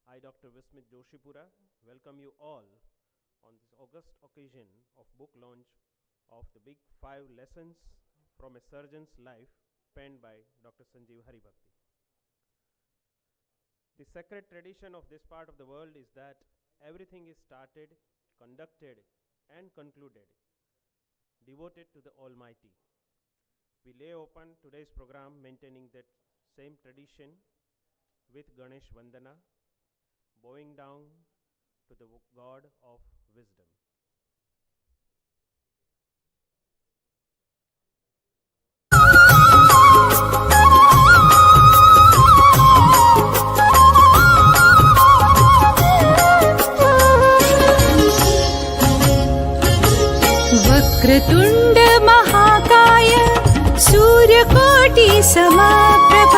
I, Dr. Vismit Joshipura, welcome you all on this august occasion of book launch of the Big Five Lessons from a Surgeon's Life, penned by Dr. Sanjeev Haribhakti. The sacred tradition of this part of the world is that everything is started, conducted, and concluded, devoted to the Almighty. We lay open today's program maintaining that same tradition with Ganesh Vandana, bowing down to the God of wisdom. वक्रतुण्ड महाकाय सूर्यकोटि समप्रभ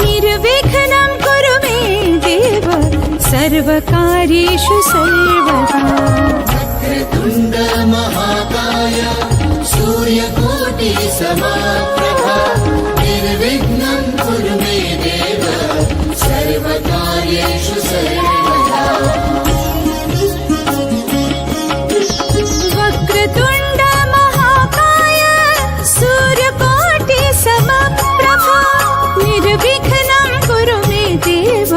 निर्विघ्नं कुरु मे देव सर्वकार्येषु सर्वदा। वक्रतुण्ड महाकाय सूर्यकोटि समप्रभ निर्विघ्नं कुरु मे देव सर्वकार्येषु सर्वदा। वक्रतुण्ड महाकाय सूर्यकोटि समप्रभ निर्विघ्नं कुरु मे देव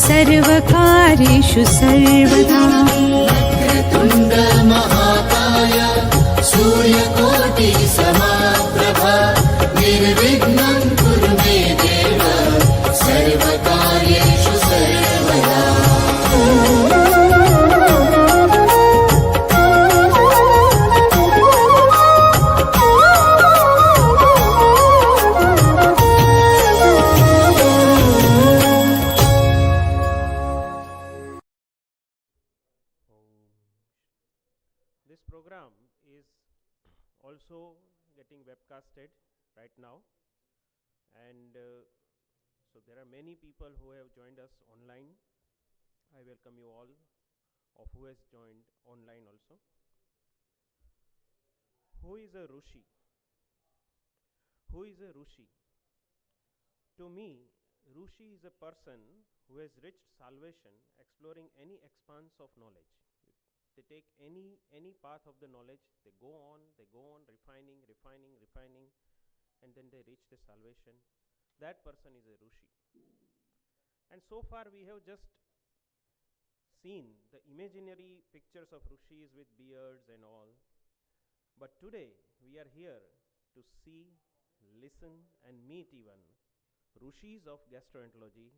सर्वकार्येषु सर्वदा। वक्रतुण्ड महाकाय सूर्यकोटि समप्रभ निर्विघ्नं कुरु मे देव सर्वकार्येषु सर्वदा। This program is also getting webcasted right now, and so there are many people who have joined us online. I welcome you all of who has joined online also. Who is a Rushi? Who is a Rushi? To me, Rushi is a person who has reached salvation exploring any expanse of knowledge. They take any path of the knowledge, they go on, refining, and then they reach the salvation. That person is a Rushi. And so far we have just seen the imaginary pictures of Rushis with beards and all. But today we are here to see, listen, and meet even Rushis of gastroenterology,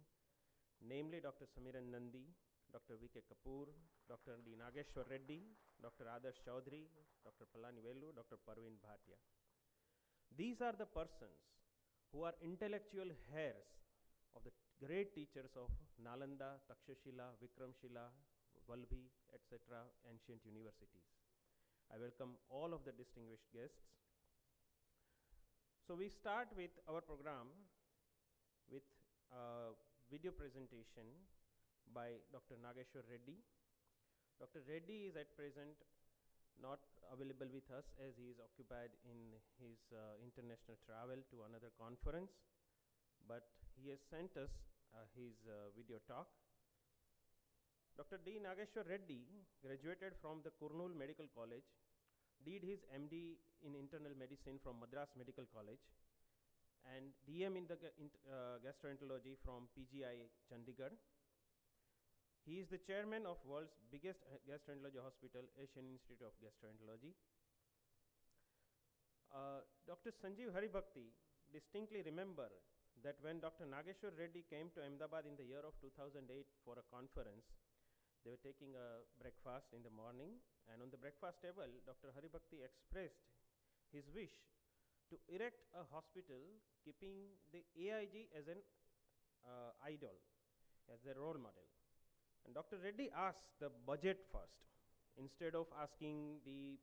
namely Dr. Samiran Nandi, Dr. V.K. Kapoor, Dr. D. Nageshwar Reddy, Dr. Adarsh Chaudhary, Dr. Palani Velu, Dr. Parveen Bhatia. These are the persons who are intellectual heirs of the great teachers of Nalanda, Takshashila, Vikramshila, Valbhi, etc. ancient universities. I welcome all of the distinguished guests. So we start with our program with a video presentation by Dr. Nageshwar Reddy. Dr. Reddy is at present not available with us as he is occupied in his international travel to another conference, but he has sent us his video talk. Dr. D. Nageshwar Reddy graduated from the Kurnool Medical College, did his MD in internal medicine from Madras Medical College, and DM in the gastroenterology from PGI Chandigarh. He is the chairman of world's biggest gastroenterology hospital, Asian Institute of Gastroenterology. Dr. Sanjeev Haribhakti distinctly remember that when Dr. Nageshwar Reddy came to Ahmedabad in the year of 2008 for a conference, they were taking a breakfast in the morning, and on the breakfast table, Dr. Haribhakti expressed his wish to erect a hospital keeping the AIG as an idol, as their role model. And Dr. Reddy asked the budget first. Instead of asking the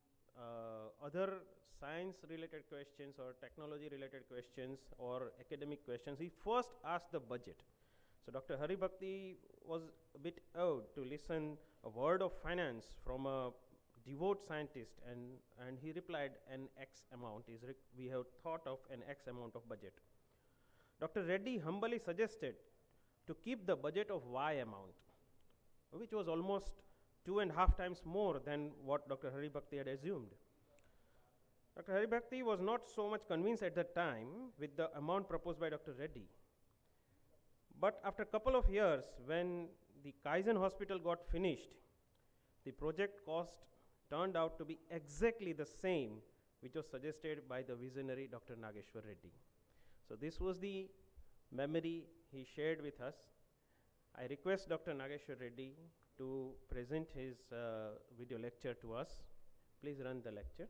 other science-related questions or technology-related questions or academic questions, he first asked the budget. So Dr. Haribhakti was a bit awed to listen a word of finance from a devout scientist, and he replied an X amount is we have thought of an X amount of budget. Dr. Reddy humbly suggested to keep the budget of Y amount, which was almost 2.5 times more than what Dr. Hari Bhakti had assumed. Dr. Hari Bhakti was not so much convinced at that time with the amount proposed by Dr. Reddy. But after a couple of years, when the Kaizen hospital got finished, the project cost turned out to be exactly the same which was suggested by the visionary Dr. Nageshwar Reddy. So this was the memory he shared with us. I request Dr. Nageshwar Reddy to present his video lecture to us. Please run the lecture.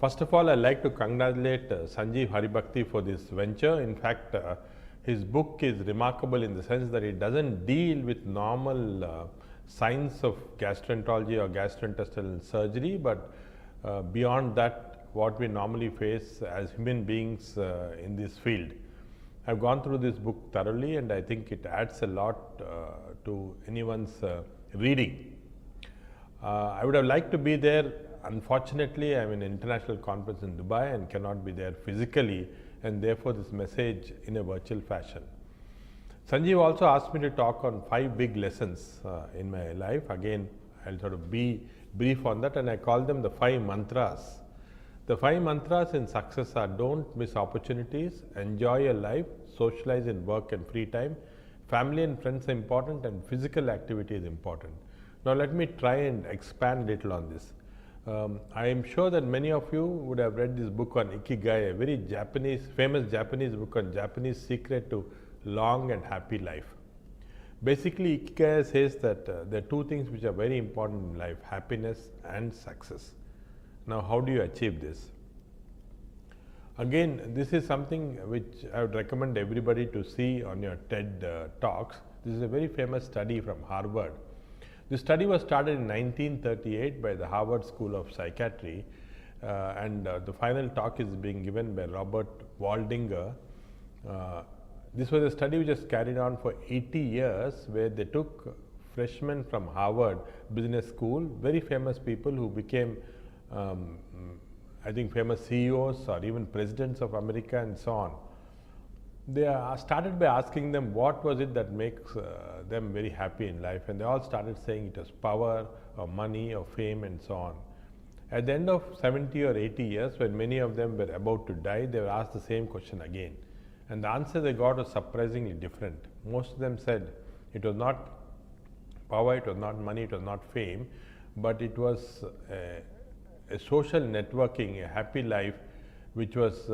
First of all, I'd like to congratulate Sanjeev Haribhakti for this venture. In fact, his book is remarkable in the sense that it doesn't deal with normal science of gastroenterology or gastrointestinal surgery, but beyond that, what we normally face as human beings in this field. I've gone through this book thoroughly, and I think it adds a lot to anyone's reading. I would have liked to be there. Unfortunately, I'm in an international conference in Dubai and cannot be there physically, and therefore this message in a virtual fashion. Sanjeev also asked me to talk on 5 big lessons in my life. Again, I'll sort of be brief on that, and I call them the 5 mantras. The 5 mantras in success are: don't miss opportunities, enjoy your life, socialize in work and free time, family and friends are important, and physical activity is important. Now let me try and expand a little on this. I am sure that many of you would have read this book on Ikigai, a very famous Japanese book on Japanese secret to long and happy life. Basically, Ikigai says that there are 2 things which are very important in life: happiness and success. Now, how do you achieve this? Again, this is something which I would recommend everybody to see on your TED Talks. This is a very famous study from Harvard. This study was started in 1938 by the Harvard School of Psychiatry, and the final talk is being given by Robert Waldinger. This was a study which was carried on for 80 years, where they took freshmen from Harvard Business School, very famous people who became I think famous CEOs or even presidents of America and so on. They started by asking them what was it that makes them very happy in life, and they all started saying it was power or money or fame and so on. At the end of 70 or 80 years, when many of them were about to die, they were asked the same question again, and the answer they got was surprisingly different. Most of them said it was not power, it was not money, it was not fame, but it was a social networking, a happy life, which was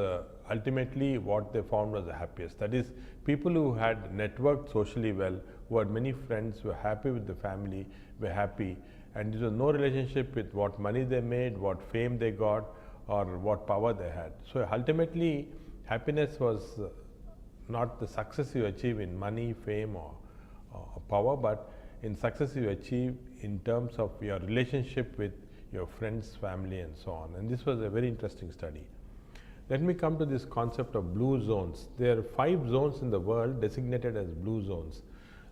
ultimately what they found was the happiest. That is, people who had networked socially well, who had many friends, were happy with the family, were happy, and there was no relationship with what money they made, what fame they got, or what power they had. So ultimately, happiness was not the success you achieve in money, fame, or power, but in success you achieve in terms of your relationship with your friends, family, and so on. And this was a very interesting study. Let me come to this concept of blue zones. There are 5 zones in the world designated as blue zones.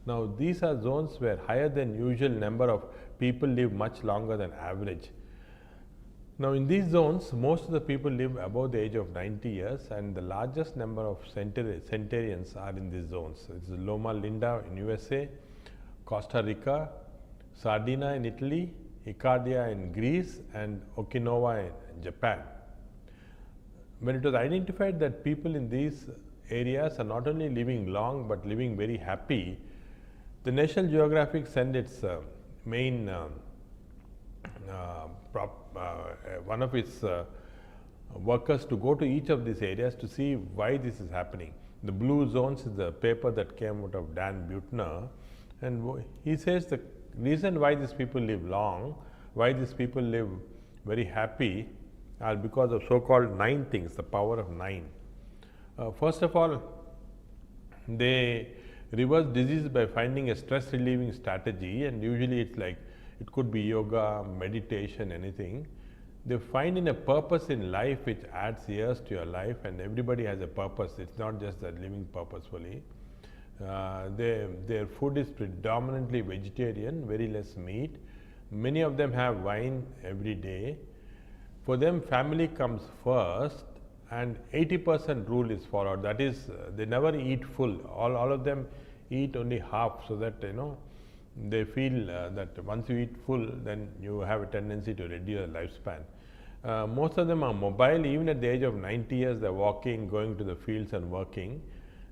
Now, these are zones where higher than usual number of people live much longer than average. Now, in these zones, most of the people live above the age of 90 years, and the largest number of centenarians are in these zones. It's Loma Linda in USA, Costa Rica, Sardinia in Italy, Ikaria in Greece, and Okinawa in Japan. When it was identified that people in these areas are not only living long but living very happy, the National Geographic sent its main one of its workers to go to each of these areas to see why this is happening. The Blue Zones is the paper that came out of Dan Buettner, and he says the reason why these people live long, why these people live very happy, are because of so-called 9 things, the power of 9. First of all, they reverse disease by finding a stress relieving strategy, and usually it's like it could be yoga, meditation, anything. They find in a purpose in life which adds years to your life, and everybody has a purpose. It's not just that living purposefully. Their food is predominantly vegetarian, very less meat. Many of them have wine every day. For them, family comes first, and 80% rule is followed. That is, they never eat full. All of them eat only half, so that they feel that once you eat full, then you have a tendency to reduce the lifespan. Most of them are mobile. Even at the age of 90 years, they're walking, going to the fields and working.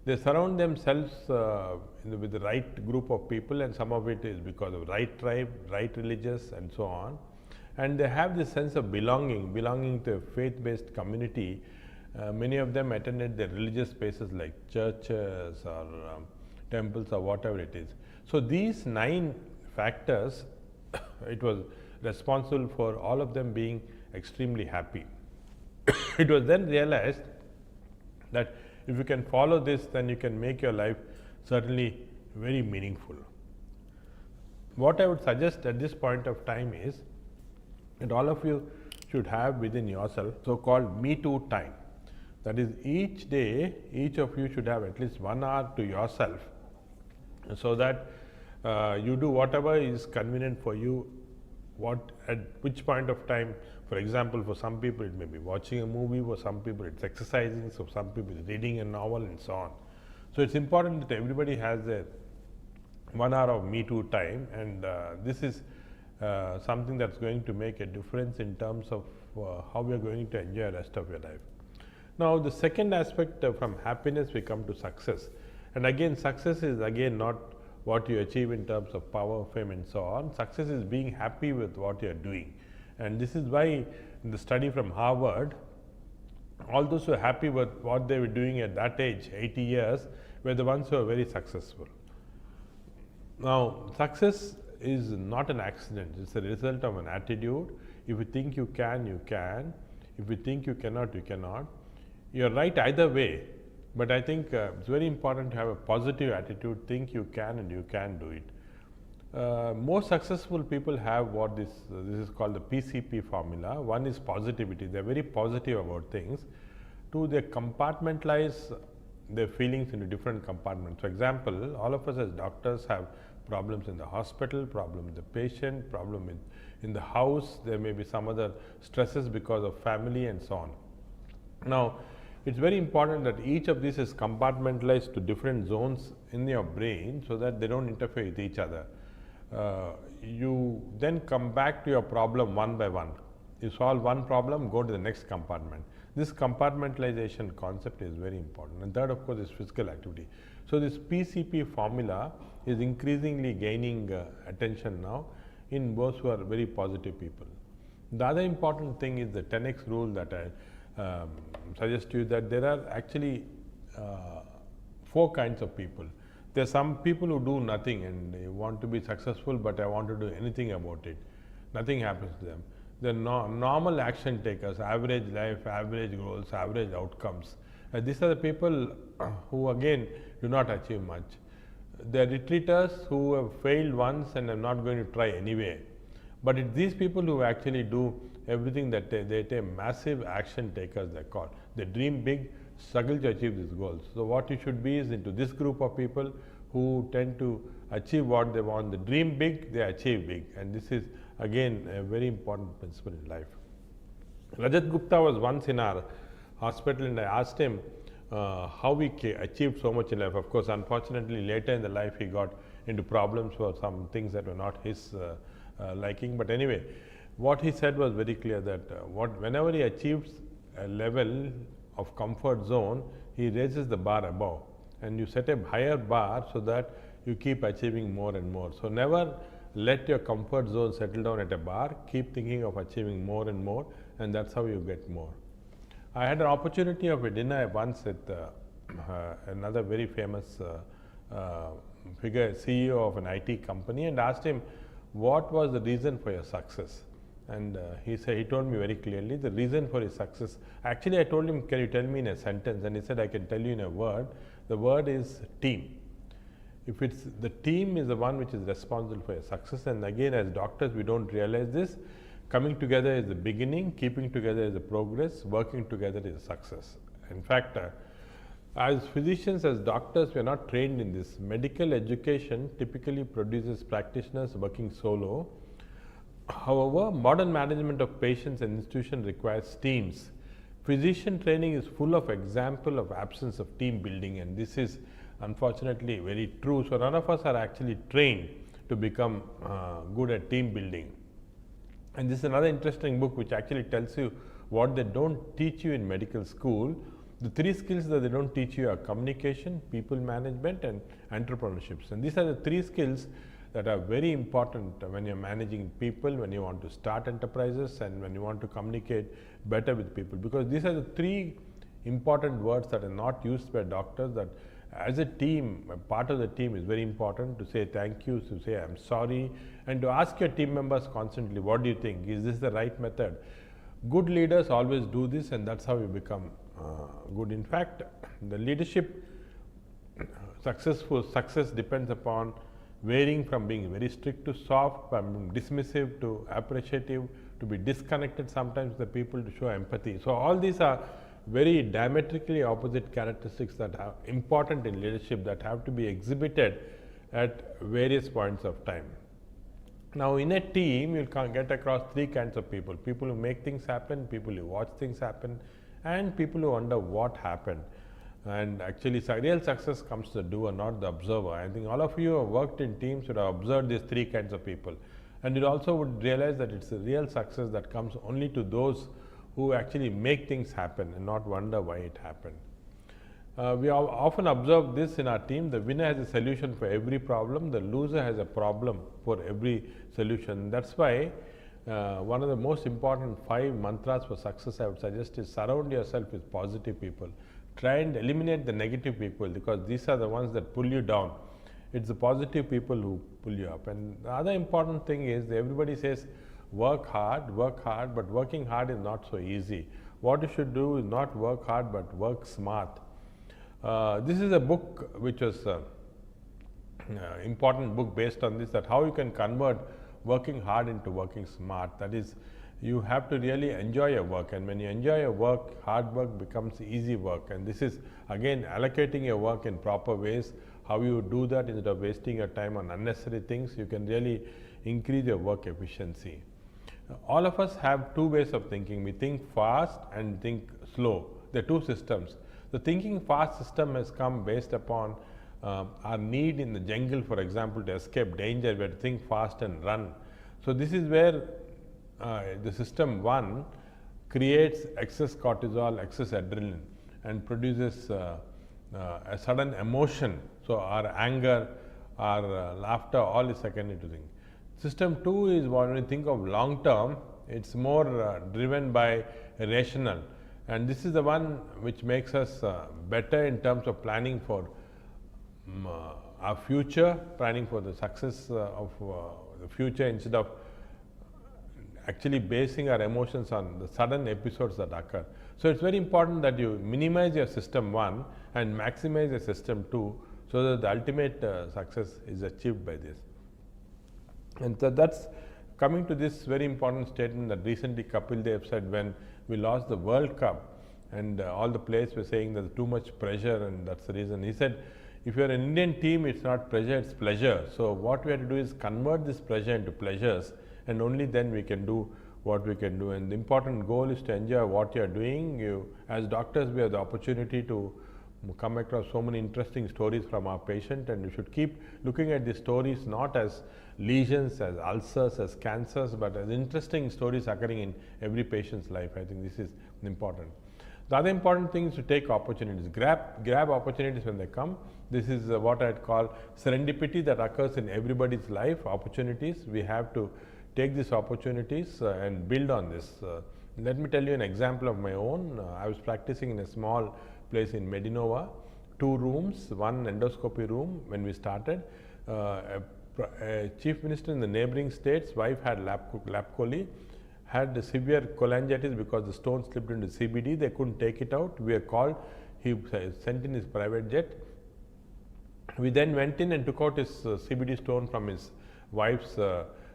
They surround themselves with the right group of people, and some of it is because of right tribe, right religious, and so on. And they have this sense of belonging to a faith-based community. Many of them attended the religious spaces like churches or temples or whatever it is. So these 9 factors, it was responsible for all of them being extremely happy. It was then realized that if you can follow this, then you can make your life certainly very meaningful. What I would suggest at this point of time is that all of you should have within yourself so-called Me Too time. That is, each day, each of you should have at least 1 hour to yourself, so that you do whatever is convenient for you, at which point of time. For example, for some people it may be watching a movie, for some people it's exercising, so some people it's reading a novel, and so on. So it's important that everybody has their 1 hour of Me Too time, and this is something that's going to make a difference in terms of how we are going to enjoy the rest of your life. Now, the second aspect, from happiness we come to success, and again success is not what you achieve in terms of power, fame, and so on. Success is being happy with what you are doing, and this is why in the study from Harvard, all those who are happy with what they were doing at that age, 80 years, were the ones who are very successful. Now, success is not an accident, it's a result of an attitude. If you think you can, you can. If you think you cannot, you cannot. You're right either way, but I think it's very important to have a positive attitude, think you can and you can do it. Most successful people have what this is called the PCP formula. One is positivity, they're very positive about things. Two, they compartmentalize their feelings into different compartments. For example, all of us as doctors have problems in the hospital, problem with the patient, problem in the house, there may be some other stresses because of family and so on. Now, it's very important that each of these is compartmentalized to different zones in your brain, so that they don't interfere with each other. You then come back to your problem one by one. You solve one problem, go to the next compartment. This compartmentalization concept is very important. And third, of course, is physical activity. So this PCP formula is increasingly gaining attention now in those who are very positive people. The other important thing is the 10x rule that I suggest to you, that there are actually 4 kinds of people. There are some people who do nothing and they want to be successful, but I want to do anything about it. Nothing happens to them. The normal action takers, average life, average goals, average outcomes. These are the people who again do not achieve much. They are retreaters who have failed once and are not going to try anyway. But it's these people who actually do everything that they take massive action takers, they call. They dream big, struggle to achieve these goals. So what you should be is into this group of people who tend to achieve what they want. They dream big, they achieve big, and this is again a very important principle in life. Rajat Gupta was once in our hospital, and I asked him how he achieved so much in life. Of course, unfortunately, later in the life he got into problems for some things that were not his liking. But anyway, what he said was very clear, that whenever he achieves a level of comfort zone, he raises the bar above, and you set a higher bar so that you keep achieving more and more. So never let your comfort zone settle down at a bar. Keep thinking of achieving more and more, and that's how you get more. I had an opportunity of a dinner once with another very famous figure, CEO of an IT company, and asked him what was the reason for your success. And he told me very clearly the reason for his success. Actually, I told him, can you tell me in a sentence? And he said, I can tell you in a word. The word is team. If it's the team is the one which is responsible for your success, and again, as doctors, we don't realize this. Coming together is the beginning, keeping together is the progress, working together is success. In fact, as physicians, as doctors, we are not trained in this. Medical education typically produces practitioners working solo. However, modern management of patients and institutions requires teams. Physician training is full of example of absence of team building, and this is unfortunately very true. So, none of us are actually trained to become good at team building. And this is another interesting book which actually tells you what they don't teach you in medical school. The 3 skills that they don't teach you are communication, people management, and entrepreneurships. And these are the 3 skills that are very important when you're managing people, when you want to start enterprises, and when you want to communicate better with people, because these are the 3 important words that are not used by doctors, that as a team, a part of the team is very important, to say thank you, to say I'm sorry, and to ask your team members constantly, what do you think, is this the right method? Good leaders always do this, and that's how you become good. In fact, the leadership success depends upon varying from being very strict to soft, from being dismissive to appreciative, to be disconnected sometimes with the people, to show empathy. So, all these are very diametrically opposite characteristics that are important in leadership, that have to be exhibited at various points of time. Now, in a team, you will get across 3 kinds of people: people who make things happen, people who watch things happen, and people who wonder what happened. And actually, real success comes to the doer, not the observer. I think all of you who have worked in teams would have observed these 3 kinds of people, and you also would realize that it's a real success that comes only to those who actually make things happen and not wonder why it happened. We often observe this in our team: the winner has a solution for every problem, the loser has a problem for every solution. That's why one of the most important 5 mantras for success I would suggest is surround yourself with positive people. Try and eliminate the negative people, because these are the ones that pull you down. It's the positive people who pull you up. And the other important thing is, everybody says work hard, but working hard is not so easy. What you should do is not work hard, but work smart. This is a book which was important book based on this, that how you can convert working hard into working smart. That is, you have to really enjoy your work, and when you enjoy your work, hard work becomes easy work. And this is again allocating your work in proper ways. How you do that instead of wasting your time on unnecessary things, you can really increase your work efficiency. All of us have 2 ways of thinking. We think fast and think slow. There are 2 systems. The thinking fast system has come based upon our need in the jungle, for example, to escape danger. We have to think fast and run. So, this is where the system 1 creates excess cortisol, excess adrenaline, and produces a sudden emotion. So, our anger, our laughter, all is secondary to thing. System 2 is when we think of long term, it's more driven by rational, and this is the one which makes us better in terms of planning for our future, planning for the success of the future, instead of actually basing our emotions on the sudden episodes that occur. So, it's very important that you minimize your system 1 and maximize your system 2, so that the ultimate success is achieved by this. And so, that's coming to this very important statement that recently Kapil Dev said when we lost the World Cup, and all the players were saying there's too much pressure, and that's the reason. He said, if you are an Indian team, it's not pressure, it's pleasure. So, what we have to do is convert this pressure into pleasures, and only then we can do what we can do. And the important goal is to enjoy what you are doing. As doctors, we have the opportunity to come across so many interesting stories from our patient, and you should keep looking at these stories not as lesions, as ulcers, as cancers, but as interesting stories occurring in every patient's life. I think this is important. The other important thing is to take opportunities, grab opportunities when they come. This is what I'd call serendipity that occurs in everybody's life. Opportunities, we have to take these opportunities and build on this. Let me tell you an example of my own. I was practicing in a small place in Medinova, 2 rooms, 1 endoscopy room when we started. A chief minister in the neighboring state's wife had lap coli, had severe cholangitis because the stone slipped into CBD. They couldn't take it out. We were called. He sent in his private jet. We then went in and took out his CBD stone from his wife's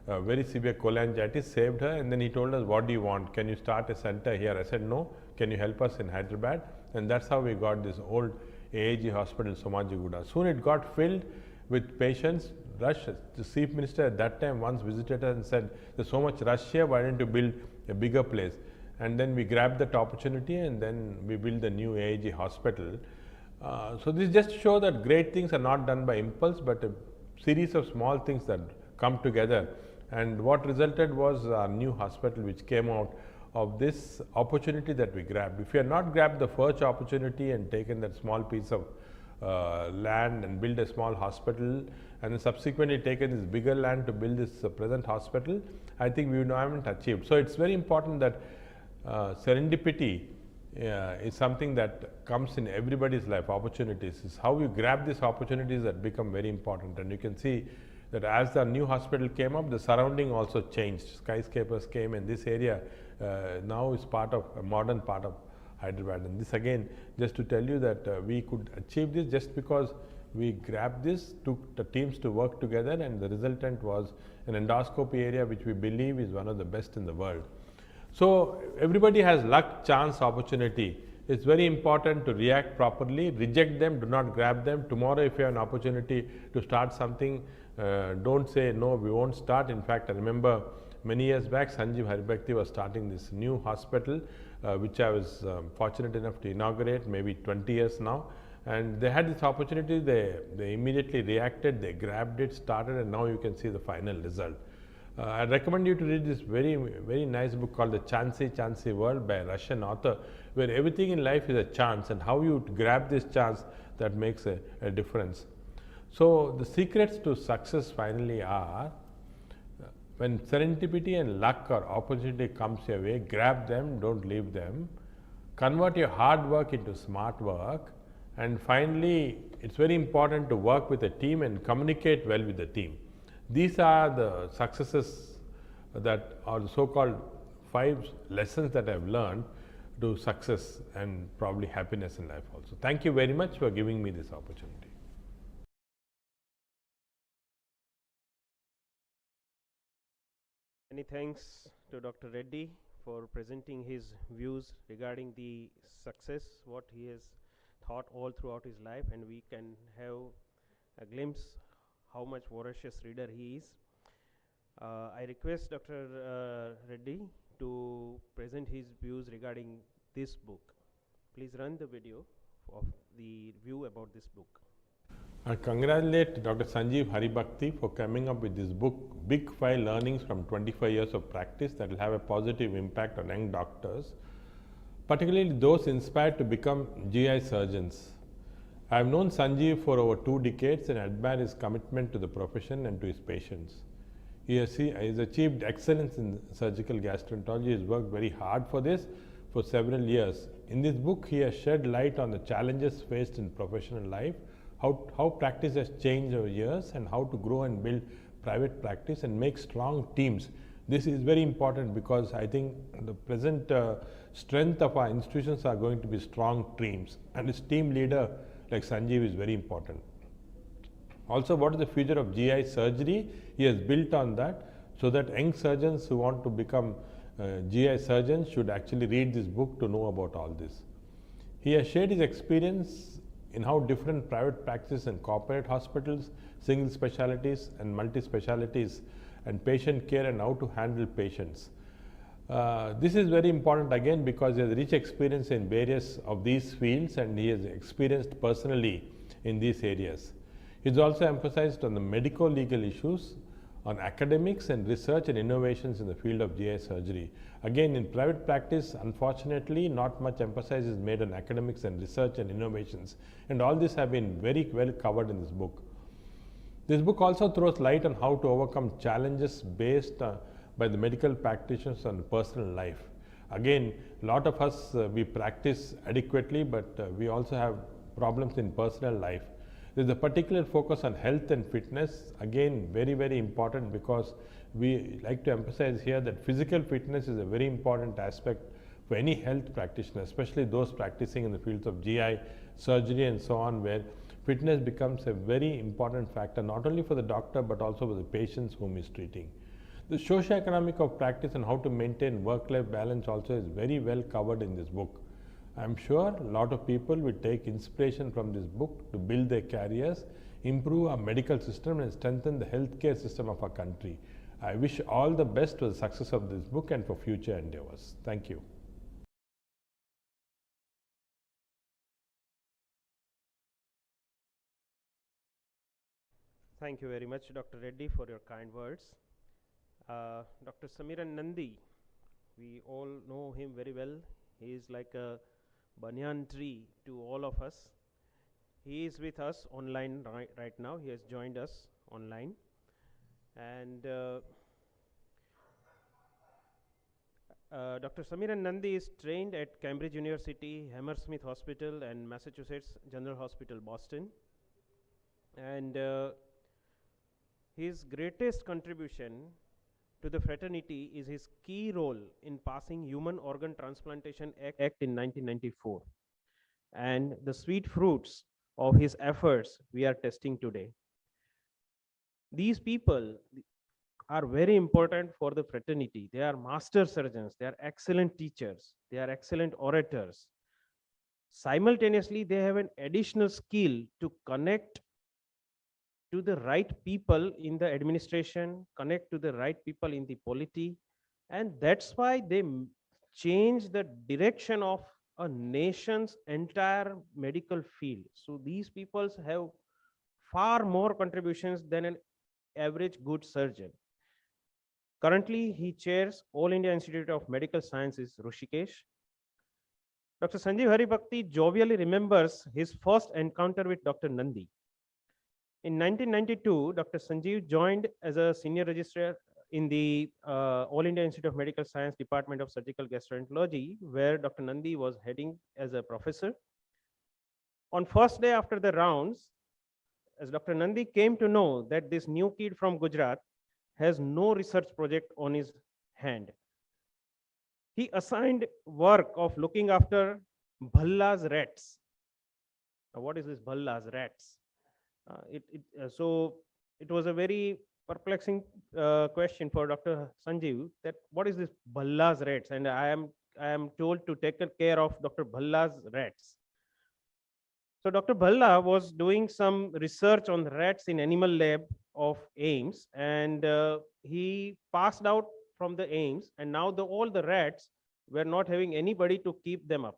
very severe cholangitis, saved her, and then he told us, what do you want? Can you start a center here? I said, no. Can you help us in Hyderabad? And that's how we got this old AAG hospital, Somajiguda. Soon it got filled with patients. Rush. The chief minister at that time once visited us and said, there's so much rush here, why don't you build a bigger place? And then we grabbed that opportunity, and then we built the new AAG hospital. So this just show that great things are not done by impulse, but a series of small things that come together. And what resulted was a new hospital which came out of this opportunity that we grabbed. If we had not grabbed the first opportunity and taken that small piece of land and build a small hospital, and then subsequently taken this bigger land to build this present hospital, I think we would not haven't achieved. So it's very important that serendipity is something that comes in everybody's life. Opportunities is how you grab these opportunities that become very important. And you can see that as the new hospital came up, the surrounding also changed. Skyscrapers came, and this area now is part of a modern part of Hyderabad. And this again, just to tell you that we could achieve this just because we grabbed this, took the teams to work together, and the resultant was an endoscopy area which we believe is one of the best in the world. So everybody has luck, chance, opportunity. It's very important to react properly, reject them, do not grab them. Tomorrow if you have an opportunity to start something, don't say no, we won't start. In fact, I remember many years back, Sanjeev Haribhakti was starting this new hospital, which I was fortunate enough to inaugurate, maybe 20 years now. And they had this opportunity, they immediately reacted, they grabbed it, started, and now you can see the final result. I recommend you to read this very nice book called The Chansey World by a Russian author, where everything in life is a chance, and how you grab this chance that makes a difference. So the secrets to success finally are, when serendipity and luck or opportunity comes your way, grab them, don't leave them. Convert your hard work into smart work. And finally, it's very important to work with a team and communicate well with the team. These are the successes that are the so-called 5 lessons that I've learned to success and probably happiness in life also. Thank you very much for giving me this opportunity. Many thanks to Dr. Reddy for presenting his views regarding the success, what he has thought all throughout his life, and we can have a glimpse how much voracious reader he is. I request Dr. Reddy to present his views regarding this book. Please run the video of the view about this book. I congratulate Dr. Sanjeev Haribhakti for coming up with this book, Big 5 Learnings from 25 Years of Practice, that will have a positive impact on young doctors, particularly those inspired to become GI surgeons. I have known Sanjeev for over 2 decades and admire his commitment to the profession and to his patients. He has achieved excellence in surgical gastroenterology. He has worked very hard for this for several years. In this book, he has shed light on the challenges faced in professional life, how practice has changed over years, and how to grow and build private practice and make strong teams. This is very important because I think the present strength of our institutions are going to be strong teams, and his team leader like Sanjeev is very important. Also, what is the future of GI surgery? He has built on that, so that young surgeons who want to become GI surgeons should actually read this book to know about all this. He has shared his experience in how different private practices and corporate hospitals, single specialties and multi-specialties, and patient care, and how to handle patients. This is very important again because he has rich experience in various of these fields, and he has experienced personally in these areas. He has also emphasized on the medico-legal issues, on academics and research and innovations in the field of GI surgery. Again, in private practice, unfortunately, not much emphasis is made on academics and research and innovations, and all this have been very well covered in this book. This book also throws light on how to overcome challenges based by the medical practitioners on personal life. Again, a lot of us, we practice adequately, but we also have problems in personal life. There is a particular focus on health and fitness, again very important, because we like to emphasize here that physical fitness is a very important aspect for any health practitioner, especially those practicing in the fields of GI, surgery and so on, where fitness becomes a very important factor, not only for the doctor but also for the patients whom he is treating. The socio-economic of practice and how to maintain work-life balance also is very well covered in this book. I am sure a lot of people will take inspiration from this book to build their careers, improve our medical system, and strengthen the healthcare system of our country. I wish all the best for the success of this book and for future endeavors. Thank you. Thank you very much, Dr. Reddy, for your kind words. Dr. Samiran Nandi, we all know him very well. He is like a banyan tree to all of us. He is with us online right now. He has joined us online. And Dr. Samiran Nandi is trained at Cambridge University, Hammersmith Hospital, and Massachusetts General Hospital, Boston. And his greatest contribution to the fraternity is his key role in passing Human Organ Transplantation Act in 1994, and the sweet fruits of his efforts we are testing today. These people are very important for the fraternity. They are master surgeons, they are excellent teachers, they are excellent orators. Simultaneously, they have an additional skill to connect to the right people in the administration, connect to the right people in the polity, and that's why they change the direction of a nation's entire medical field. So these people have far more contributions than an average good surgeon. Currently, he chairs All India Institute of Medical Sciences, Rishikesh. Dr. Sanjeev Haribhakti jovially remembers his first encounter with Dr. Nandi. In 1992, Dr. Sanjeev joined as a senior registrar in the All India Institute of Medical Science Department of Surgical Gastroenterology, where Dr. Nandi was heading as a professor. On first day after the rounds, as Dr. Nandi came to know that this new kid from Gujarat has no research project on his hand, he assigned work of looking after Bhalla's rats. Now, what is this Bhalla's rats? So it was a very perplexing question for Dr. Sanjeev, that what is this Bhalla's rats, and I am told to take care of Dr. Bhalla's rats. So Dr. Bhalla was doing some research on rats in animal lab of AIIMS, and he passed out from the AIIMS, and now all the rats were not having anybody to keep them up.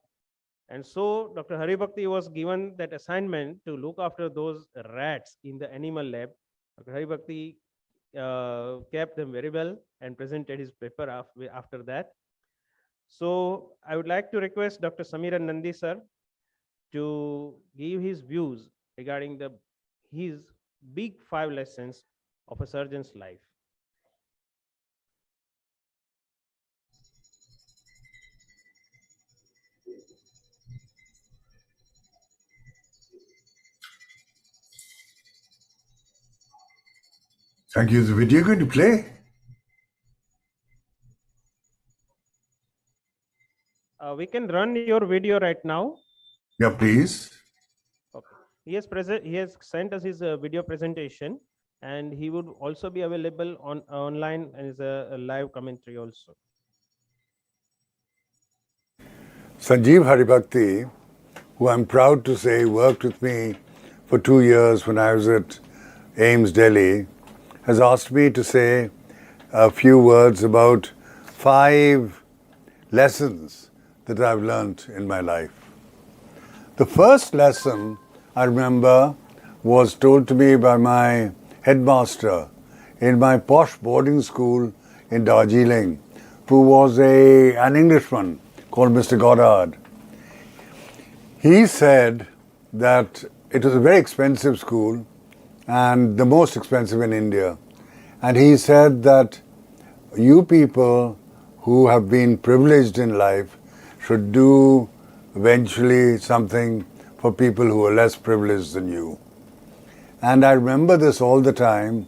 And so Dr. Haribhakti was given that assignment to look after those rats in the animal lab. Dr. Haribhakti kept them very well and presented his paper after that. So I would like to request Dr. Samiran Nandi sir to give his views regarding his big 5 lessons of a surgeon's life. Thank you. Is the video going to play? We can run your video right now. Yeah, please. Okay. He has sent us his video presentation, and he would also be available online as a live commentary also. Sanjeev Haribhakti, who I'm proud to say worked with me for 2 years when I was at AIIMS Delhi, has asked me to say a few words about 5 lessons that I've learnt in my life. The first lesson I remember was told to me by my headmaster in my posh boarding school in Darjeeling, who was an Englishman called Mr. Goddard. He said that it was a very expensive school and the most expensive in India. And he said that you people who have been privileged in life should do eventually something for people who are less privileged than you. And I remember this all the time,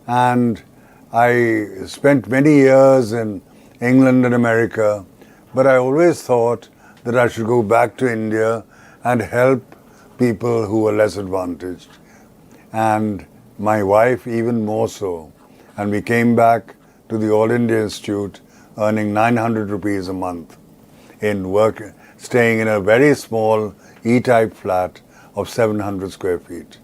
and I spent many years in England and America, but I always thought that I should go back to India and help people who are less advantaged. And my wife even more so. And we came back to the All India Institute earning 900 rupees a month in work, staying in a very small E-type flat of 700 square feet.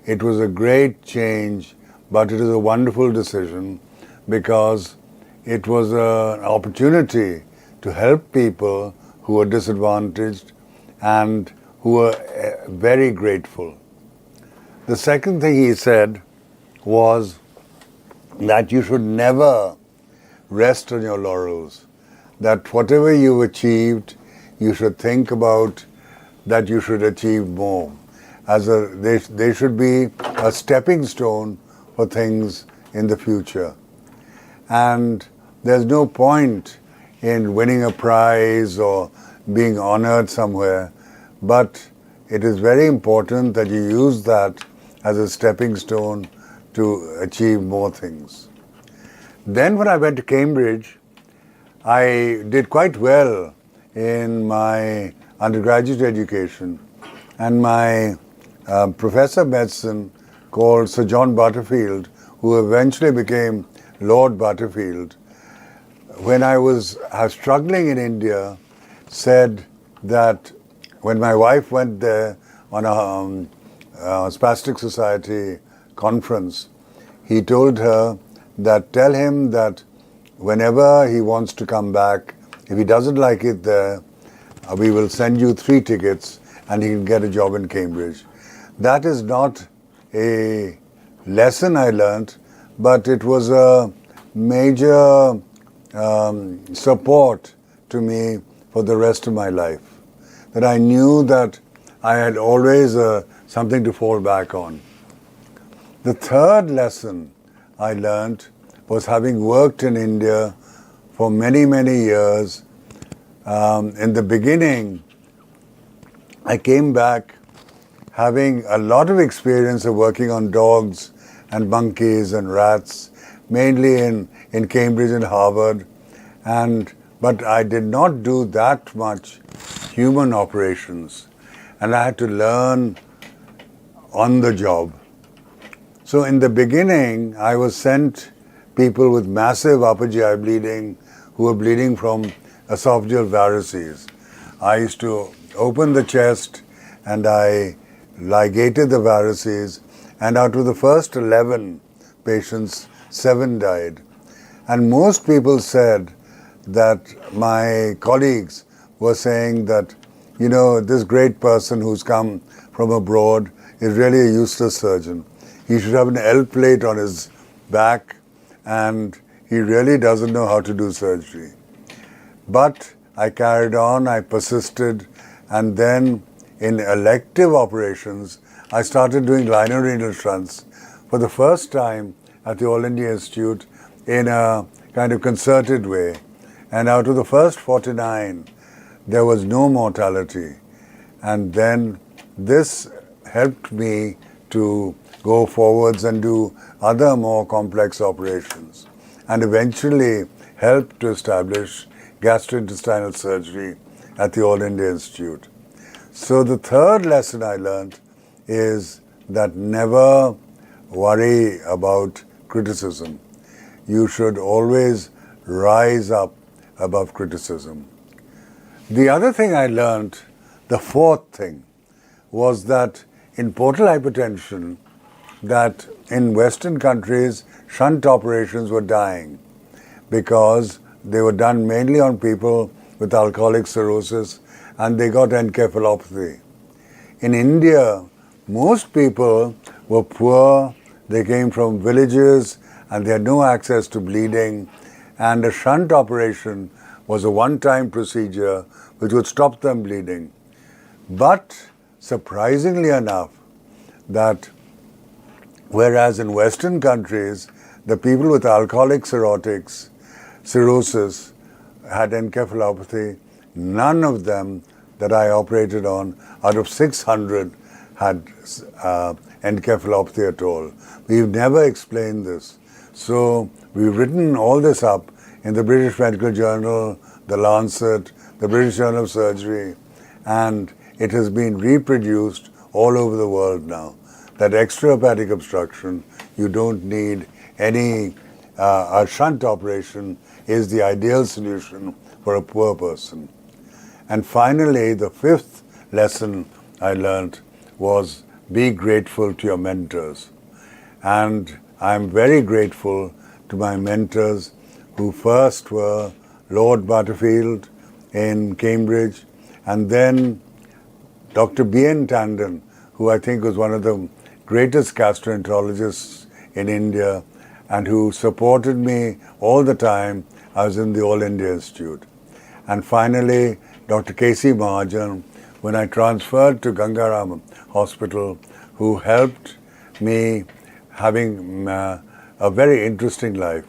It was a great change, but it is a wonderful decision because it was an opportunity to help people who are disadvantaged and who are very grateful. The second thing he said was that you should never rest on your laurels. That whatever you've achieved, you should think about that you should achieve more. They should be a stepping stone for things in the future. And there's no point in winning a prize or being honored somewhere, but it is very important that you use that as a stepping stone to achieve more things. Then when I went to Cambridge, I did quite well in my undergraduate education, and my professor of medicine called Sir John Butterfield, who eventually became Lord Butterfield, when I was struggling in India, said that when my wife went there on a Spastic Society conference, he told her that tell him that whenever he wants to come back, if he doesn't like it there, we will send you 3 tickets and he can get a job in Cambridge. That is not a lesson I learnt, but it was a major support to me for the rest of my life. That I knew that I had always something to fall back on. The third lesson I learnt was, having worked in India for many, many years. In the beginning, I came back having a lot of experience of working on dogs and monkeys and rats, mainly in Cambridge and Harvard, but I did not do that much human operations, and I had to learn on the job. So in the beginning, I was sent people with massive upper GI bleeding who were bleeding from esophageal varices. I used to open the chest and I ligated the varices, and out of the first 11 patients, 7 died. And most people said that my colleagues were saying that, you know, this great person who's come from abroad is really a useless surgeon. He should have an L plate on his back, and he really doesn't know how to do surgery. But I carried on, I persisted, and then in elective operations, I started doing linear-renal shunts for the first time at the All India Institute in a kind of concerted way. And out of the first 49, there was no mortality. And then this helped me to go forwards and do other more complex operations, and eventually helped to establish gastrointestinal surgery at the All India Institute. So the third lesson I learned is that never worry about criticism. You should always rise up above criticism. The other thing I learned, the fourth thing, was that in portal hypertension, that in Western countries, shunt operations were dying because they were done mainly on people with alcoholic cirrhosis, and they got encephalopathy. In India, most people were poor, they came from villages, and they had no access to bleeding, and a shunt operation was a one-time procedure which would stop them bleeding. But surprisingly enough, that whereas in Western countries, the people with alcoholic cirrhosis had encephalopathy, none of them that I operated on out of 600 had encephalopathy at all. We've never explained this. So we've written all this up in the British Medical Journal, the Lancet, the British Journal of Surgery, and it has been reproduced all over the world now. That extrahepatic obstruction, you don't need any, a shunt operation is the ideal solution for a poor person. And finally, the fifth lesson I learned was be grateful to your mentors. And I'm very grateful to my mentors, who first were Lord Butterfield in Cambridge, and then Dr. B.N. Tandon, who I think was one of the greatest gastroenterologists in India and who supported me all the time I was in the All India Institute. And finally, Dr. K.C. Mahajan, when I transferred to Gangaram Hospital, who helped me having a very interesting life.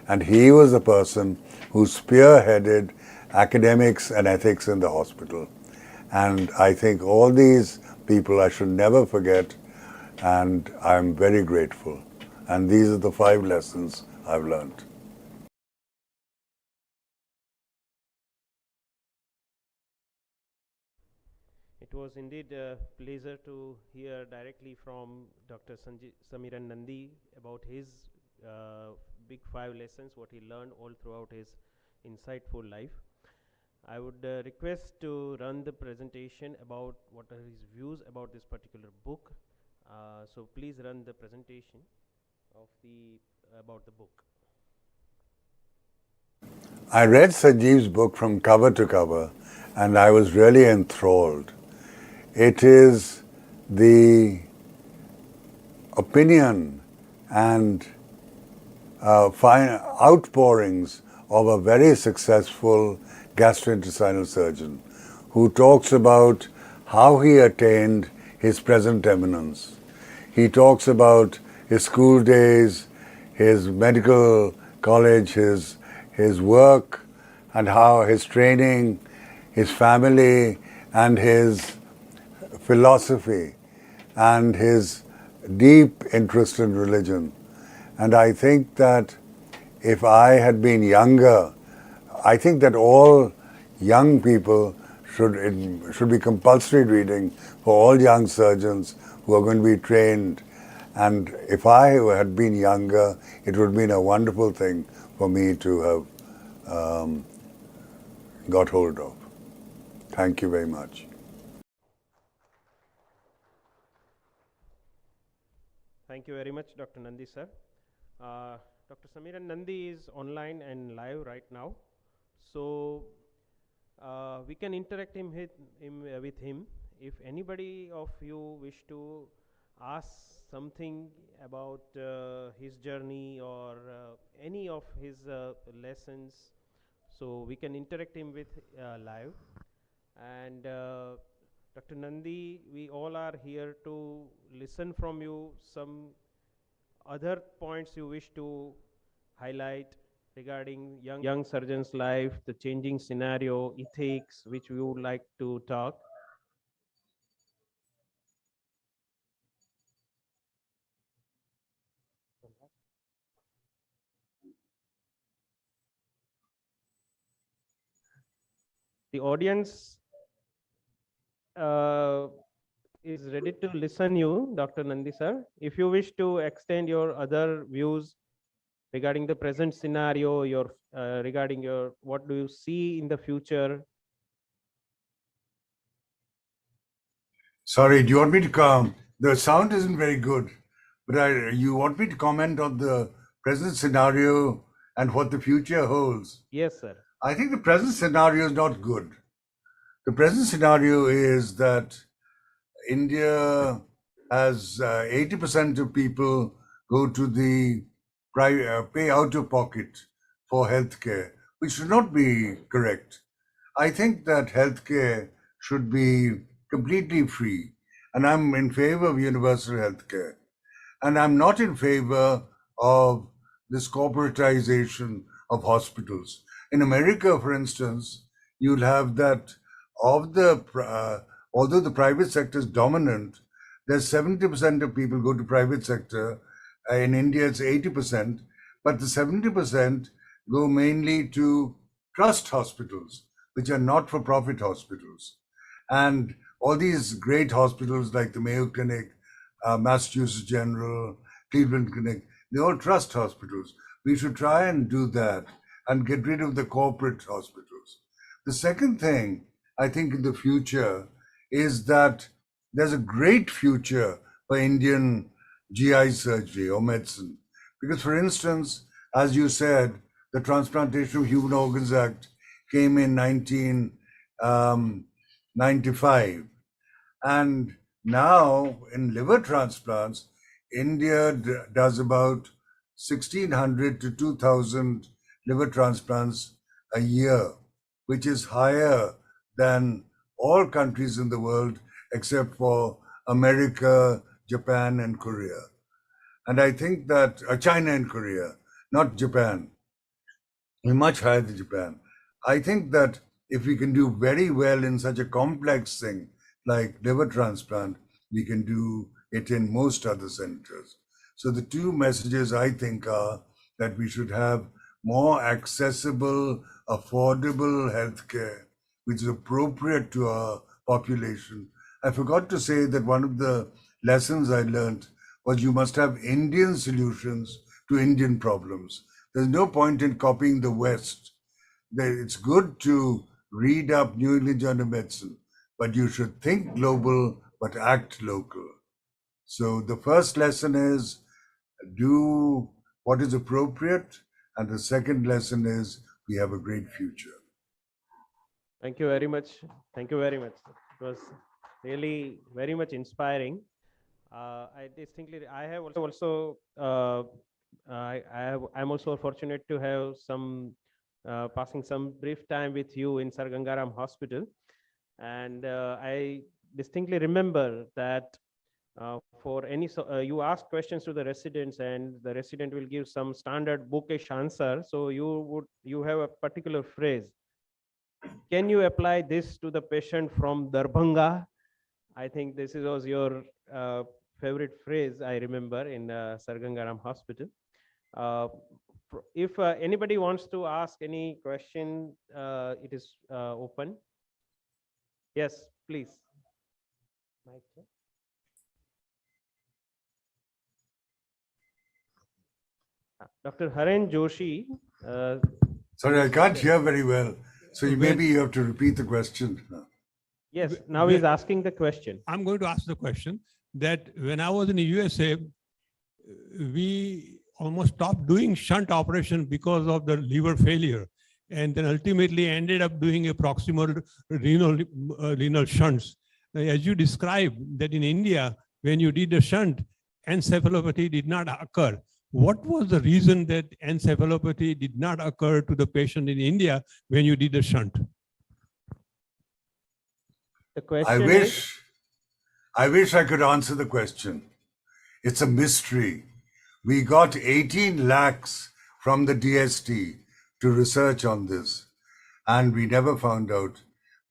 And he was the person who spearheaded academics and ethics in the hospital. And I think all these people I should never forget, and I'm very grateful. And these are the 5 lessons I've learned. It was indeed a pleasure to hear directly from Dr. Samiran Nandi about his big 5 lessons, what he learned all throughout his insightful life. I would request to run the presentation about what are his views about this particular book. So please run the presentation of about the book. I read Sanjeev's book from cover to cover, and I was really enthralled. It is the opinion and outpourings of a very successful gastrointestinal surgeon who talks about how he attained his present eminence. He talks about his school days, his medical college, his work, and how his training, his family, and his philosophy, and his deep interest in religion. And I think that if I had been younger, I think that all young people should be compulsory reading for all young surgeons who are going to be trained. And if I had been younger, it would have been a wonderful thing for me to have got hold of. Thank you very much. Thank you very much, Dr. Nandi, sir. Dr. Samiran Nandi is online and live right now. So we can interact with him. If anybody of you wish to ask something about his journey or any of his lessons, so we can interact him with live. And Dr. Nandi, we all are here to listen from you some other points you wish to highlight regarding young surgeon's life, the changing scenario, ethics, which we would like to talk. The audience is ready to listen you, Dr. Nandi, sir. If you wish to extend your other views regarding the present scenario, regarding what do you see in the future? Sorry, do you want me to come? The sound isn't very good, but you want me to comment on the present scenario and what the future holds? Yes, sir. I think the present scenario is not good. The present scenario is that India has 80% of people go to the pay out of pocket for healthcare, which should not be correct. I think that healthcare should be completely free, and I'm in favor of universal healthcare. And I'm not in favor of this corporatization of hospitals. In America, for instance, you'll have that although the private sector is dominant, there's 70% of people go to private sector. In India, it's 80%, but the 70% go mainly to trust hospitals, which are not-for-profit hospitals. And all these great hospitals like the Mayo Clinic, Massachusetts General, Cleveland Clinic, they're all trust hospitals. We should try and do that and get rid of the corporate hospitals. The second thing, I think, in the future is that there's a great future for Indian GI surgery or medicine. Because, for instance, as you said, the Transplantation of Human Organs Act came in 1995. And now in liver transplants, India does about 1,600 to 2,000 liver transplants a year, which is higher than all countries in the world except for America, Japan, and Korea. And I think that China and Korea, not Japan, we're much higher than Japan. I think that if we can do very well in such a complex thing like liver transplant, we can do it in most other centers. So the two messages I think are that we should have more accessible, affordable healthcare, which is appropriate to our population. I forgot to say that one of the lessons I learned was you must have Indian solutions to Indian problems. There's no point in copying the West. It's good to read up New England Journal of Medicine, but you should think global but act local. So the first lesson is do what is appropriate, and the second lesson is we have a great future. Thank you very much. Thank you very much. It was really very much inspiring. I have also I'm also fortunate to have some passing some brief time with you in Sir Gangaram Hospital, and I distinctly remember that for any you ask questions to the residents, and the resident will give some standard bookish answer. So you have a particular phrase. Can you apply this to the patient from Darbhanga? I think this was your favorite phrase, I remember, in Sir Gangaram Hospital. If anybody wants to ask any question, it is open. Yes, please. Dr. Haren Joshi. Sorry, I can't hear very well. So maybe you have to repeat the question. Yes, now he's asking the question. I'm going to ask the question that when I was in the USA, we almost stopped doing shunt operation because of the liver failure, and then ultimately ended up doing a proximal renal shunts. As you described that in India, when you did the shunt, encephalopathy did not occur. What was the reason that encephalopathy did not occur to the patient in India when you did the shunt? The question I wish I could answer the question. It's a mystery. We got 18 lakhs from the DST to research on this, and we never found out.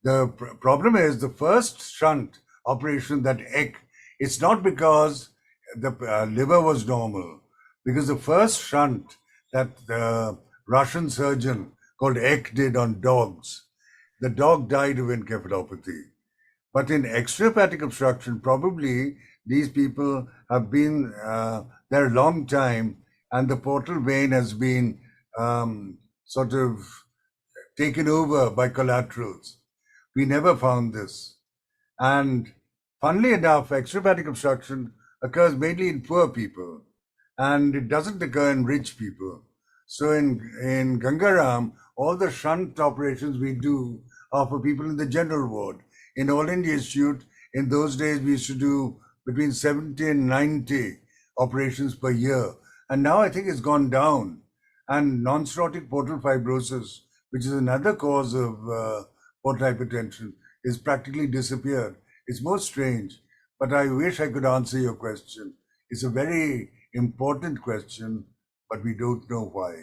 The problem is the first shunt operation that Eck, it's not because the liver was normal, because the first shunt that the Russian surgeon called Eck did on dogs, the dog died of encephalopathy. But in extrahepatic obstruction, probably these people have been there a long time, and the portal vein has been sort of taken over by collaterals. We never found this. And funnily enough, extrahepatic obstruction occurs mainly in poor people, and it doesn't occur in rich people. So in Gangaram, all the shunt operations we do are for people in the general ward. In All India Institute, in those days, we used to do between 70 and 90 operations per year. And now I think it's gone down. And non-cirrhotic portal fibrosis, which is another cause of portal hypertension, is practically disappeared. It's most strange, but I wish I could answer your question. It's a very important question, but we don't know why.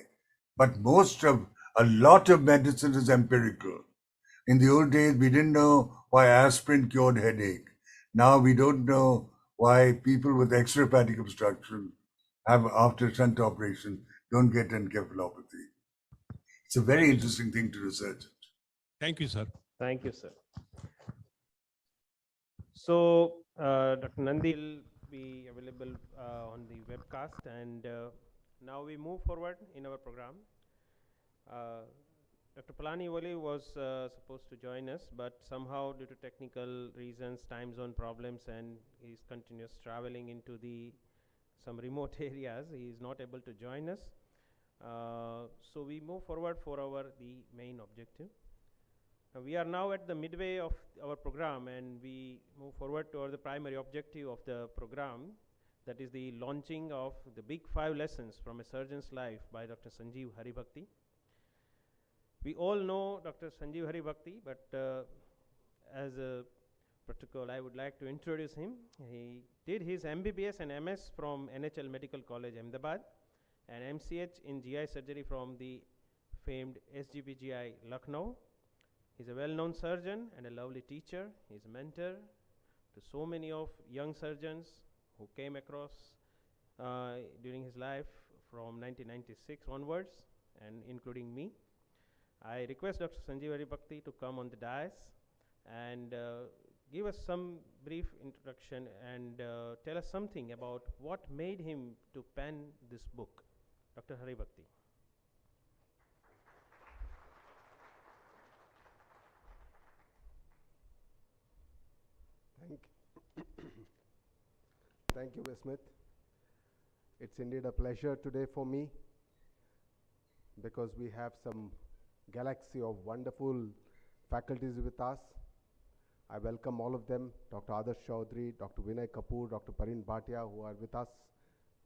But a lot of medicine is empirical. In the old days, we didn't know why aspirin cured headache. Now we don't know why people with extrahepatic obstruction after shunt operation don't get encephalopathy. It's a very interesting thing to research. Thank you, sir. Thank you, sir. So, Dr. Nandi will be available on the webcast, and now we move forward in our program. Dr. Palani Wali was supposed to join us, but somehow due to technical reasons, time zone problems, and his continuous traveling into some remote areas, he is not able to join us. So we move forward for the main objective. We are now at the midway of our program, and we move forward toward the primary objective of the program, That is the launching of the big 5 lessons from a surgeon's life by Dr. Sanjeev Haribhakti. We all know Dr. Sanjeev Haribhakti, but as a protocol, I would like to introduce him. He did his MBBS and MS from NHL Medical College, Ahmedabad, and MCH in GI surgery from the famed SGPGI, Lucknow. He's a well-known surgeon and a lovely teacher. He's a mentor to so many of young surgeons who came across during his life from 1996 onwards, and including me. I request Dr. Sanjeev Haribhakti to come on the dais and give us some brief introduction and tell us something about what made him to pen this book. Dr. Haribhakti. Thank you, Vismit. It's indeed a pleasure today for me because we have some galaxy of wonderful faculties with us. I welcome all of them, Dr. Adarsh Chaudhary, Dr. Vinay Kapoor, Dr. Parin Bhatia, who are with us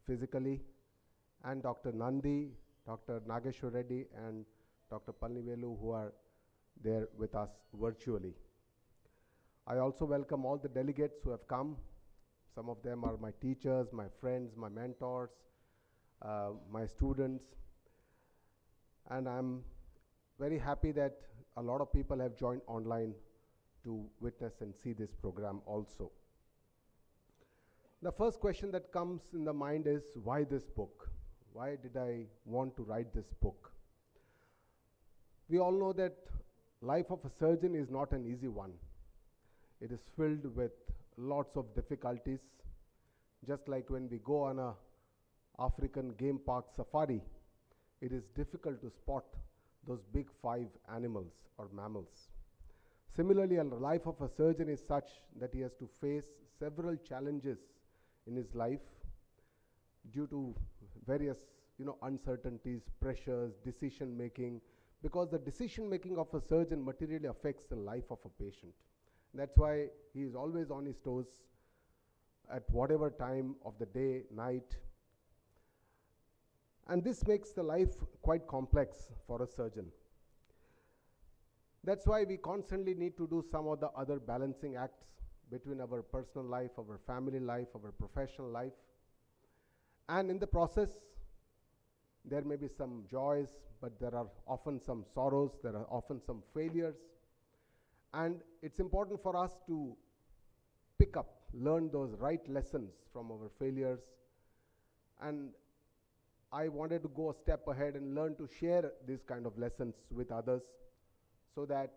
physically, and Dr. Nandi, Dr. Nageshwar Reddy, and Dr. Palnivelu, who are there with us virtually. I also welcome all the delegates who have come. Some of them are my teachers, my friends, my mentors, my students. And I'm very happy that a lot of people have joined online to witness and see this program also. The first question that comes in the mind is, why this book? Why did I want to write this book? We all know that life of a surgeon is not an easy one. It is filled with lots of difficulties. Just like when we go on a African game park safari, it is difficult to spot those big 5 animals or mammals. Similarly, a life of a surgeon is such that he has to face several challenges in his life due to various uncertainties, pressures, decision making, because the decision making of a surgeon materially affects the life of a patient. That's why he is always on his toes at whatever time of the day, night. And this makes the life quite complex for a surgeon. That's why we constantly need to do some of the other balancing acts between our personal life, our family life, our professional life. And in the process, there may be some joys, but there are often some sorrows, there are often some failures. And it's important for us to pick up, learn those right lessons from our failures. And I wanted to go a step ahead and learn to share these kind of lessons with others so that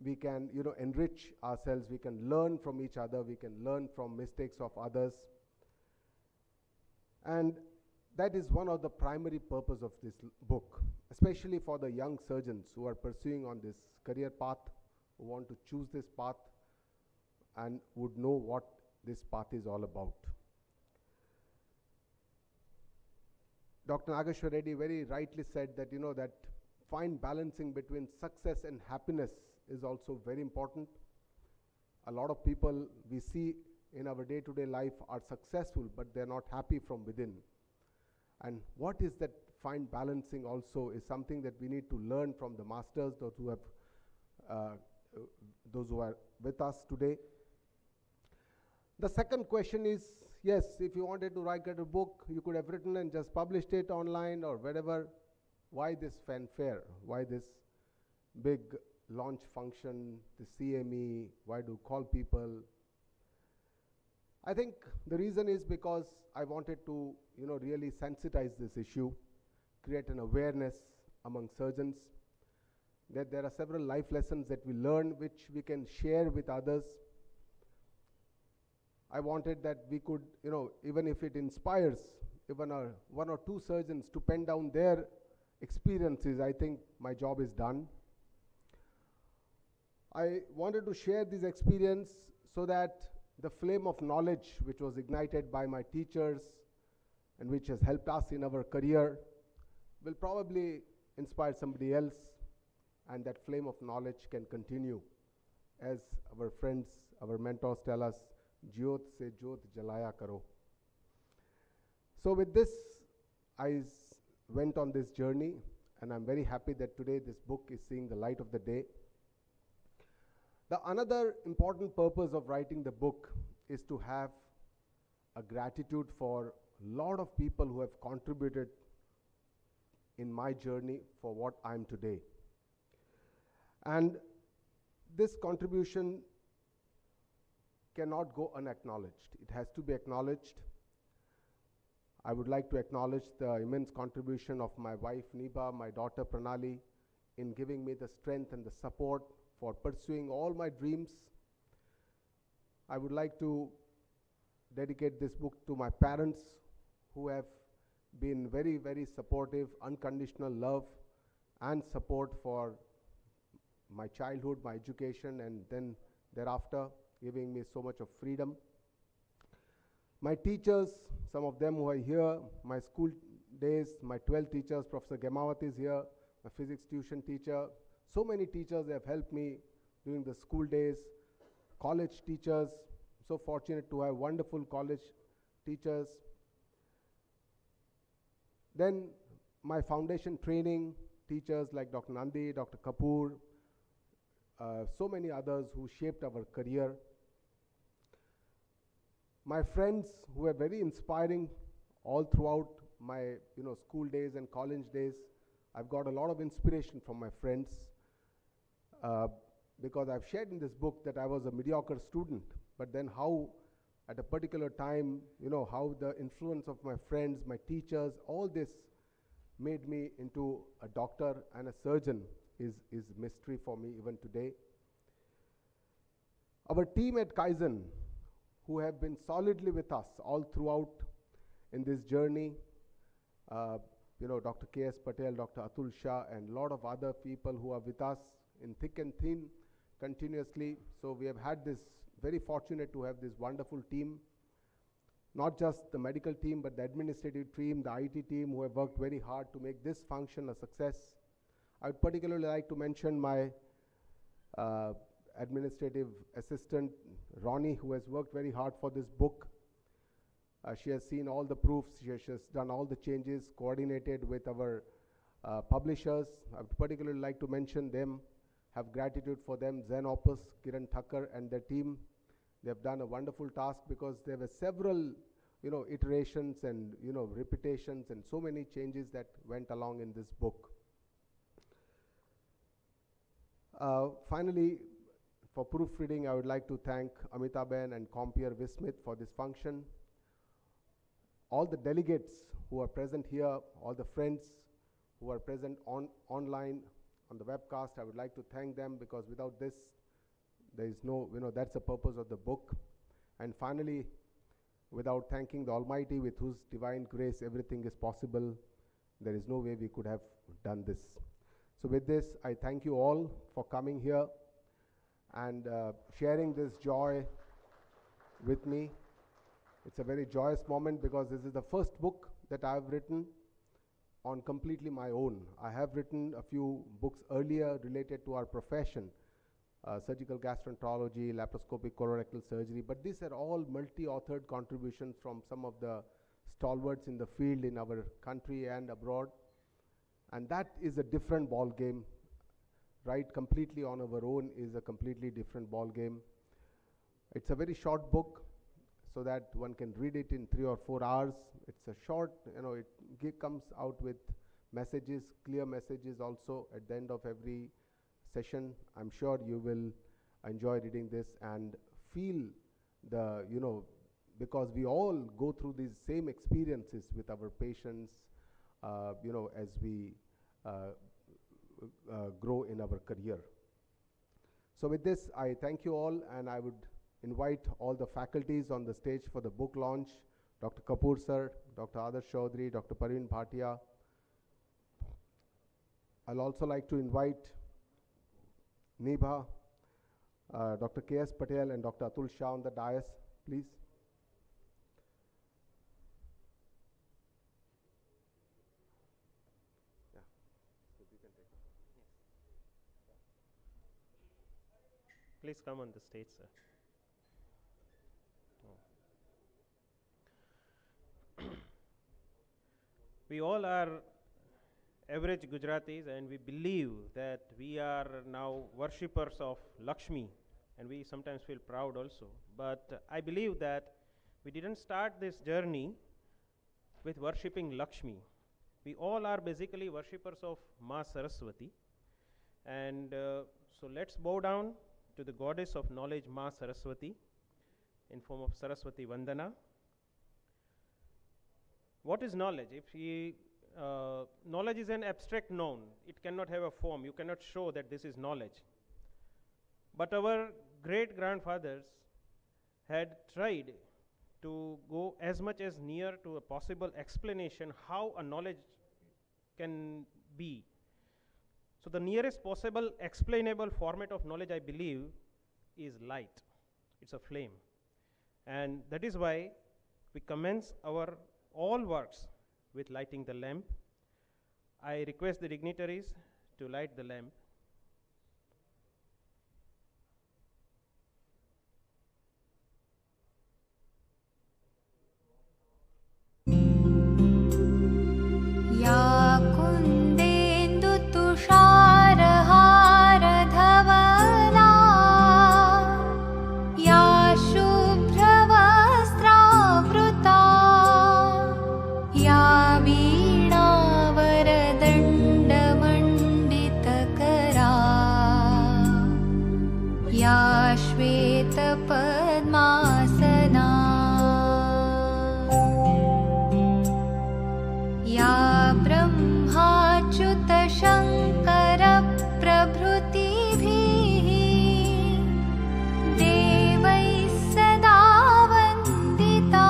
we can, enrich ourselves, we can learn from each other, we can learn from mistakes of others. And that is one of the primary purpose of this book, especially for the young surgeons who are pursuing on this career path, who want to choose this path and would know what this path is all about. Dr. Nageshwar Reddy very rightly said that, that fine balancing between success and happiness is also very important. A lot of people we see in our day-to-day life are successful, but they're not happy from within. And what is that fine balancing also is something that we need to learn from the masters, those who are with us today. The second question is, yes, if you wanted to write a book, you could have written and just published it online or wherever. Why this fanfare? Why this big launch function, the CME? Why do you call people? I think the reason is because I wanted to, really sensitize this issue, create an awareness among surgeons that there are several life lessons that we learn which we can share with others. I wanted that we could, even if it inspires even 1 or 2 surgeons to pen down their experiences, I think my job is done. I wanted to share this experience so that the flame of knowledge which was ignited by my teachers and which has helped us in our career will probably inspire somebody else, and that flame of knowledge can continue. As our friends, our mentors tell us, ज्योत से ज्योत जलाया करो. So with this, went on this journey, and I'm very happy that today this book is seeing the light of the day. The another important purpose of writing the book is to have a gratitude for a lot of people who have contributed in my journey for what I am today. And this contribution cannot go unacknowledged. It has to be acknowledged. I would like to acknowledge the immense contribution of my wife Niba, my daughter Pranali, in giving me the strength and the support for pursuing all my dreams. I would like to dedicate this book to my parents, who have been very, very supportive, unconditional love and support for my childhood, my education, and then thereafter giving me so much of freedom. My teachers, some of them who are here, my school days, my 12 teachers, Professor Gemawati is here, my physics tuition teacher. So many teachers have helped me during the school days. College teachers, so fortunate to have wonderful college teachers. Then my foundation training teachers like Dr. Nandi, Dr. Kapoor, so many others who shaped our career. My friends who were very inspiring all throughout my school days and college days. I've got a lot of inspiration from my friends because I've shared in this book that I was a mediocre student, but then how at a particular time, how the influence of my friends, my teachers, all this made me into a doctor and a surgeon is mystery for me even today. Our team at Kaizen, who have been solidly with us all throughout in this journey, Dr. K.S. Patel, Dr. Atul Shah, and a lot of other people who are with us in thick and thin continuously. So we have had this, very fortunate to have this wonderful team, not just the medical team, but the administrative team, the IT team, who have worked very hard to make this function a success. I would particularly like to mention my administrative assistant, Ronnie, who has worked very hard for this book. She has seen all the proofs, she has done all the changes, coordinated with our publishers. I would particularly like to mention them, have gratitude for them, Zen Opus, Kiran Thakkar and their team. They have done a wonderful task because there were several iterations and repetitions and so many changes that went along in this book. Finally, for proofreading, I would like to thank Amitaben and Compier Vismith for this function. All the delegates who are present here, all the friends who are present online on the webcast, I would like to thank them, because without this, there is no, that's the purpose of the book. And finally, without thanking the Almighty, with whose divine grace everything is possible, there is no way we could have done this. So with this, I thank you all for coming here and sharing this joy with me. It's a very joyous moment because this is the first book that I have written on completely my own. I have written a few books earlier related to our profession, surgical gastroenterology, laparoscopic colorectal surgery, but these are all multi-authored contributions from some of the stalwarts in the field in our country and abroad. And that is a different ball game. Write completely on our own is a completely different ball game. It's a very short book, so that one can read it in 3 or 4 hours. It's a short, it comes out with messages, clear messages also at the end of every session. I'm sure you will enjoy reading this and feel the, because we all go through these same experiences with our patients, as we grow in our career. So with this, I thank you all, and I would invite all the faculties on the stage for the book launch. Dr. Kapoor sir, Dr. Adarsh Chaudhary, Dr. Parveen Bhatia. I'll also like to invite Nibha, Dr. K.S. Patel and Dr. Atul Shah on the dais, please. Please come on the stage, sir. We all are average Gujaratis, and we believe that we are now worshippers of Lakshmi, and we sometimes feel proud also. But I believe that we didn't start this journey with worshipping Lakshmi. We all are basically worshippers of Ma Saraswati, and so let's bow down to the goddess of knowledge, Ma Saraswati, in form of Saraswati Vandana. What is knowledge? Knowledge is an abstract noun. It cannot have a form. You cannot show that this is knowledge. But our great grandfathers had tried to go as much as near to a possible explanation how a knowledge can be. So the nearest possible explainable format of knowledge, I believe, is light. It's a flame. And that is why we commence our all works with lighting the lamp. I request the dignitaries to light the lamp. या कुन्देन्दु तुषारहारधवला या शुभ्रवस्त्रावृता या वीणावरदण्डमण्डितकरा या श्वेतपद्मासना या ब्रह्माच्युतशङ्करप्रभृतिभिः देवैः सदा वन्दिता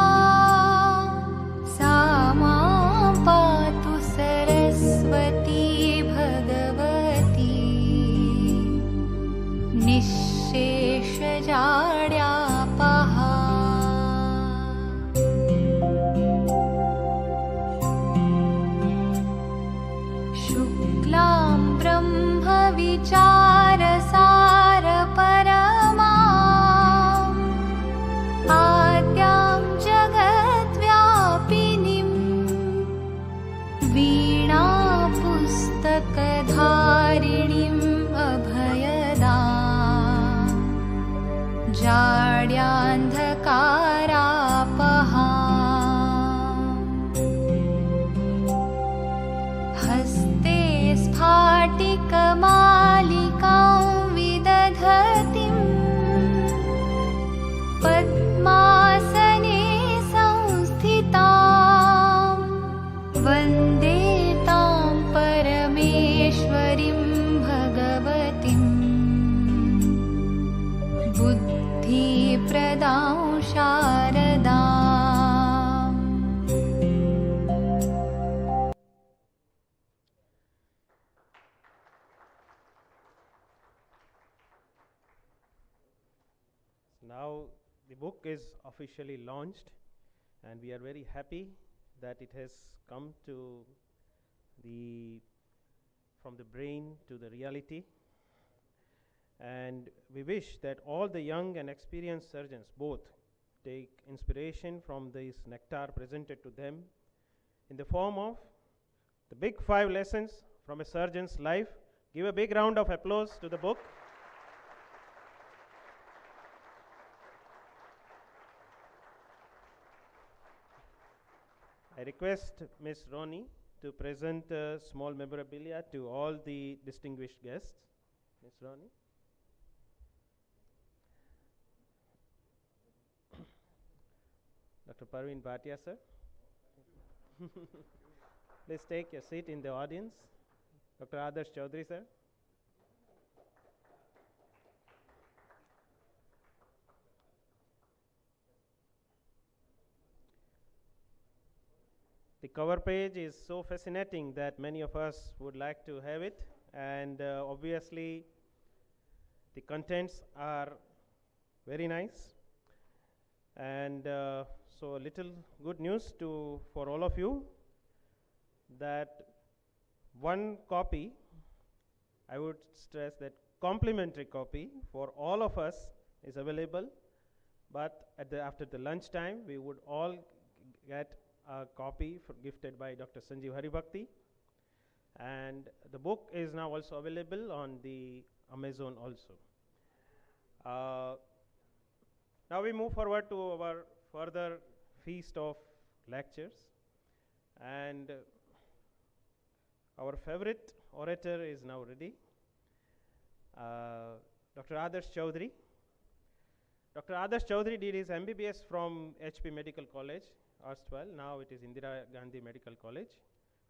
सा मां पातु सरस्वती भगवती निःशेषजाड्यापहा शुक्लां ब्रह्मविचारसारपरमाम् आद्यां जगद्व्यापिनीं वीणापुस्तकधारिणीम् अभयदाम् जाड्यान्धकारापहाम् हस्ते स्फाटिकमालिकां विदधतीं पद्मासने संस्थितां वन्दे तां परमेश्वरीं भगवतीं बुद्धिप्रदां शारदाम् Now the book is officially launched, and we are very happy that it has come to from the brain to the reality. And we wish that all the young and experienced surgeons both take inspiration from this nectar presented to them in the form of the big 5 lessons from a surgeon's life. Give a big round of applause to the book. I request Ms. Roni to present small memorabilia to all the distinguished guests. Ms. Roni. Dr. Parveen Bhatia, sir. Please take your seat in the audience. Dr. Adarsh Chaudhary, sir. The cover page is so fascinating that many of us would like to have it, and obviously the contents are very nice. And so a little good news for all of you, that one copy, I would stress that complimentary copy for all of us is available, but after the lunch time we would all get a copy gifted by Dr. Sanjeev Haribhakti, and the book is now also available on the Amazon also. Now we move forward to our further feast of lectures, and our favorite orator is now ready, Dr. Adarsh Chaudhary. Dr. Adarsh Chaudhary did his MBBS from HP Medical College, erstwhile, now it is Indira Gandhi Medical College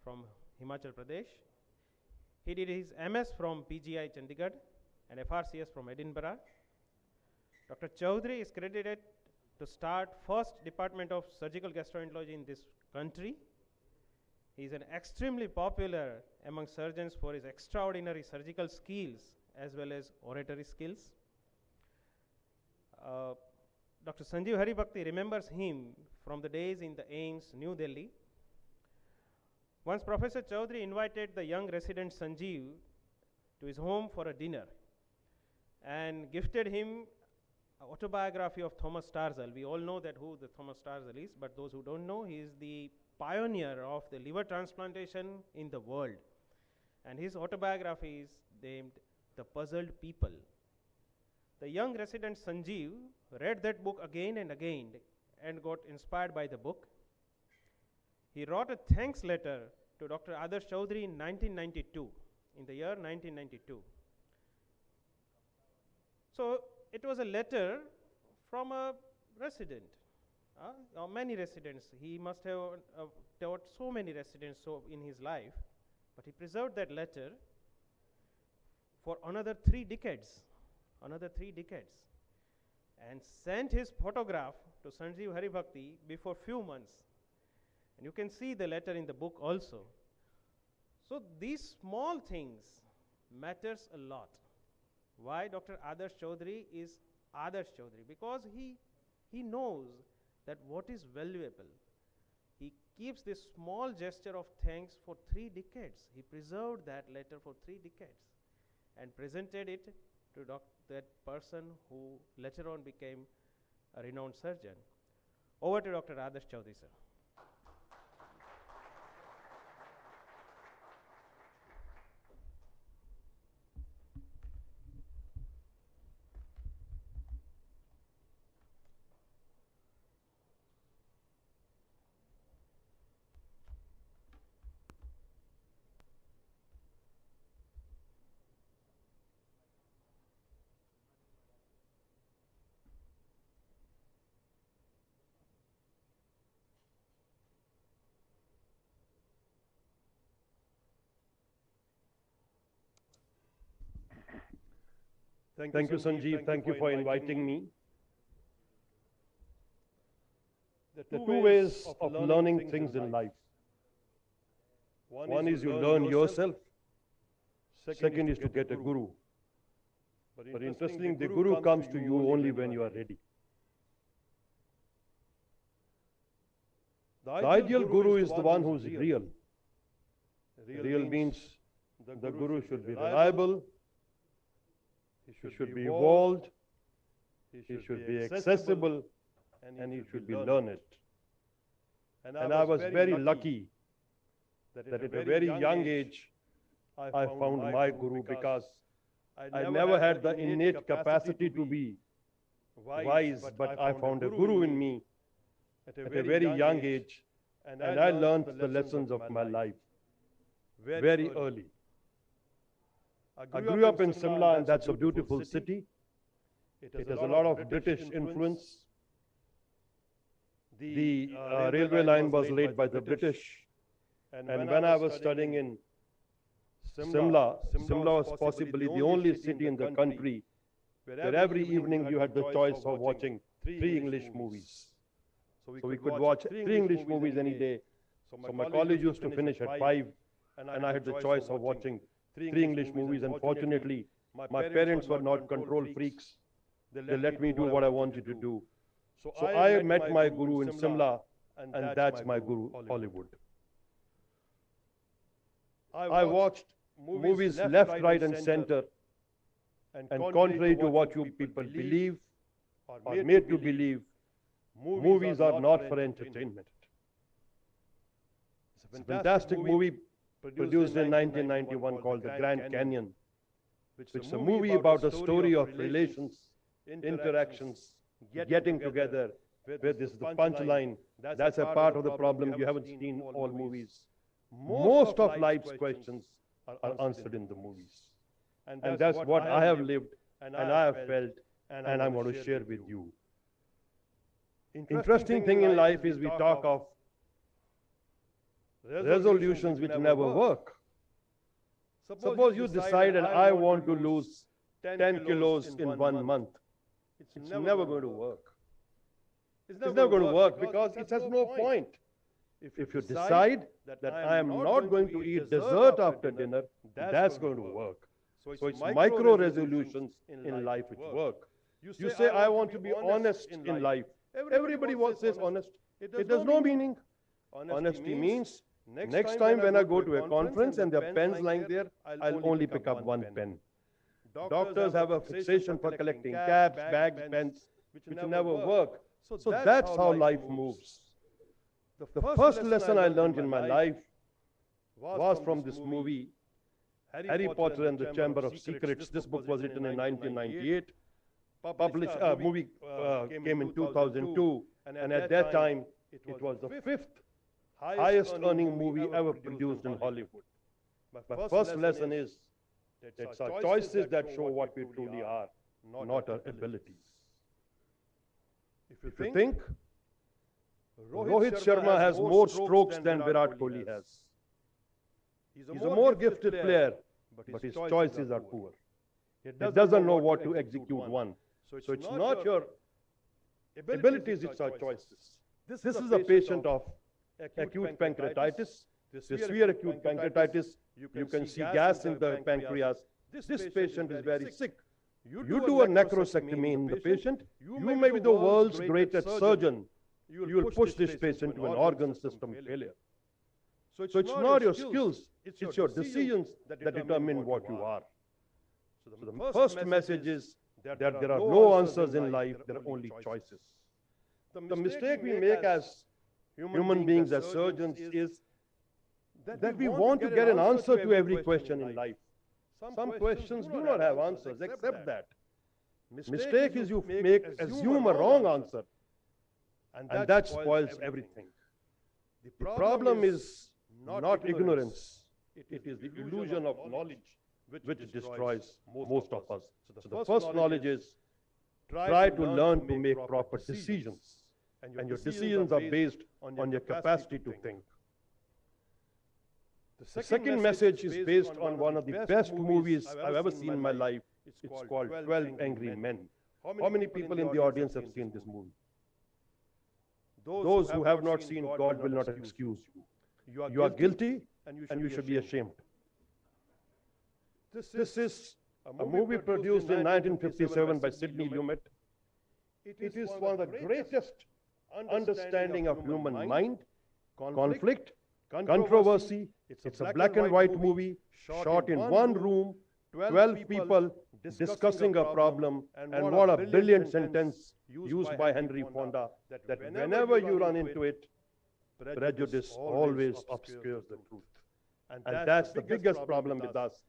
from Himachal Pradesh. He did his MS from PGI Chandigarh and FRCS from Edinburgh. Dr. Chaudhary is credited to start first department of surgical gastroenterology in this country. He is an extremely popular among surgeons for his extraordinary surgical skills as well as oratory skills. Dr. Sanjeev Haribhakti remembers him from the days in the AIIMS, New Delhi. Once Professor Chaudhary invited the young resident Sanjeev to his home for a dinner and gifted him an autobiography of Thomas Starzl. We all know that who the Thomas Starzl is, but those who don't know, he is the pioneer of the liver transplantation in the world. And his autobiography is named The Puzzled People. The young resident Sanjeev read that book again and again and got inspired by the book. He wrote a thanks letter to Dr. Adarsh Chaudhary in 1992, in the year 1992. So it was a letter from a resident, or many residents. He must have taught so many residents in his life, but he preserved that letter for another 3 decades. And sent his photograph to Sanjeev Haribhakti before few months. And you can see the letter in the book also. So these small things matters a lot. Why Dr. Adarsh Chaudhary is Adarsh Chaudhary? Because he knows that what is valuable. He keeps this small gesture of thanks for 3 decades. He preserved that letter for 3 decades and presented it to that person who later on became a renowned surgeon. Over to Dr. Adarsh Chaudhary, sir. Thank you, Sanjeev. Thank you for inviting me. There are 2 ways of learning things in life. One is you learn yourself. Second is to get a guru. But interestingly, the guru comes to you only when you are ready. The ideal guru is the one who is real. Real means the guru should be reliable. He should be evolved, he should be accessible, and he should be learned. And I was very lucky that at a very young age, I found my guru, because I never had the innate capacity to be wise, but I found a guru in me at a very young age, and I learned the lessons of my life very early. I grew up in Simla, and that's a beautiful city. It has a lot of British influence. The railway line was laid by the British. And when I was studying in Simla was possibly the only city in the country where every evening you had the choice of watching 3 English movies. So we could watch 3 English movies any day. So my college used to finish at 5, and I had the choice of watching 3 English movies. Unfortunately, my parents were not control freaks. They let me do what I wanted to do. So I met my guru in Simla, and that's my guru, Hollywood. I watched movies left, right, and center, and contrary to what you people believe or made to believe, movies are not for entertainment. It's a fantastic movie produced in 1991 called The Grand Canyon, which is a movie about a story of relations, interactions, getting together, where this is the punchline. That's a part of the problem. You haven't seen all movies. Most of life's questions are answered in the movies. And that's what I have lived and I have felt and I'm going to share with you. Interesting thing in life is we talk of resolutions which never work. Suppose you decide and I want to lose 10 kilos in 1 month. It's never going to work. It's never going to work because it has no point. If you decide that I am not going to eat dessert after dinner, that's going to work. So it's micro resolutions in life which work. You say, I want to be honest in life. Everybody says honest. It has no meaning. Honesty means next time when I go to a conference and there are pens lying there, I'll only pick up 1 pen. Doctors have a fixation for collecting caps, bags, pens, which never work. So that's how life moves. The first lesson I learned in my life was from this movie, Harry Potter and the Chamber of Secrets. This book was written in 1998. Movie came in 2002, and at that time, it was the 5th highest earning movie ever produced in Hollywood. My first lesson is that it's our choices that show what we truly are, not our abilities. If you think, Rohit Sharma has more strokes than Virat Kohli has. He's a more gifted player, but his choices are poor. He doesn't know what to execute one. So it's not your abilities, it's our choices. This is a patient of acute pancreatitis, severe acute pancreatitis. You can see gas in the pancreas. This patient is very sick. You do a necrosectomy in the patient, you may be the world's greatest surgeon. You will push this patient to an organ system failure. So it's not your skills, it's your decisions that determine what you are. So the first message is that there are no answers in life, there are only choices. The mistake we make as human beings, as surgeons, is that we want to get an answer to every question in life. Some questions do not have answers, accept that. Mistake is you assume a wrong answer, and that spoils everything. The problem is not ignorance, it is the illusion of knowledge which destroys most of us. So the first knowledge is try to learn to make proper decisions, and your decisions are based on your capacity to think. The second message is based on one of the best movies I've ever seen in my life. It's called 12 Angry Men. How many people in the audience have seen this movie? Those who have not seen, God will not excuse you. You are guilty and you should be ashamed. This is a movie produced in 1957 by Sidney Lumet. It is one of the greatest understanding of human mind, conflict, controversy. It's a black and white movie shot in one room, 12 people discussing a problem, and what a brilliant sentence used by Henry Fonda, that whenever you run into it, prejudice always obscures the truth. And that's the biggest problem with us,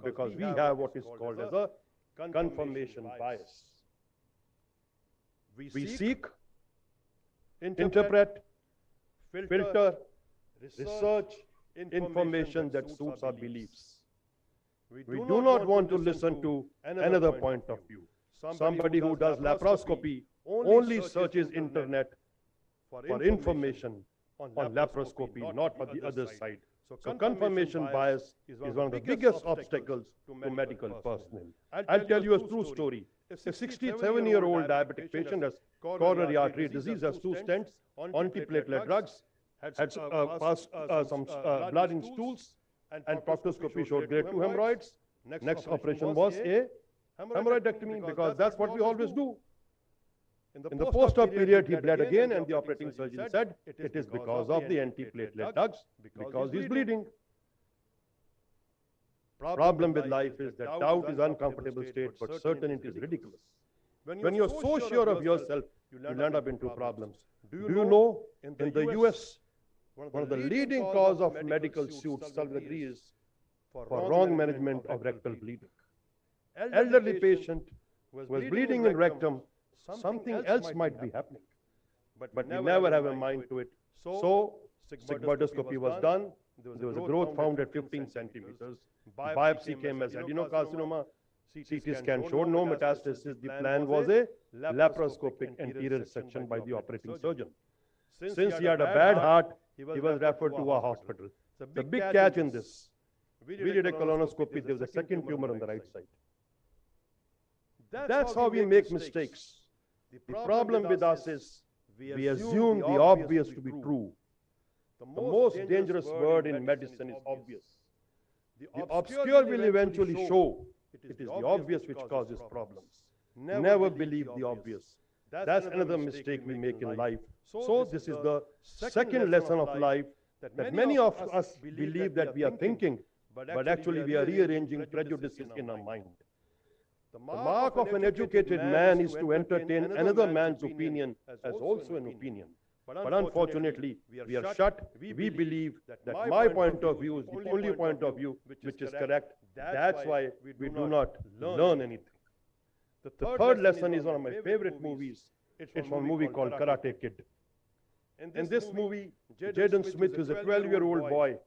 because we have what is called as a confirmation bias. We seek, interpret, filter, research information that suits our beliefs. We do not want to listen to another point of view. Somebody who does laparoscopy only searches internet for information on laparoscopy, not on the other side. So confirmation bias is one of the biggest obstacles to medical personnel. I'll tell you a true story. A 67-year-old diabetic patient has coronary artery disease, has 2 stents, antiplatelet drugs, had passed some blood in stools, and proctoscopy showed grade 2 hemorrhoids. Next operation was a hemorrhoidectomy, because that's what we always do. In the post-op period, he bled again, and the operating surgeon said it is because of the antiplatelet drugs, because he's bleeding. Problem with life is that doubt is uncomfortable state, but certainty is ridiculous. When you're so sure of yourself, you'll end up into problems. Do you know, in the US, One of the leading cause of medical suits, Salve agree, is for wrong management of rectal bleeding. Elderly patient was bleeding in rectum, something else might be happening, but we never have a mind to it. So sigmoidoscopy was done. There was a growth found at 15 centimeters. Biopsy came as adenocarcinoma. CT scan showed no metastasis. The plan was a laparoscopic anterior section by the operating surgeon. Since he had a bad heart, he was referred to a hospital. The big catch in this, we did a colonoscopy, there was a second tumor on the right side. That's how we make mistakes. The problem with us is we assume the obvious to be true. The most dangerous word in medicine is obvious. The obscure will eventually show it is the obvious which causes problems. Never believe the obvious. That's another mistake we make in life. So this is the second lesson of life, that many of us believe that we are thinking, but actually we are rearranging prejudices in our mind. The mark of an educated man is to entertain another man's opinion as also an opinion. But unfortunately, we are shut. We believe that my point of view is the only point of view which is correct. That's why we do not learn anything. The third lesson is one of my favorite movies. It's from a movie called Karate Kid. In this movie, Jaden Smith, who is a 12-year-old boy,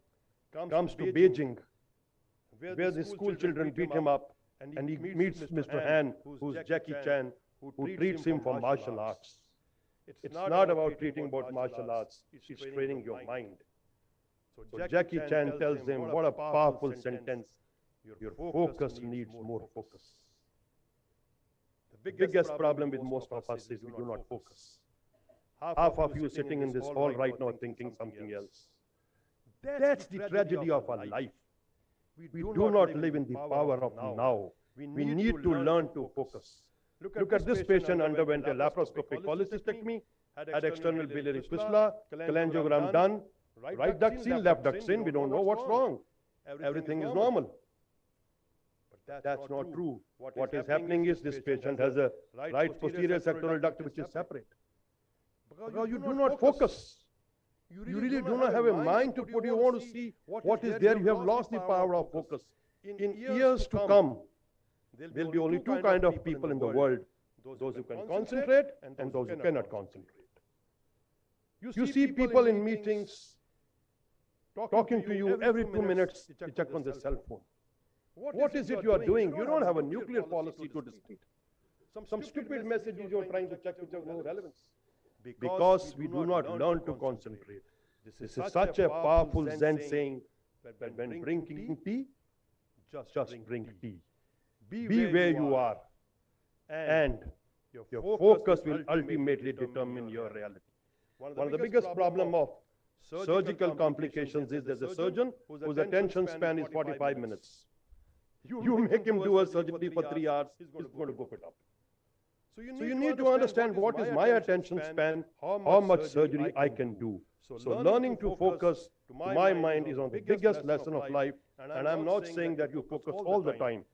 comes to Beijing, where the school children beat him up, and he meets Mr. Han, who's Jackie Chan, who treats him for martial arts. It's not about treating about martial arts, it's training your mind. So Jackie Chan tells him, what a powerful sentence, your focus needs more focus. The biggest problem with most of us is we do not focus. Half of you sitting in this hall right now thinking something else. That's the tragedy of our life. We do not live in the power of now. We need to learn to focus. Look at this patient underwent a laparoscopic cholecystectomy, had external biliary fistula, cholangiogram done, right ducts in, left ducts in, we don't know what's wrong. Everything is normal. But that's not true. What is happening is this patient has a right posterior sectoral duct which is separate. Because you do not focus. You really do not have a mind to put, you want to see what is there, you have lost the power of focus. In years to come, there will be only two kinds of people in the world, those who can concentrate and those who cannot concentrate. You see people in meetings talking to you every 2 minutes, they check on their cell phone. What is it you are doing? You don't have a nuclear policy to decide. Some stupid messages you are trying to check which have no relevance. Because we do not learn to concentrate. This is such a powerful Zen saying that when drinking tea, just drink tea. Be where you are, and your focus will ultimately determine your reality. One of the biggest problems of surgical complications is there's a surgeon whose attention span is 45 minutes. You make him do a surgery for 3 hours, he's going to go it up. So you need to understand what is my attention span, how much surgery I can do. So learning to focus, to my mind, is one of the biggest lesson of life. And I'm not saying that you focus all the time.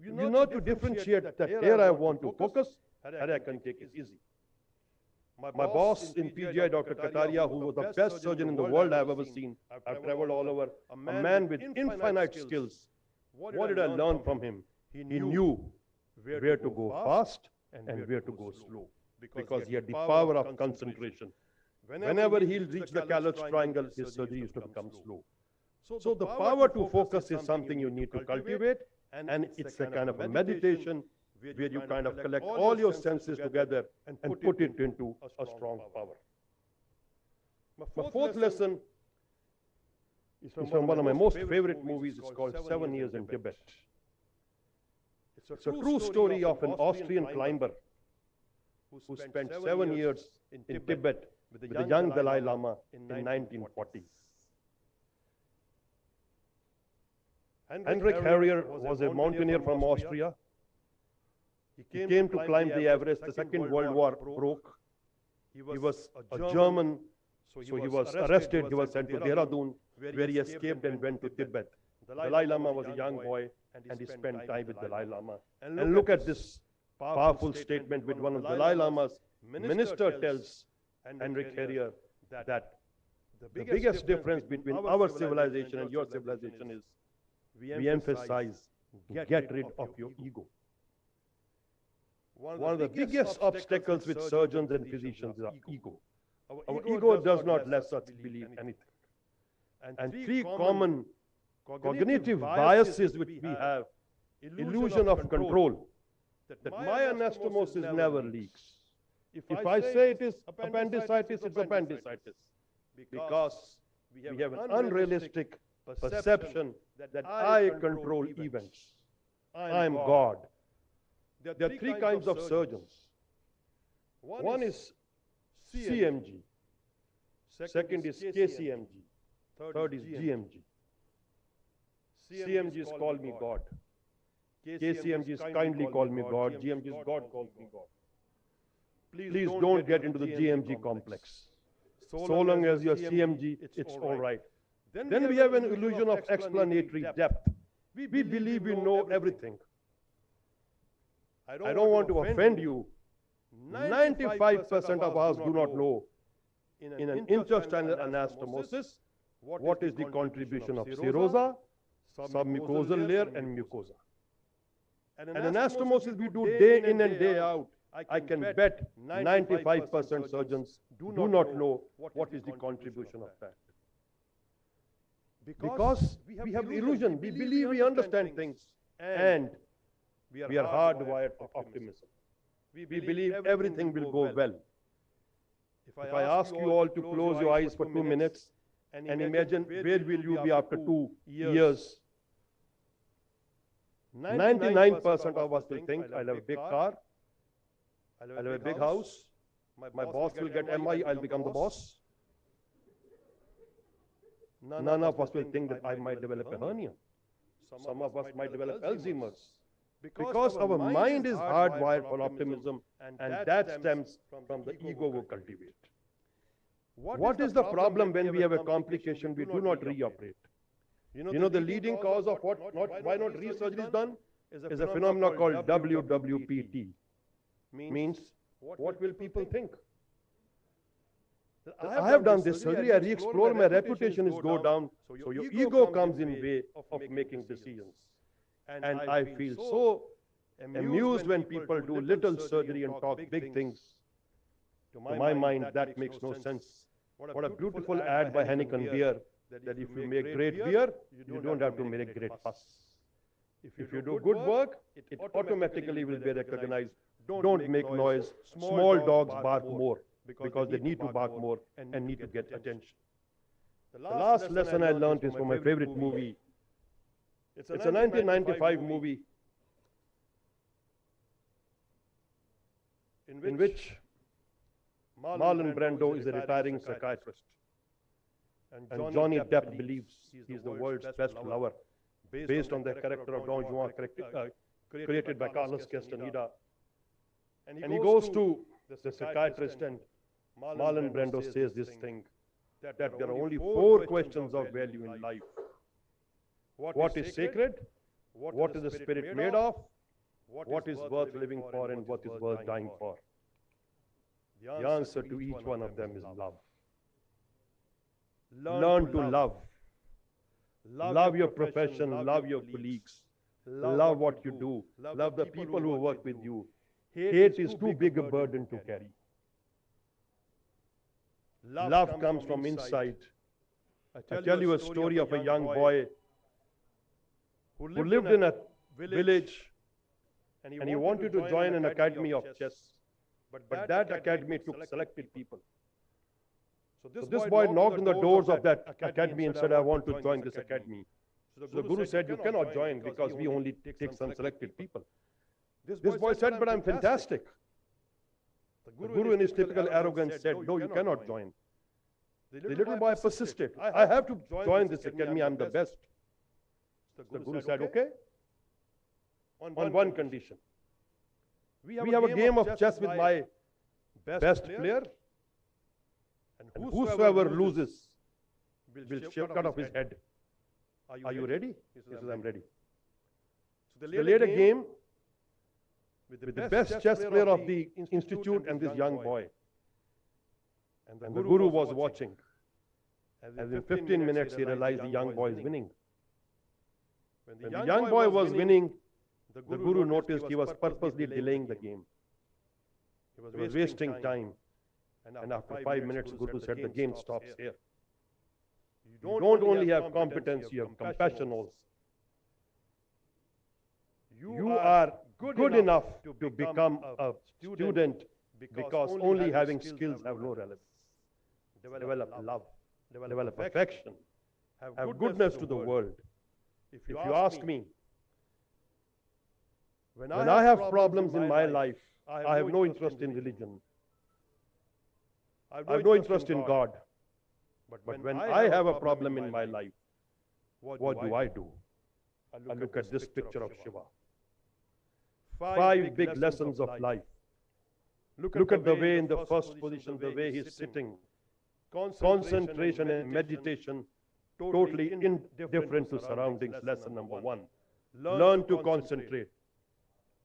You know to differentiate that here I want to focus, and I can take it easy. My boss in PGI, Dr. Kataria, who was the best surgeon in the world I've ever seen, I've traveled all over, a man with infinite skills. What did I learn from him? He knew where to go fast and where to go slow, because he had the power of concentration. Whenever he'll reach the Calloch triangle, his surgery used to become slow. So the power to focus is something you need to cultivate, and it's a kind of a meditation where you kind of collect all your senses together and put it into a strong power. My fourth lesson is from one of my most favorite movies. It's called 7 Years in Tibet. It's a true story of an Austrian climber who spent 7 years in Tibet with the young Dalai Lama in 1940. Heinrich Harrier was a mountaineer from Austria. He came to climb the Everest. The Second World War broke. He was a German, so he was arrested. He was sent to Dehradun, where he escaped and went to Tibet. Dalai Lama was a young boy, and he spent time with Dalai Lama. And look at this powerful statement with one of Dalai Lama's minister tells Heinrich Harrier that The biggest difference between our civilization and your civilization is we emphasize get rid of your ego. One of the biggest obstacles with surgeons and physicians is our ego. Our ego does not let us believe anything. And three common cognitive biases which we have: illusion of control, that my anastomosis never leaks. If I say it is appendicitis, it's appendicitis. Because we have an unrealistic perception that I control events. I am God. There are three kinds of surgeons. One is CMG. Second is KCMG. Third is GMG. CMG is call me God. KCMG is kindly call me God. GMG is God calls me God. Please don't get into the GMG complex. So long as you're CMG, it's all right. Then we have an illusion of explanatory depth. We believe we know everything. I don't want to offend you. 95% of us do not know in an intestinal anastomosis what is the contribution of serosa, submucosal layer, and mucosa. And anastomosis we do day in and day out. I can bet 95% surgeons do not know what is the contribution of that. Because we have the illusion, we believe we understand things, and we are hardwired for optimism. We believe everything will go well. If I ask you all to close your eyes for 2 minutes and imagine where will you be after 2 years, 99% of us will think, I'll have a big car, I'll have a big house, my boss will get MI, I'll become the boss. None of us will think that I might develop a hernia. Some of us might develop Alzheimer's. Because our mind is hardwired for optimism, and that stems from the ego we cultivate. What is the problem when we have a complication we do not reoperate? You know the leading cause of why not resurgery is done is a phenomenon called WWPT. Means, what will people think? I have done this surgery, I re-explore, my reputation is go down, so your ego comes in way of making decisions. And I feel so amused when people do little surgery and talk big things. To my mind, that makes no sense. What a beautiful ad by Heineken beer, that if you make great beer, you don't have to make great fuss. If you do good work, it automatically will be recognized. Don't make noise. Small dogs bark more because they need to bark more and need to get attention. The last lesson I learned is from my favorite movie. It's a 1995 movie in which Marlon Brando is a retiring psychiatrist. And Johnny Depp believes he's the world's best lover, based on the character of Don Juan created by Carlos Castaneda. And he goes to the psychiatrist, and Marlon Brando says this thing, that there are only 4 questions of value in life. What is sacred? What is the spirit made of? What is worth living for, and what is worth dying for? The answer to each one of them is love. Learn to love. Love your profession, love your colleagues, love what you do, love the people who work with you. Hate is too big a burden to carry. Love comes from inside. I tell you a story of a young boy who lived in a village, and he wanted to join an academy of chess. But that academy took selected people. So this boy knocked on the doors of that academy and said, I want to join this academy. So the Guru said, you cannot join because we only take some selected people. This boy said, but I'm fantastic. The Guru in his typical arrogance said, no, you cannot join. The little boy persisted. I have to join this academy, I'm the best. The Guru said, okay, on one condition. We have a game of chess with my best player, and whosoever loses will cut off his head. Are you ready? He says, I'm ready. So they laid a game with the best chess player of the institute and this young boy. And the Guru was watching. As in 15 minutes, he realized the young boy is winning. When the young boy was winning, the Guru noticed he was purposely delaying the game. He was wasting time. And after 5 minutes, Guru said, the game stops here. You don't only have competence, you have compassion also. You are good enough to become a student because only having skills have no relevance. Develop love, develop affection, have goodness to the world. If you ask me, when I have problems in my life, I have no interest in religion. I have no interest in God. But when I have a problem in my life, what do? I look at this picture of Shiva. 5 big lessons of life. Look at the way in the first position, the way he's sitting. Concentration and meditation, totally indifferent to surroundings. Lesson number 1. Learn to concentrate.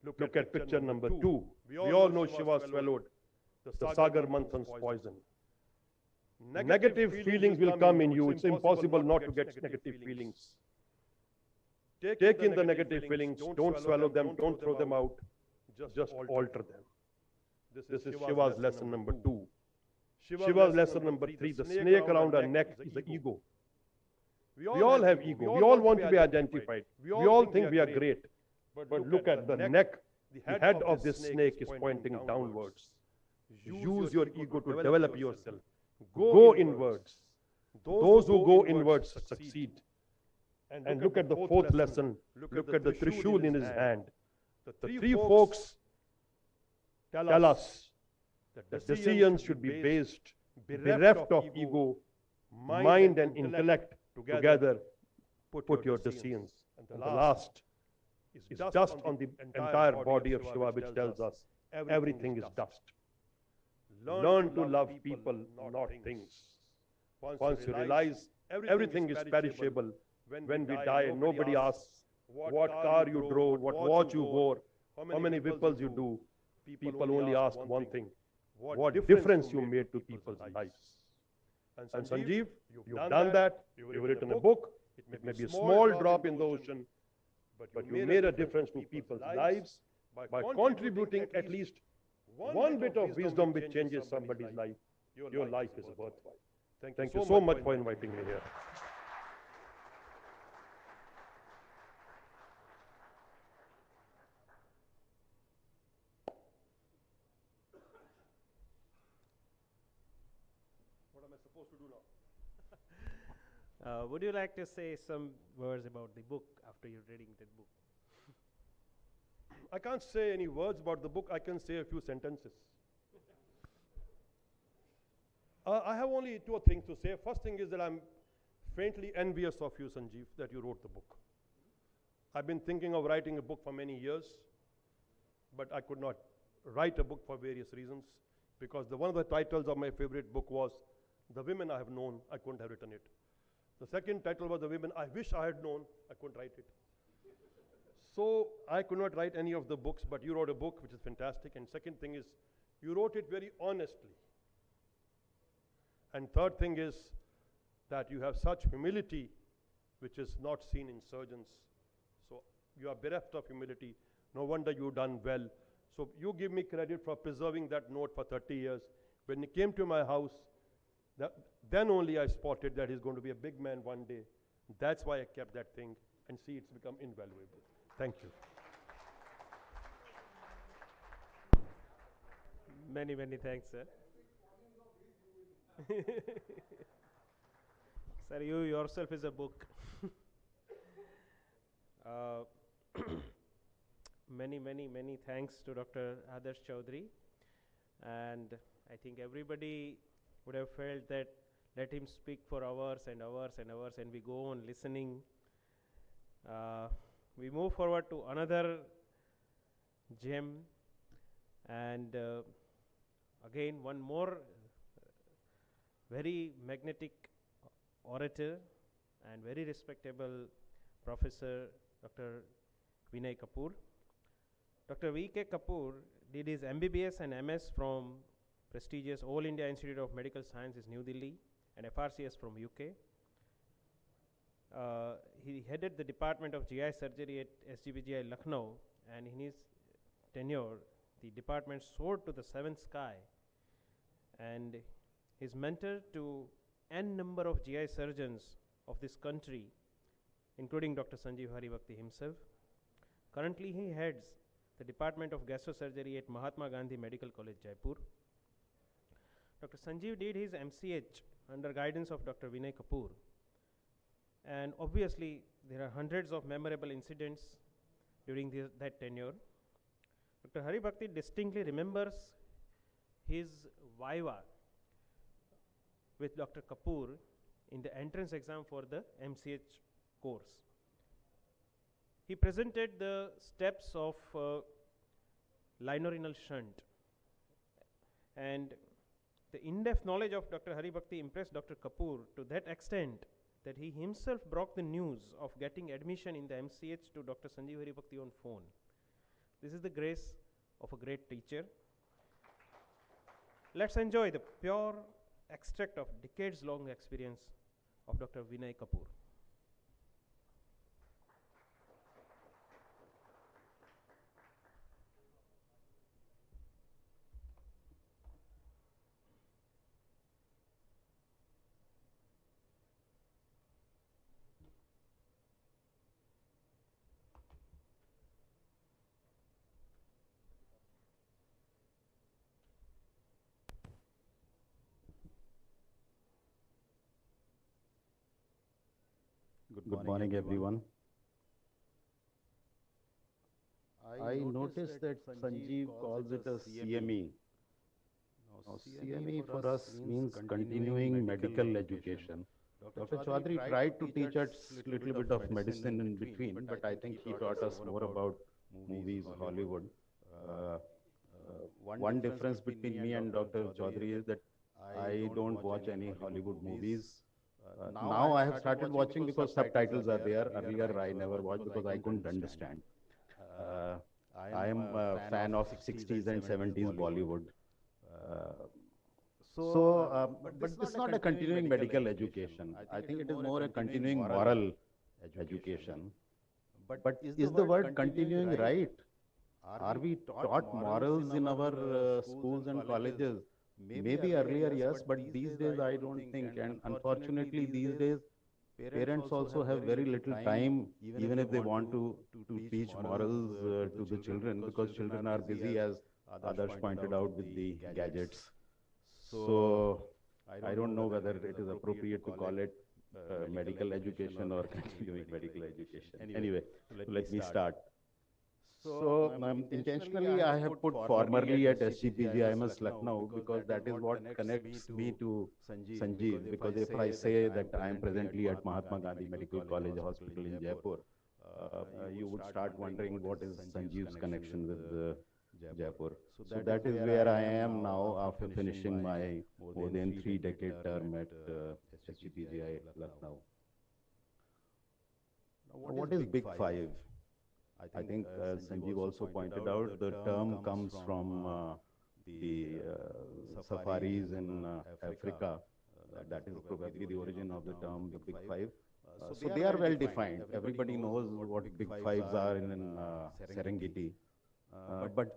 Look at picture number 2. We all know Shiva swallowed the Sagar Manthan's poison. Negative feelings will come in you. It's impossible not to get negative feelings. Take in the negative feelings, don't swallow them, don't throw them out, just alter them. This is Shiva's lesson number 2. Shiva's lesson number 3, the snake around our neck is the ego. We all have ego. We all want to be identified. We all think we are great. But look at the neck. The head of this snake is pointing downwards. Use your ego to develop yourself. Go inwards. Those who go inwards succeed. And look at the 4th lesson. Look at the Trishul in his hand. The 3 folks tell us that decisions should be based, bereft of ego, mind and intellect together. Put your decisions. And the last is dust on the entire body of Shiva, which tells us everything is dust. Learn to love people, not things. Once you realize everything is perishable, when we die, nobody asks what car you drove, what watch you wore, how many whipples you do. People only ask one thing: what difference you made to people's lives. And Sanjeev, you've done that. You've written a book. It may be a small drop in the ocean, but you made a difference to people's lives by contributing at least one bit of wisdom which changes somebody's life. Your life is worthwhile. Thank you so much for inviting me here. What am I supposed to do now? Would you like to say some words about the book after you're reading that book? I can't say any words about the book. I can say a few sentences. I have only 2 or 3 things to say. First thing is that I'm faintly envious of you, Sanjeev, that you wrote the book. I've been thinking of writing a book for many years, but I could not write a book for various reasons, because one of the titles of my favorite book was The Women I Have Known. I couldn't have written it. The second title was The Women I Wish I Had Known. I couldn't write it. So I could not write any of the books, but you wrote a book, which is fantastic. And second thing is, you wrote it very honestly. And third thing is that you have such humility, which is not seen in surgeons. So you are bereft of humility. No wonder you've done well. So you give me credit for preserving that note for 30 years. When he came to my house, then only I spotted that he's going to be a big man one day. That's why I kept that thing, and see, it's become invaluable. Thank you. Many, many thanks, sir. Sir, you yourself is a book. Many, many, many thanks to Dr. Adarsh Chaudhary. And I think everybody would have felt that let him speak for hours and hours and hours, and we go on listening. We move forward to another gem, and again one more very magnetic orator and very respectable professor, Dr. Vinay Kapoor. Dr. V.K. Kapoor did his MBBS and MS from prestigious All India Institute of Medical Sciences, New Delhi, and FRCS from UK. He headed the Department of GI Surgery at SGPGI Lucknow, and in his tenure, the department soared to the seventh sky, and his mentor to n number of GI surgeons of this country, including Dr. Sanjeev Haribhakti himself. Currently, he heads the Department of Gastrosurgery at Mahatma Gandhi Medical College, Jaipur. Dr. Sanjeev did his MCH under guidance of Dr. Vinay Kapoor. And obviously, there are hundreds of memorable incidents during that tenure. Dr. Haribhakti distinctly remembers his viva with Dr. Kapoor in the entrance exam for the MCH course. He presented the steps of linear shunt, and the in-depth knowledge of Dr. Haribhakti impressed Dr. Kapoor to that extent that he himself broke the news of getting admission in the MCH to Dr. Sanjeev Haribhakti on phone. This is the grace of a great teacher. Let's enjoy the pure extract of decades-long experience of Dr. Vinay Kapoor. Good morning, everyone. I noticed that Sanjeev calls it a CME. Now, CME for us means continuing medical education. Dr. Chaudhary tried to teach us a little bit of medicine in between, but I think he taught us more about movies, Hollywood. One difference between me and Dr. Chaudhary is that I don't watch any Hollywood movies. Now I have started watching because subtitles are there. Earlier I never watched because I couldn't understand. I am a fan of 60s and 70s Bollywood. But this is not a continuing medical education. I think it is more a continuing moral education. But is the word continuing right? Are we taught morals in our schools and colleges? Maybe earlier, yes, but these days I don't think. And unfortunately, these days, parents also have very little time, even if they want to teach morals to the children, because children are busy, as others pointed out, with the gadgets. So I don't know whether it is appropriate to call it medical education or continuing medical education. Anyway, let me start. So intentionally I have put formerly at SGPGIMS Lucknow because that is what connects me to Sanjeev, because if I say that I am presently at Mahatma Gandhi Medical College Hospital in Jaipur, you would start wondering what is Sanjeev's connection with Jaipur. So that is where I am now after finishing my more than 3-decade term at SGPGI Lucknow. What is Big Five? I think Sanjeev also pointed out the term comes from the safaris in Africa. That is probably the origin of the term the Big Five. So they are well defined. Everybody knows what Big Fives are in Serengeti. But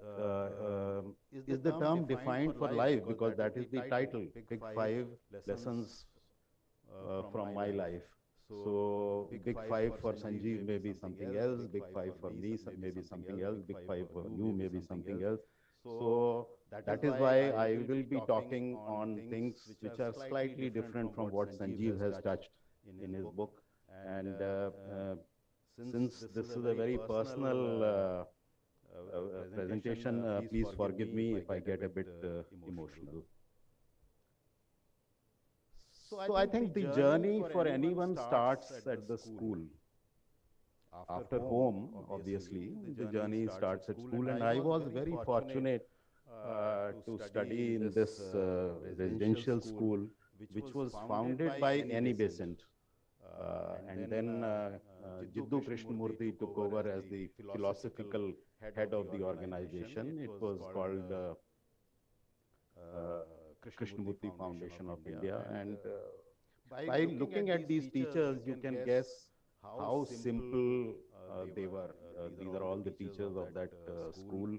is the term defined for life? Because that is the title, Big Five Lessons from My Life. So Big Five for Sanjeev may be something else, Big Five for me may be something else, Big Five for you may be something else. So that is why I will be talking on things which are slightly different from what Sanjeev has touched in his book. And since this is a very personal presentation, please forgive me if I get a bit emotional. So I think the journey for anyone starts at the school. After home, obviously, the journey starts at school, and I was very fortunate to study in this residential school, which was founded by Annie Besant. And then Jiddu Krishnamurthy took over as the philosophical head of the organization. It was called Krishnamurthy Foundation of India, and By looking at these teachers, you can guess how simple they were. These are all the teachers of that school.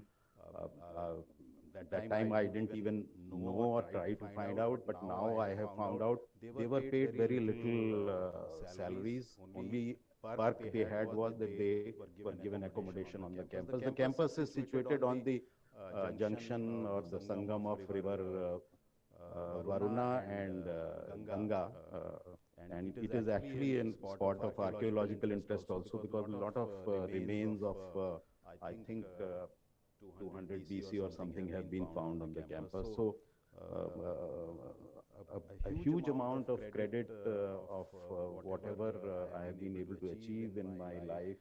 Uh, uh, at that time, I didn't even know or try to find out, but now I have found out they were paid very little salaries. Only perk they had was that they were given accommodation on the campus. The campus is situated on the junction or the Sangam of river Varuna and Ganga. And it is actually a spot of archaeological interest also, because a lot of remains of, I think, 200 BC or something have been found on the campus. So a huge amount of credit of whatever I have been able to achieve in my life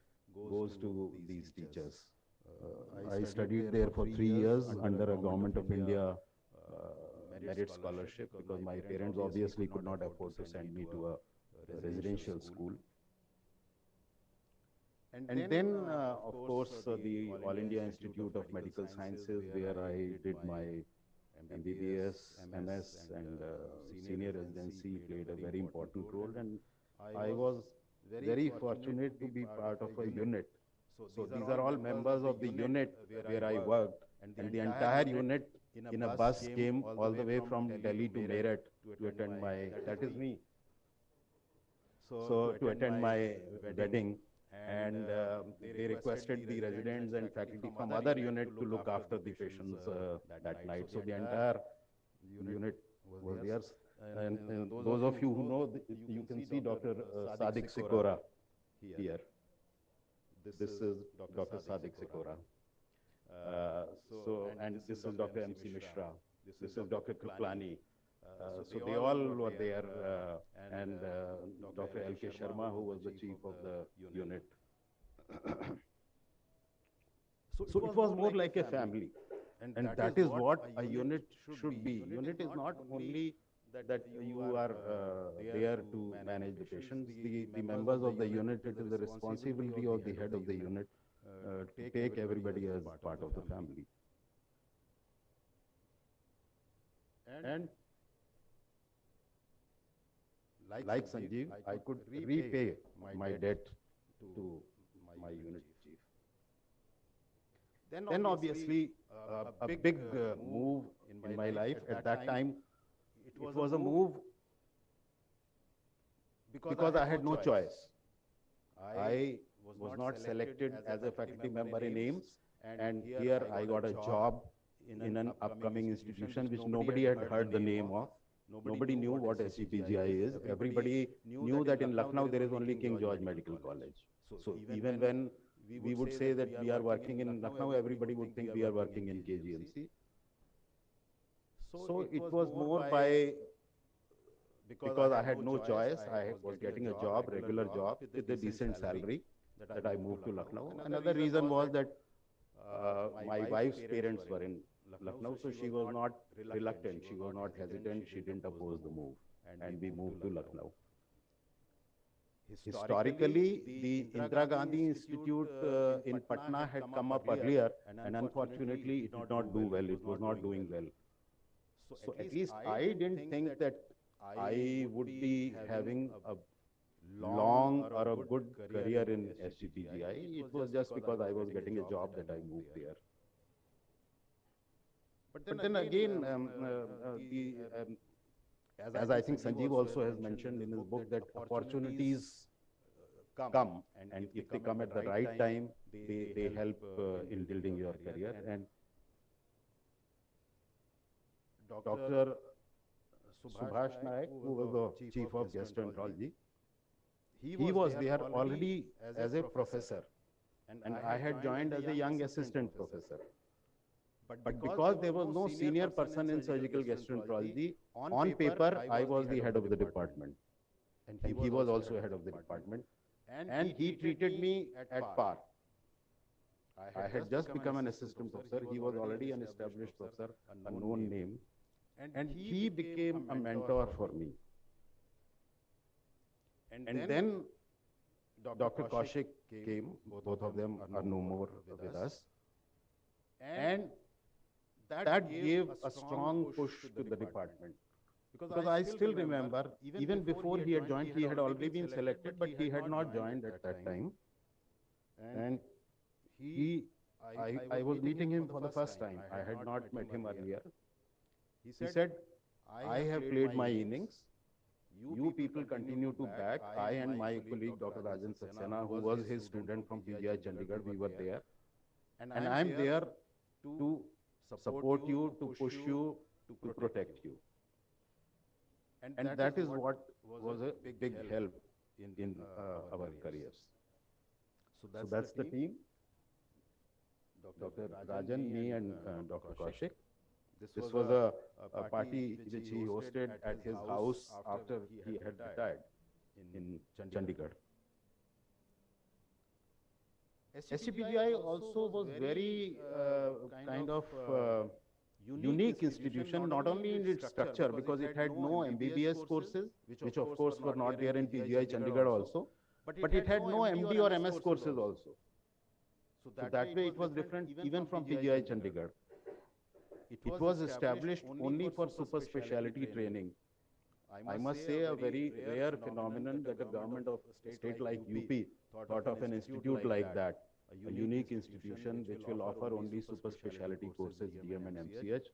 goes to these teachers. I studied there for 3 years under a Government of India merit scholarship, because my parents obviously could not afford to send me to a residential school. And then, of course, the All India Institute of Medical Sciences, where I did my MBBS, MS, and senior residency, played a very important role. And I was very fortunate to be part of a unit. So these are all members of the unit where I worked, and the entire unit in a bus came all the way from Delhi to Meerut to attend my, that is me, so to attend my wedding. And they requested the residents and faculty from other unit to look after the patients that night. So the entire unit was theirs. And those of you who know, you can see Dr. Sadiq Sikora here. This is Dr. Sadiq Sikora. And this is Dr. M.C. Mishra. This is Dr. Kriplani. So they all were there, and Dr. L.K. Sharma, who was the chief of the unit. So it was more like a family, and that is what a unit should be. Unit is not only that you are there to manage the patients. The members of the unit, it is the responsibility of the head of the unit to take everybody as part of the family. And like Sanjeev, I could repay my debt to my unit chief. Then obviously a big move in my life. At that time, it was a move because I had no choice. I was not selected as a faculty member in AIIMS, and here I got a job in an upcoming institution which nobody had heard the name of. Nobody knew what SGPGI is. Everybody knew that in Lucknow there is only King George Medical College. So even when we would say that we are working in Lucknow, everybody would think we are working in KGMC. So it was more by, because I had no choice, I was getting a job, regular job, with a decent salary, that I moved to Lucknow. Another reason was that my wife's parents were in Lucknow, so she was not reluctant, she was not hesitant, she didn't oppose the move, and we moved to Lucknow. Historically, the Indira Gandhi Institute in Patna had come up earlier, and unfortunately it did not do well, it was not doing well. So at least I didn't think that I would be having a long or a good career in SGPGI. It was just because I was getting a job that I moved there. But then again, as I think Sanjeev also has mentioned in his book, that opportunities come, and if they come at the right time, they help in building your career. And Dr. Subhash Naik, who was the chief of gastroenterology, he was there already as a professor, and I had joined as a young assistant professor. But because there was no senior person in surgical gastroenterology, on paper, I was the head of the department. And he was also head of the department. And he treated me at par. I had just become an assistant professor. He was already an established professor, a known name. And he became a mentor for me. And then Dr. Kaushik came. Both of them are no more with us. And that gave a strong push to the department, Because I still remember, even before he had joined, he had already been selected, but he had not joined at that time. And I was meeting him for the first time. I had not met him earlier. He said, I have played my innings. You people continue to back. I and my colleague, Dr. Rajan Saxena, who was his student from PGI Chandigarh, we were there. And I am there to support you, to push you, to protect you. And that is what was a big help in our careers. So that's the team. Dr. Rajan, me and Dr. Kaushik. This was a party which he hosted at his house after he had retired in Chandigarh. SCPGI also was very kind of unique institution, not only in its structure, because it had no MBBS courses, which of course were not there in PGI Chandigarh also, but it had no MD or MS courses also. So that way it was different even from PGI Chandigarh. It was established only for super speciality training. I must say a very rare phenomenon that a government of a state like UP thought of an institute like that, a unique institution which will offer only super speciality courses, DM and MCH.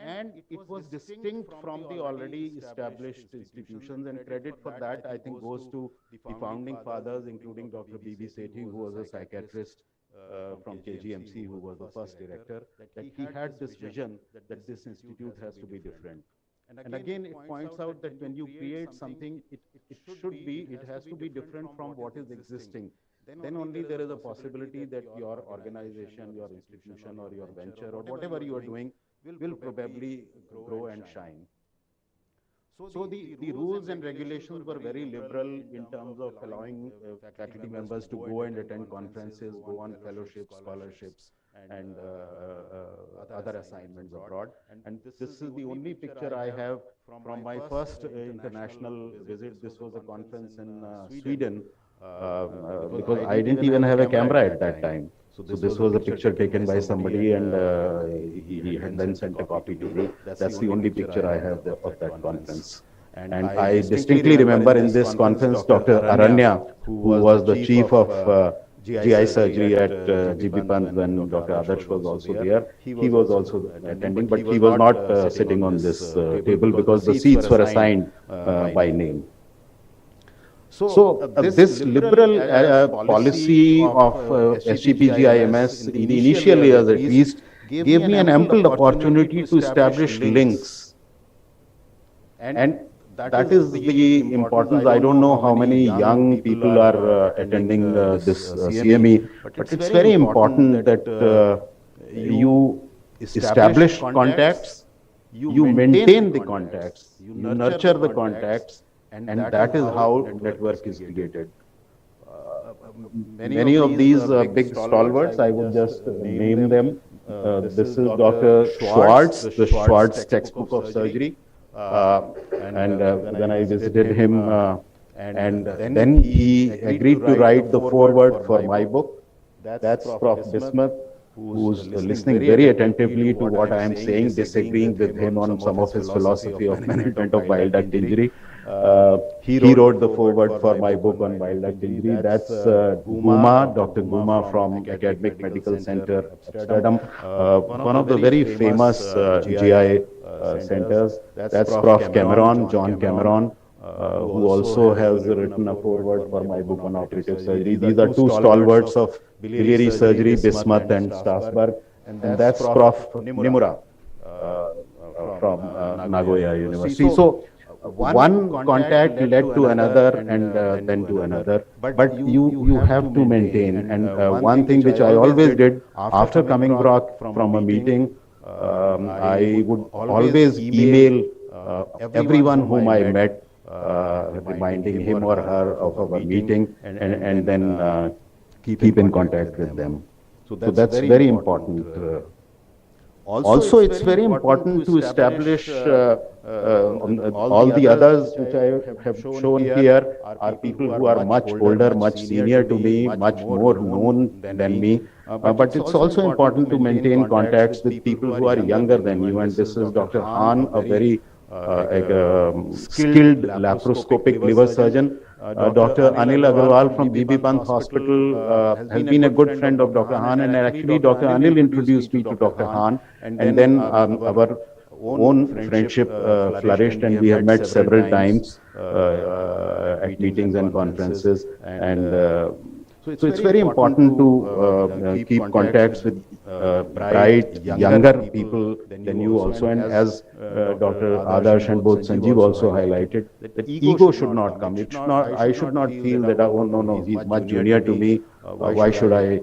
And it was distinct from the already established institutions, and credit for that I think goes to the founding fathers, including Dr. B.B. Sethi, who was a psychiatrist from KGMC, who was the first director, that he had this vision that this institute has to be different. And again, it points out that when you create something, it has to be different from what is existing. Then only there is a possibility that your organization, your institution, or your venture, or whatever you are doing, will probably grow and shine. So the rules and regulations were very liberal in terms of allowing faculty members to go and attend conferences, go on fellowships, scholarships, and other assignments abroad. And this is the only picture I have from my first international visit. This was a conference in Sweden, because I didn't even have a camera at that time. So this was a picture taken by somebody, and he had then sent a copy to me. That's the only picture I have of that conference. And I distinctly remember in this conference, Dr. Aranya, who was the chief of GI surgery at GB Pant when Dr. Adarsh was also there. He was also attending, but he was not sitting on this table because the seats were assigned by name. So this liberal policy of SCPGIMS in the initial years at least gave me an ample opportunity to establish links. And that is the importance. I don't know how many young people are attending this CME, but it's very important that you establish contacts, you maintain the contacts, you nurture the contacts, and that is how network is created. Many of these big stalwarts, I would just name them. This is Dr. Schwartz, the Schwartz textbook of surgery. And when I visited him, and then he agreed to write the foreword for my book. That's Prof. Bismuth, who's listening very attentively to what I am saying, disagreeing with him on some of his philosophy of management of bile duct injury. He wrote the foreword for my book on bile duct injury. That's Guma, Dr. Guma from Academic Medical Center, Amsterdam, one of the very famous GI centers. That's Prof. Cameron, John Cameron, who also has written a foreword for my book on operative surgery. These are two stalwarts of biliary surgery, Bismuth and Strasberg. And that's Prof. Nimura from Nagoya University. So one contact led to another, and then to another. But you have to maintain. And one thing which I always did after coming back from a meeting, I would always email everyone whom I met, reminding him or her of our meeting, and then keep in contact with them. So that's very important. Also, it's very important to establish all the others which I have shown here are people who are much older, much senior to me, much more known than me. But it's also important to maintain contacts with people who are younger than you. And this is Dr. Han, a very skilled laparoscopic liver surgeon. Dr. Anil Agarwal from BB Pant Hospital has been a good friend of Dr. Han, and actually Dr. Anil introduced me to Dr. Han, and then our own friendship flourished, and we have met several times at meetings and conferences. And so it's very important to keep contacts with bright, younger people than you also. And as Dr. Adarsh and both Sanjeev also highlighted, that ego should not come. It should not, I should not feel that, oh no, he's much junior to me. Why should I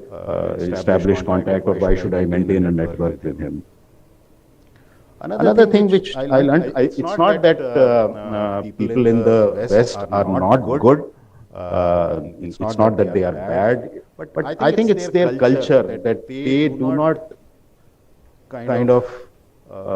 establish contact, or why should I maintain a network with him? Another thing which I learned, it's not that people in the West are not good. It's not that they are bad, but I think it's their culture that they do not kind of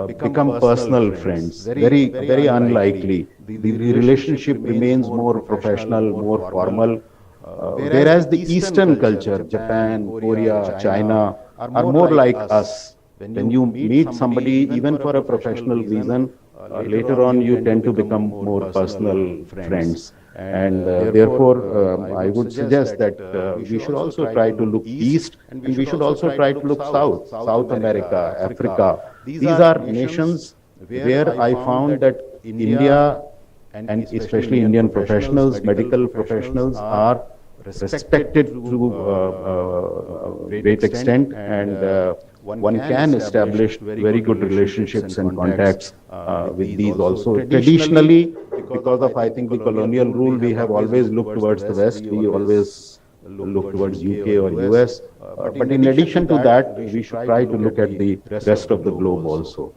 become personal friends. Very unlikely. The relationship remains more professional, more formal. Whereas the Eastern culture, Japan, Korea, China, are more like us. When you meet somebody, even for a professional reason, later on you tend to become more personal friends. And therefore, I would suggest that we should also try to look east, and we should also try to look south, South America, Africa. These are nations where I found that India, and especially Indian professionals, medical professionals, are respected to a great extent, and one can establish very good relationships and contacts with these also. Traditionally, because of, I think, the colonial rule, we have always looked towards the West. We always look towards UK or US. But in addition to that, we should try to look at the rest of the globe also.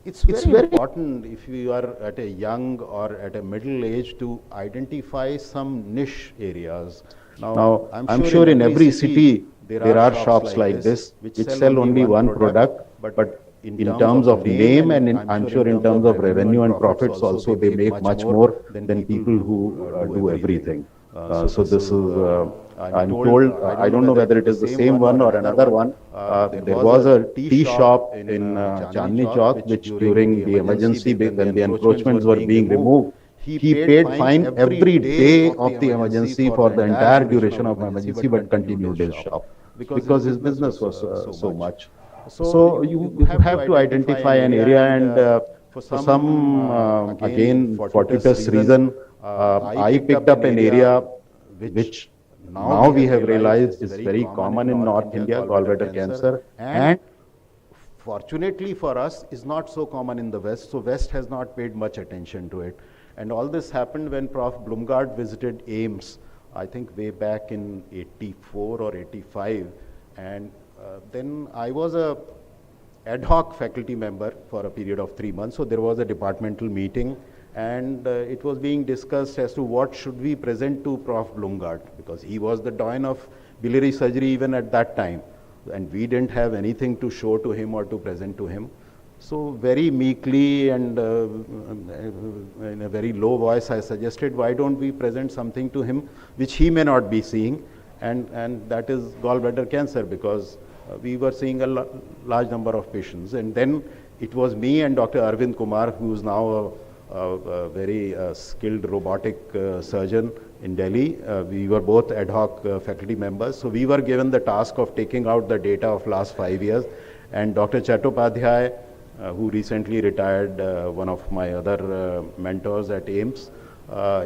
It's very important if you are at a young or at a middle age to identify some niche areas. Now, I'm sure in every city there are shops like this which sell only one product, but in terms of name and I'm sure in terms of revenue and profits also, they make much more than people who do everything. So this is, I'm told, I don't know whether it is the same one or another one. There was a tea shop in Chandni Chowk, which during the emergency, when the encroachments were being removed, he paid fine every day of the emergency for the entire duration of emergency, but continued his shop because his business was so much. So you have to identify an area, and for some, again, fortuitous reason, I picked up an area which now we have realized is very common in North India, gallbladder cancer, and fortunately for us is not so common in the West, so West has not paid much attention to it. And all this happened when Prof. Blumgard visited AIIMS, I think way back in 84 or 85, and then I was a ad hoc faculty member for a period of 3 months, so there was a departmental meeting, and it was being discussed as to what should we present to Prof. Blumgard, because he was the doyen of biliary surgery even at that time, and we didn't have anything to show to him or to present to him. So very meekly and in a very low voice, I suggested, why don't we present something to him which he may not be seeing, and that is gallbladder cancer, because we were seeing a large number of patients. And then it was me and Dr. Arvind Kumar, who is now a very skilled robotic surgeon in Delhi. We were both ad hoc faculty members. So we were given the task of taking out the data of last 5 years. And Dr. Chattopadhyay, who recently retired, one of my other mentors at AIIMS,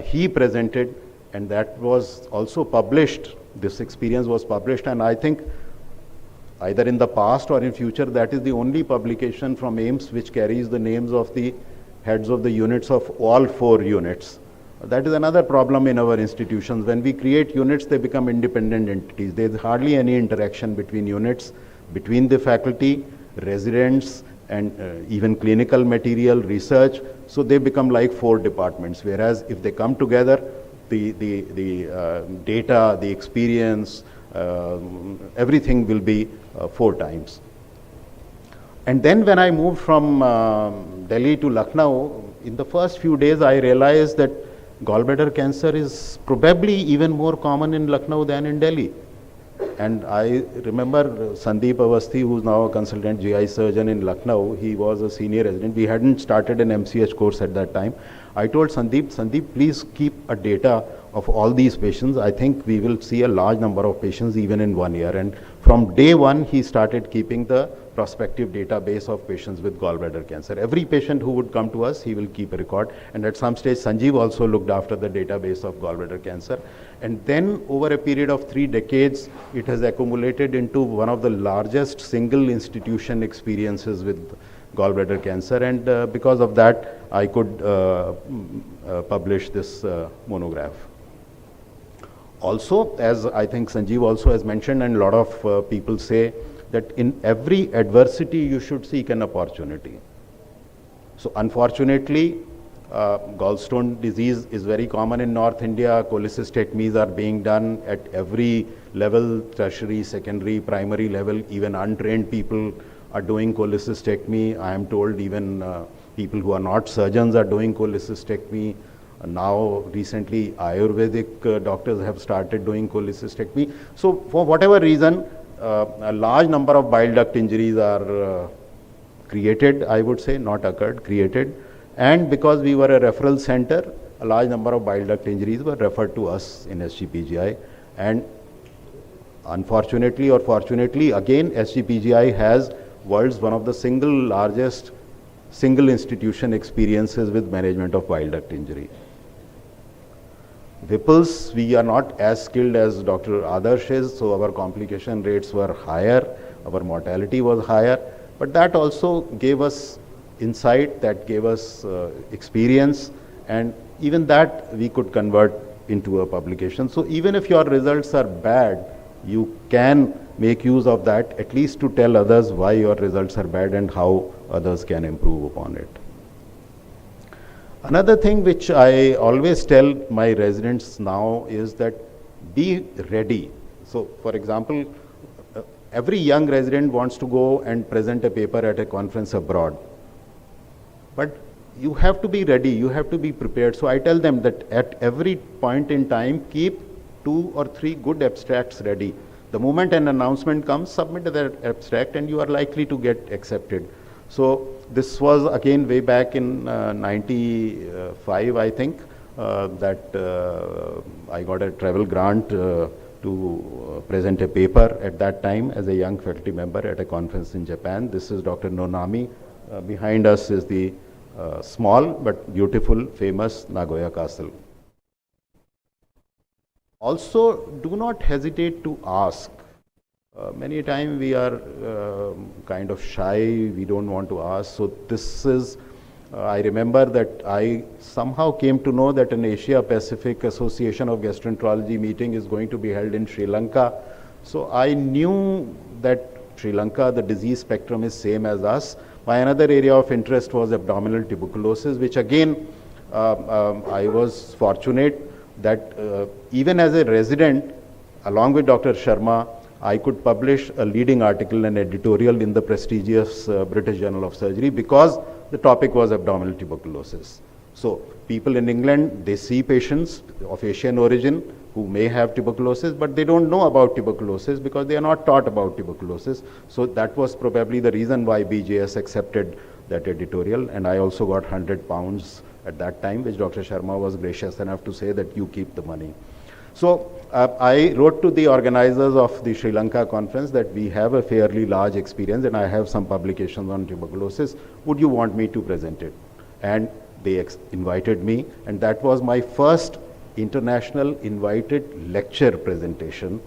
he presented, and that was also published. This experience was published, and I think either in the past or in future, that is the only publication from AIIMS which carries the names of the heads of the units of all 4 units. That is another problem in our institutions. When we create units, they become independent entities. There is hardly any interaction between units, between the faculty, residents, and even clinical material, research. So they become like 4 departments, whereas if they come together, the data, the experience, everything will be 4 times. And then when I moved from Delhi to Lucknow, in the first few days I realized that gallbladder cancer is probably even more common in Lucknow than in Delhi. And I remember Sandeep Avasthi, who's now a consultant GI surgeon in Lucknow, he was a senior resident. We hadn't started an MCH course at that time. I told Sandeep, please keep a data of all these patients. I think we will see a large number of patients even in 1 year. And from day one, he started keeping the prospective database of patients with gallbladder cancer. Every patient who would come to us, he will keep a record. And at some stage, Sanjeev also looked after the database of gallbladder cancer. And then over a period of 3 decades, it has accumulated into one of the largest single institution experiences with gallbladder cancer. And because of that, I could publish this monograph. Also, as I think Sanjeev also has mentioned, and a lot of people say, that in every adversity you should seek an opportunity. So unfortunately, gallstone disease is very common in North India. Cholecystectomies are being done at every level, tertiary, secondary, primary level. Even untrained people are doing cholecystectomy. I am told even people who are not surgeons are doing cholecystectomy. Now recently Ayurvedic doctors have started doing cholecystectomy. So for whatever reason, a large number of bile duct injuries are created, I would say, not occurred, created. And because we were a referral center, a large number of bile duct injuries were referred to us in SGPGI. And unfortunately or fortunately, again, SGPGI has world's one of the single largest single institution experiences with management of bile duct injury. Whipples, we are not as skilled as Dr. Adarsh is, so our complication rates were higher, our mortality was higher, but that also gave us insight, that gave us experience, and even that we could convert into a publication. So even if your results are bad, you can make use of that, at least to tell others why your results are bad and how others can improve upon it. Another thing which I always tell my residents now is that be ready. So for example, every young resident wants to go and present a paper at a conference abroad. But you have to be ready, you have to be prepared. So I tell them that at every point in time, keep 2 or 3 good abstracts ready. The moment an announcement comes, submit that abstract and you are likely to get accepted. So this was again way back in 95, I think, that I got a travel grant to present a paper at that time as a young faculty member at a conference in Japan. This is Dr. Nonami. Behind us is the small but beautiful, famous Nagoya Castle. Also, do not hesitate to ask. Many times we are kind of shy, we don't want to ask. So this is, I remember that I somehow came to know that an Asia Pacific Association of Gastroenterology meeting is going to be held in Sri Lanka. So I knew that Sri Lanka, the disease spectrum is same as us. My another area of interest was abdominal tuberculosis, which again, I was fortunate that even as a resident, along with Dr. Sharma, I could publish a leading article and editorial in the prestigious British Journal of Surgery because the topic was abdominal tuberculosis. So people in England, they see patients of Asian origin who may have tuberculosis, but they don't know about tuberculosis because they are not taught about tuberculosis. So that was probably the reason why BJS accepted that editorial. And I also got £100 at that time, which Dr. Sharma was gracious enough to say that you keep the money. So I wrote to the organizers of the Sri Lanka conference that we have a fairly large experience and I have some publications on tuberculosis. Would you want me to present it? And they invited me, and that was my first international invited lecture presentation.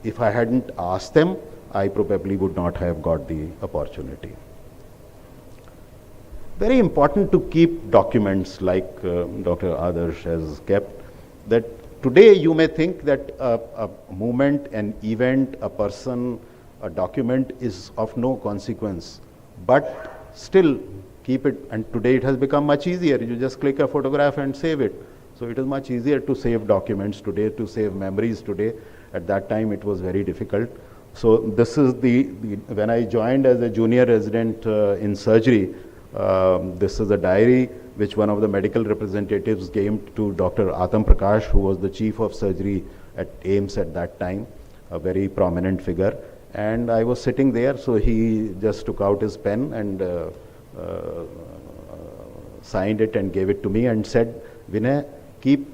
If I hadn't asked them, I probably would not have got the opportunity. Very important to keep documents like Dr. Adarsh has kept, that today you may think that a movement, an event, a person, a document is of no consequence, but still keep it. And today it has become much easier. You just click a photograph and save it. So it is much easier to save documents today, to save memories today. At that time it was very difficult. So this is when I joined as a junior resident in surgery, this is a diary which one of the medical representatives gave to Dr. Atam Prakash, who was the chief of surgery at AIIMS at that time. a very prominent figure. And I was sitting there, so he just took out his pen and signed it and gave it to me and said, Vinay, keep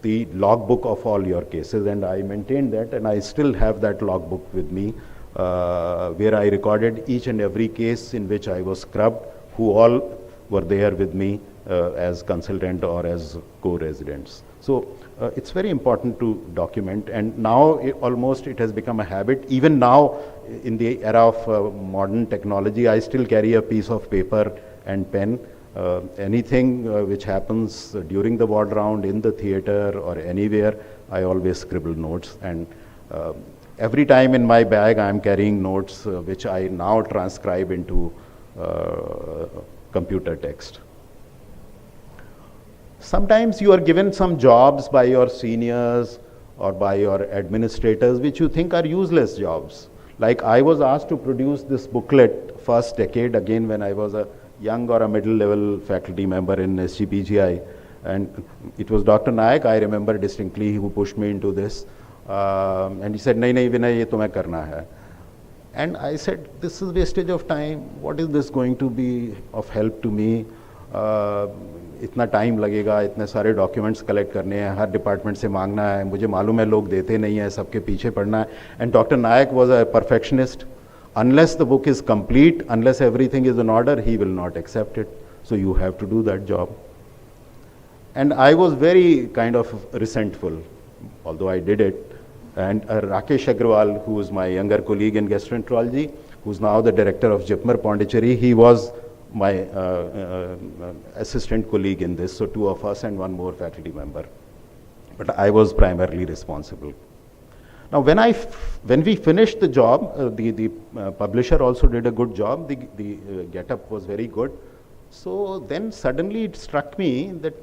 the logbook of all your cases. And I maintained that, and I still have that logbook with me, where I recorded each and every case in which I was scrubbed, who all were there with me as consultant or as co-residents. So it's very important to document, and now almost it has become a habit. Even now, in the era of modern technology, I still carry a piece of paper and pen. Anything which happens during the ward round, in the theater or anywhere, I always scribble notes. And every time in my bag I am carrying notes which I now transcribe into computer text. Sometimes you are given some jobs by your seniors or by your administrators which you think are useless jobs. Like I was asked to produce this booklet, first decade, again when I was a young or a middle level faculty member in SGPGI, and it was Dr. Nayak, I remember distinctly, who pushed me into this, and he said, nahi Vinay, ye tumhe karna hai. And I said, this is wastage of time, what is this going to be of help to me? इतना time लगेगा, इतने सारे documents collect करने हैं, हर department से मांगना है, मुझे मालूम है लोग देते नहीं हैं, सबके पीछे पड़ना है. And doctor Nayak was a perfectionist. Unless the book is complete, unless everything is in order, he will not accept it. So you have to do that job. And I was very kind of resentful, although I did it. And Rakesh Agrawal, who is my younger colleague in gastroenterology, who's now the director of JIPMER Pondicherry, he was my assistant colleague in this. So two of us and one more faculty member. But I was primarily responsible. Now, when we finished the job, the publisher also did a good job. The get-up was very good. So then suddenly it struck me that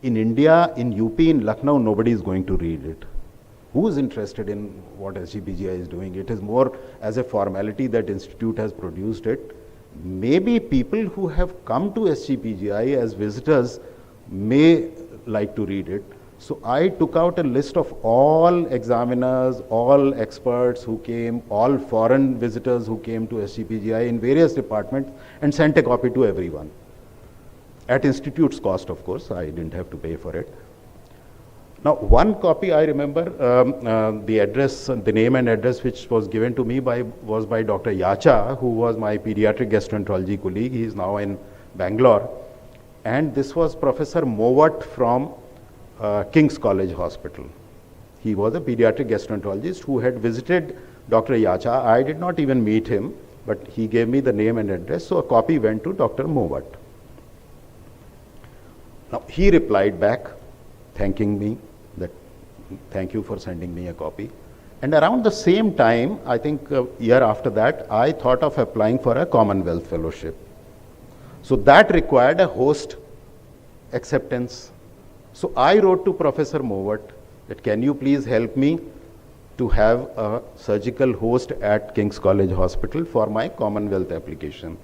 in India, in UP, in Lucknow, nobody is going to read it. Who is interested in what SGPGI is doing? It is more as a formality that institute has produced it. Maybe people who have come to SGPGI as visitors may like to read it. So I took out a list of all examiners, all experts who came, all foreign visitors who came to SGPGI in various departments, and sent a copy to everyone. At institute's cost, of course, I didn't have to pay for it. Now, one copy I remember, the address, the name and address which was given to me was by Dr. Yacha, who was my pediatric gastroenterology colleague. He is now in Bangalore. And this was Professor Mowat from King's College Hospital. He was a pediatric gastroenterologist who had visited Dr. Yacha. I did not even meet him, but he gave me the name and address, so a copy went to Dr. Mowat. Now, he replied back, thanking me, that thank you for sending me a copy. And around the same time, I think a year after that, I thought of applying for a Commonwealth Fellowship. So that required a host acceptance. So I wrote to Professor Mowat that can you please help me to have a surgical host at King's College Hospital for my Commonwealth application.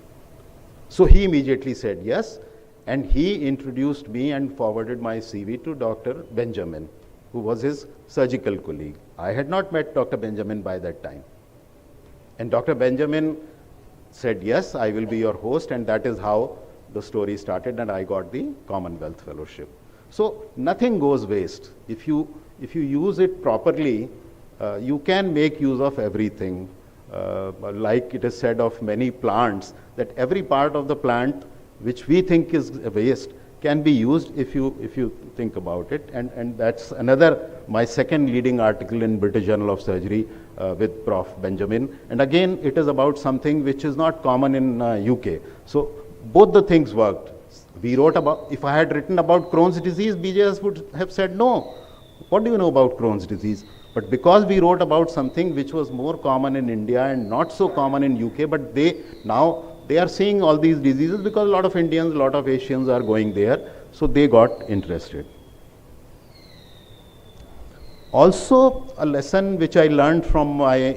So he immediately said yes, and he introduced me and forwarded my CV to Dr. Benjamin, who was his surgical colleague. I had not met Dr. Benjamin by that time. And Dr. Benjamin said yes, I will be your host, and that is how the story started, and I got the Commonwealth Fellowship. So nothing goes waste. If you use it properly, you can make use of everything. Like it is said of many plants, that every part of the plant which we think is a waste can be used if you think about it. And that's another, my second leading article in British Journal of Surgery with Prof. Benjamin. And again, it is about something which is not common in UK. So both the things worked. We wrote about, if I had written about Crohn's disease, BJS would have said, no, what do you know about Crohn's disease? But because we wrote about something which was more common in India and not so common in UK, but now they are seeing all these diseases because a lot of Indians, a lot of Asians are going there, so they got interested. Also, a lesson which I learned from my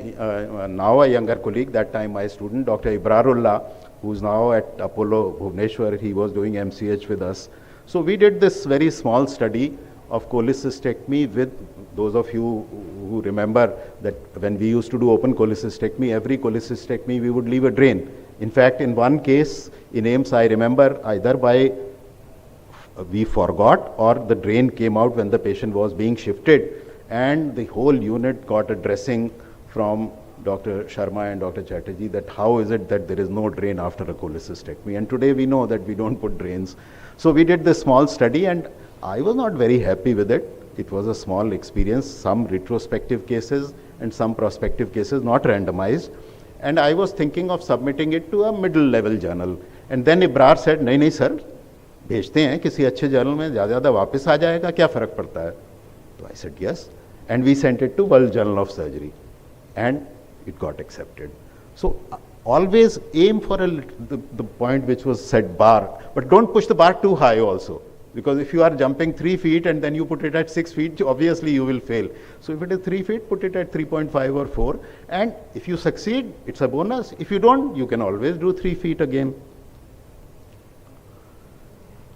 now a younger colleague, that time my student, Dr. Ibrarullah, who's now at Apollo Bhubaneswar. He was doing MCH with us. So we did this very small study of cholecystectomy with those of you who remember that when we used to do open cholecystectomy, every cholecystectomy we would leave a drain. In fact, in one case in AIIMS, I remember either by we forgot or the drain came out when the patient was being shifted, and the whole unit got a dressing from Dr. Sharma and Dr. Chatterjee that how is it that there is no drain after a cholecystectomy. And today we know that we don't put drains. So we did this small study, and I was not very happy with it. It was a small experience, some retrospective cases and some prospective cases, not randomized. And I was thinking of submitting it to a middle level journal. And then Ibrar said, नहीं sir, भेजते हैं किसी अच्छे journal में, ज़्यादा वापस आ जाएगा, क्या फ़र्क पड़ता है? So I said yes, and we sent it to World Journal of Surgery, and it got accepted. So always aim for the point which was set bar, but don't push the bar too high also, because if you are jumping 3 feet and then you put it at 6 feet, obviously you will fail. So if it is 3 feet, put it at 3.5 or 4, and if you succeed, it's a bonus. If you don't, you can always do 3 feet again.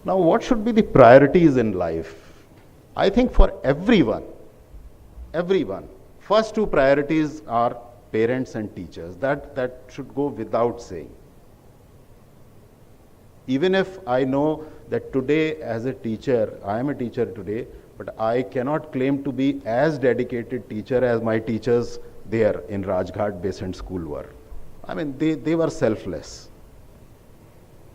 Now, what should be the priorities in life? I think for everyone, first two priorities are parents and teachers. That should go without saying. Even if I know that today as a teacher, I am a teacher today, but I cannot claim to be as dedicated teacher as my teachers there in Rajghat Besant School were. I mean, they were selfless.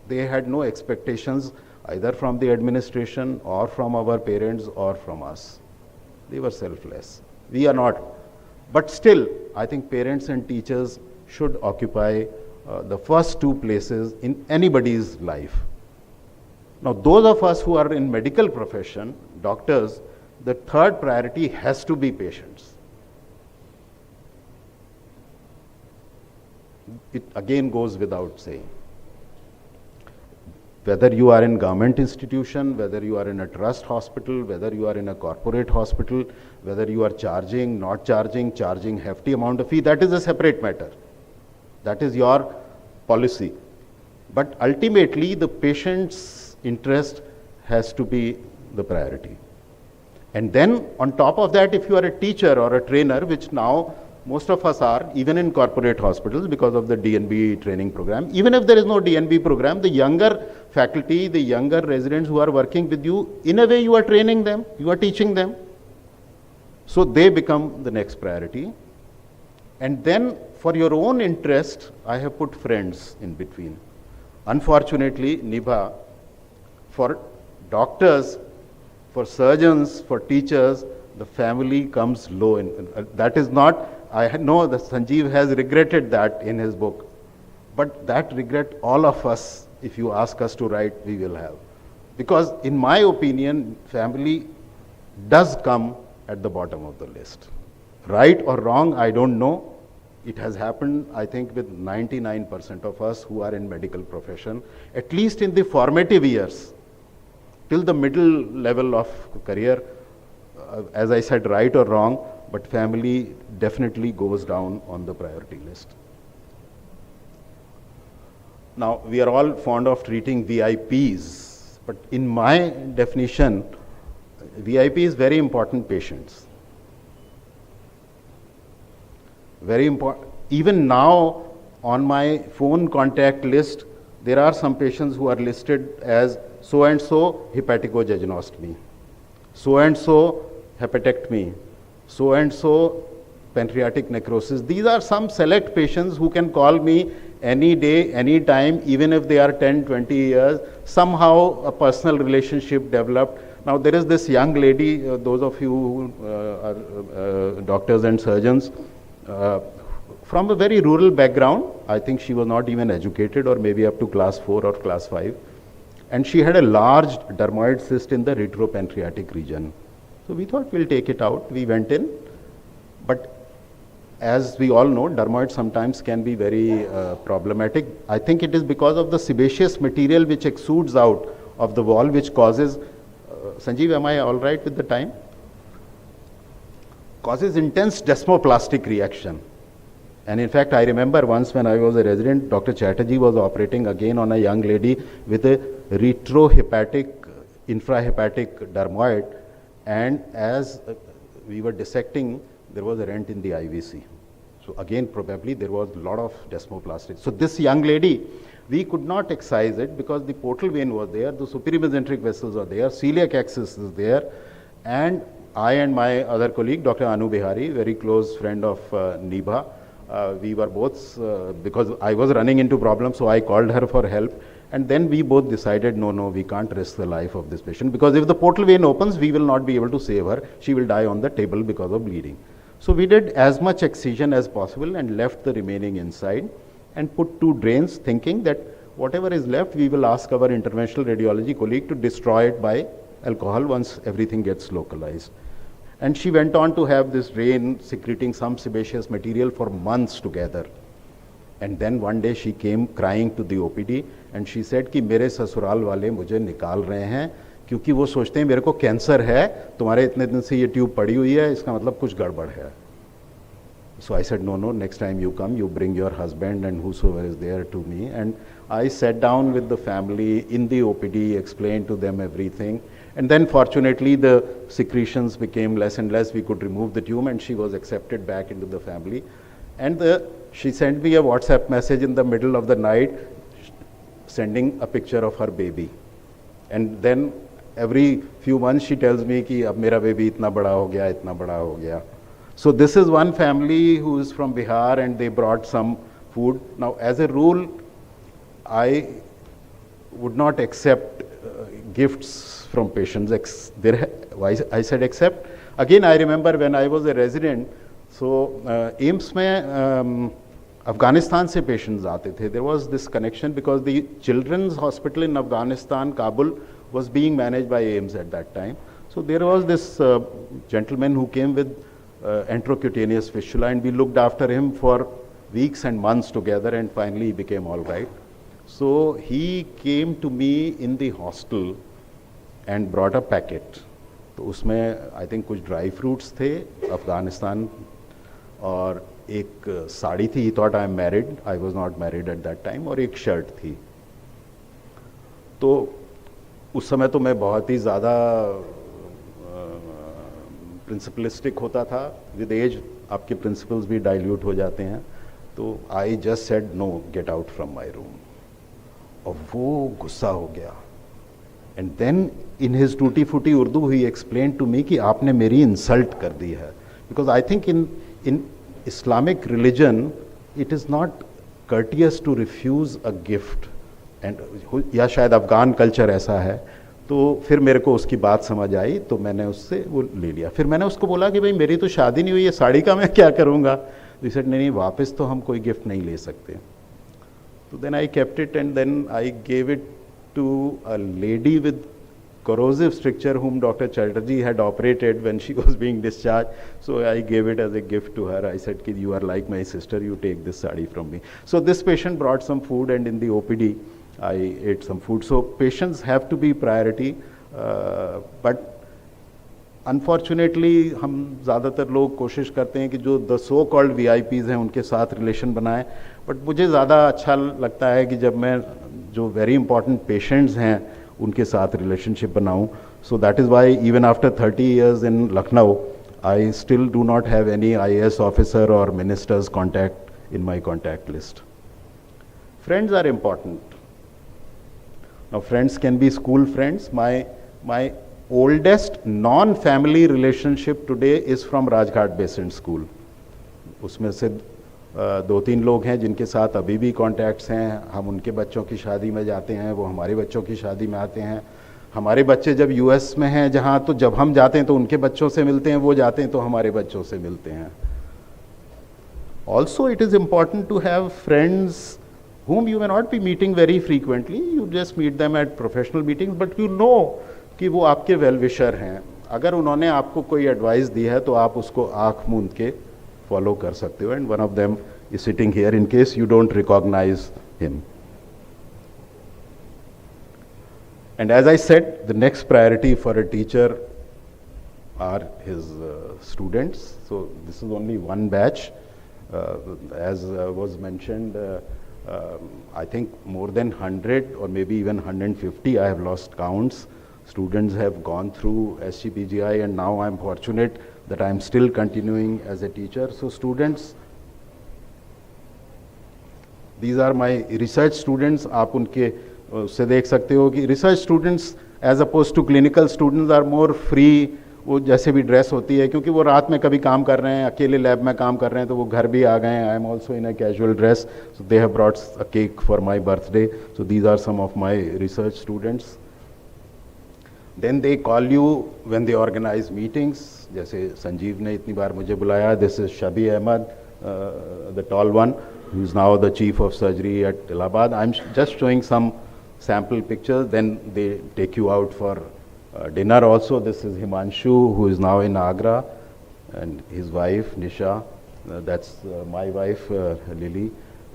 They had no expectations either from the administration or from our parents or from us. They were selfless. We are not. But still, I think parents and teachers should occupy the first two places in anybody's life. Now, those of us who are in medical profession, doctors, the third priority has to be patients. It again goes without saying. Whether you are in government institution, whether you are in a trust hospital, whether you are in a corporate hospital, whether you are charging, not charging, charging hefty amount of fee, that is a separate matter. That is your policy. But ultimately, the patient's interest has to be the priority. And then on top of that, if you are a teacher or a trainer, which now most of us are, even in corporate hospitals because of the DNB training program, even if there is no DNB program, the younger faculty, the younger residents who are working with you, in a way you are training them, you are teaching them. So they become the next priority. And then for your own interest, I have put friends in between. Unfortunately, Nibha, for doctors, for surgeons, for teachers, the family comes low. That is not, I know that Sanjeev has regretted that in his book, but that regret all of us, if you ask us to write, we will have. Because in my opinion, family does come at the bottom of the list. Right or wrong, I don't know. It has happened, I think, with 99% of us who are in medical profession, at least in the formative years, till the middle level of career. As I said, right or wrong, but family definitely goes down on the priority list. Now, we are all fond of treating VIPs, but in my definition, VIP is very important patients. Very important. Even now, on my phone contact list, there are some patients who are listed as so-and-so hepaticojejunostomy, so-and-so hepatectomy, so-and-so pancreatic necrosis. These are some select patients who can call me any day, any time, even if they are 10, 20 years. Somehow a personal relationship developed. Now there is this young lady, those of you who are doctors and surgeons, from a very rural background. I think she was not even educated, or maybe up to class 4 or class 5. And she had a large dermoid cyst in the retropancreatic region. So we thought we'll take it out. We went in. But as we all know, dermoid sometimes can be very problematic. I think it is because of the sebaceous material which exudes out of the wall, which causes, Sanjeev, am I all right with the time? Causes intense desmoplastic reaction. And in fact, I remember once when I was a resident, Dr. Chatterjee was operating again on a young lady with a retrohepatic, infrahepatic dermoid. And as we were dissecting, there was a rent in the IVC. So again, probably there was a lot of desmoplastic. So this young lady, we could not excise it because the portal vein was there, the superior mesenteric vessels are there, celiac axis is there, and I and my other colleague, Dr. Anu Bihari, very close friend of Nibha, we were both, because I was running into problems, so I called her for help. And then we both decided, no, we can't risk the life of this patient, because if the portal vein opens, we will not be able to save her. She will die on the table because of bleeding. So we did as much excision as possible and left the remaining inside and put 2 drains, thinking that whatever is left, we will ask our interventional radiology colleague to destroy it by alcohol once everything gets localized. And she went on to have this drain secreting some sebaceous material for months together. And then one day she came crying to the OPD and she said कि मेरे ससुराल वाले मुझे निकाल रहे हैं क्योंकि वो सोचते हैं मेरे को कैंसर है, तुम्हारे इतने दिन से ये ट्यूब पड़ी हुई है, इसका मतलब कुछ गड़बड़ है. So I said, no, next time you come, you bring your husband and whosoever is there to me. And I sat down with the family in the OPD, explained to them everything. And then fortunately the secretions became less and less. We could remove the tube and she was accepted back into the family. And she sent me a WhatsApp message in the middle of the night sending a picture of her baby. And then every few months she tells me कि अब मेरा baby इतना बड़ा हो गया, इतना बड़ा हो गया. So this is one family who is from Bihar and they brought some food. Now as a rule, I would not accept gifts from patients. Why I said accept? Again, I remember when I was a resident, so AIIMS में Afghanistan से patients आते थे. There was this connection because the children's hospital in Afghanistan, Kabul, was being managed by AIIMS at that time. So there was this gentleman who came with enterocutaneous fistula and we looked after him for weeks and months together and finally he became all right. So he came to me in the hostel and brought a packet. तो उसमें I think कुछ dry fruits थे अफगानिस्तान और एक साड़ी थी. He thought I am married. I was not married at that time. और एक shirt थी. तो उस समय तो मैं बहुत ही ज़्यादा प्रिंसिपलिस्टिक होता था. विद एज आपके प्रिंसिपल्स भी डाइल्यूट हो जाते हैं. तो I just said no, get out from my room. और वो गुस्सा हो गया. एंड देन इन हिज टूटी फूटी उर्दू ही एक्सप्लेन टू मी कि आपने मेरी इंसल्ट कर दी है. Because I think in Islamic religion it is not courteous to refuse a gift. And या शायद अफगान कल्चर ऐसा है. तो फिर मेरे को उसकी बात समझ आई तो मैंने उससे वो ले लिया. फिर मैंने उसको बोला कि भाई मेरी तो शादी नहीं हुई है, साड़ी का मैं क्या करूँगा. तो सेड नहीं, वापस तो हम कोई गिफ्ट नहीं ले सकते. तो then I kept it and then I gave it to a lady with corrosive stricture whom Dr. Chatterjee had operated when she was being discharged. So I gave it as a gift to her. I said, you are like my sister, you take this sari from me. So this patient brought some food and in the OPD I ate some food. So patients have to be priority. But unfortunately हम ज़्यादातर लोग कोशिश करते हैं कि जो the so called VIPs हैं उनके साथ relation बनाएं. But मुझे ज़्यादा अच्छा लगता है कि जब मैं जो very important patients हैं उनके साथ रिलेशनशिप बनाऊं. So that is why even after 30 years in Lucknow I still do not have any IAS officer और ministers contact in my contact list. Friends are important. Now friends can be school friends. My oldest non family relationship today is from Rajghat Besant school. उसमें से 2-3 लोग हैं जिनके साथ अभी भी contacts हैं. हम उनके बच्चों की शादी में जाते हैं, वो हमारे बच्चों की शादी में आते हैं. हमारे बच्चे जब US में हैं जहाँ, तो जब हम जाते हैं तो उनके बच्चों से मिलते हैं, वो जाते हैं तो हमारे बच्चों से मिलते हैं. Also it is important to have friends whom you may not be meeting very frequently. You just meet them at professional meetings, but you know कि वो आपके वेल विशर हैं. अगर उन्होंने आपको कोई एडवाइस दी है तो आप उसको आँख मूंद के फॉलो कर सकते हो. And one of them is sitting here in case you don't recognise him. And as I said, the next priority for a teacher are his students. So this is only one batch. As was mentioned, I think more than 100 or maybe even 150, I have lost counts. Students have gone through SGPGI and now I am fortunate that I am still continuing as a teacher. So students, these are my research students. आप उनके उससे देख सकते हो कि research students as opposed to clinical students are more free. वो जैसे भी ड्रेस होती है, क्योंकि वो रात में कभी काम कर रहे हैं, अकेले लैब में काम कर रहे हैं, तो वो घर भी आ गए हैं. I am also in a casual dress, so they have brought a cake for my birthday. So these are some of my research students. Then they call you when they organise meetings. जैसे संजीव ने इतनी बार मुझे बुलाया. This is Shabi Ahmed, the tall one, who is now the chief of surgery at Allahabad. I'm just showing some sample pictures. Then they take you out for dinner also. This is Himanshu, who is now in Agra, and his wife Nisha. That's my wife Lily.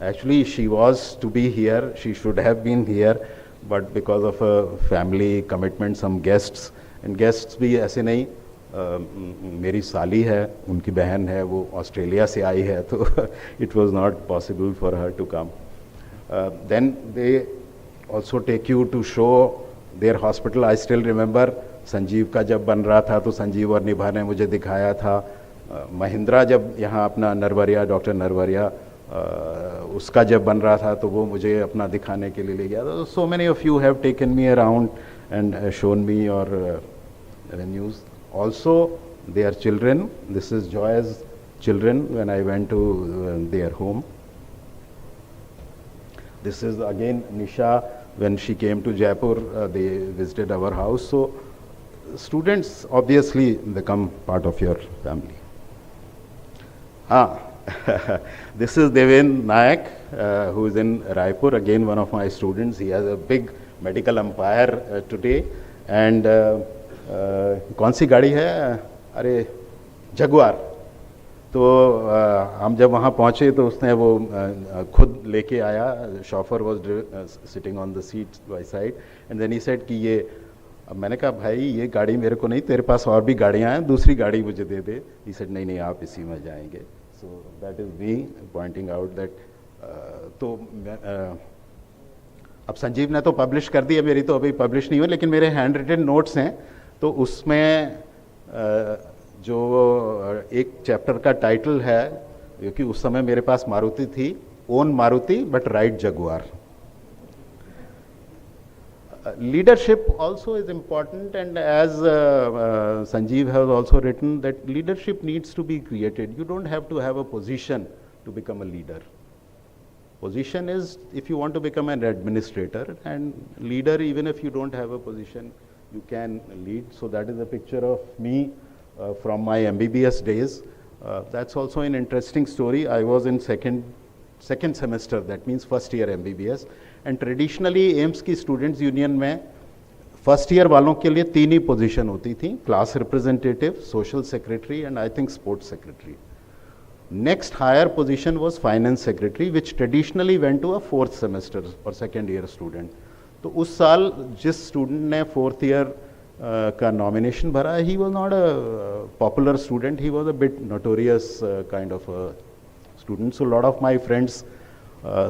Actually, she was to be here. She should have been here, but because of a family commitment, some guests, and guests भी ऐसे नहीं. मेरी साली है, उनकी बहन है, वो ऑस्ट्रेलिया से आई है, तो it was not possible for her to come. Then they also take you to show their hospital. I still remember Sanjeev का जब बन रहा था तो संजीव और निभा ने मुझे दिखाया था. महिंद्रा जब यहाँ अपना नरवरिया, डॉक्टर नरवरिया, उसका जब बन रहा था तो वो मुझे अपना दिखाने के लिए ले गया था. So many of you have taken me around and shown me your venues. Also, their children. This is Joy's children when I went to their home. This is again Nisha when she came to Jaipur. They visited our house. So, students obviously become part of your family. This is Devin Nayak, who is in Raipur. Again, one of my students. He has a big medical empire today, and कौन सी गाड़ी है? अरे Jaguar. तो हम जब वहाँ पहुँचे तो उसने वो खुद लेके आया. Chauffeur was sitting on the seat by side, and then he said कि ये, अब मैंने कहा भाई ये गाड़ी मेरे को नहीं, तेरे पास और भी गाड़ियाँ हैं, दूसरी गाड़ी मुझे दे दे. ही सेड नहीं नहीं आप इसी में जाएंगे. सो that is me pointing out that. तो अब संजीव ने तो पब्लिश कर दिया, मेरी तो अभी पब्लिश नहीं हुई, लेकिन मेरे हैंड रिटन नोट्स हैं. तो उसमें जो एक चैप्टर का टाइटल है, क्योंकि उस समय मेरे पास मारुति थी, own Maruti but ride Jaguar. Leadership also is important, and as Sanjeev has also written, that leadership needs to be created. You don't have to have a position to become a leader. Position is if you want to become an administrator, and leader, even if you don't have a position, you can lead. So that is a picture of me from my MBBS days. That's also an interesting story. I was in second semester, that means first year MBBS, and traditionally AIMS की students union में first year वालों के लिए 3 ही position होती थी: class representative, social secretary, and I think sports secretary. Next higher position was finance secretary, which traditionally went to a 4th semester or second year student. तो उस साल जिस स्टूडेंट ने 4th ईयर का नॉमिनेशन भरा, he was not a popular student, he was a bit notorious kind of student. So lot of my friends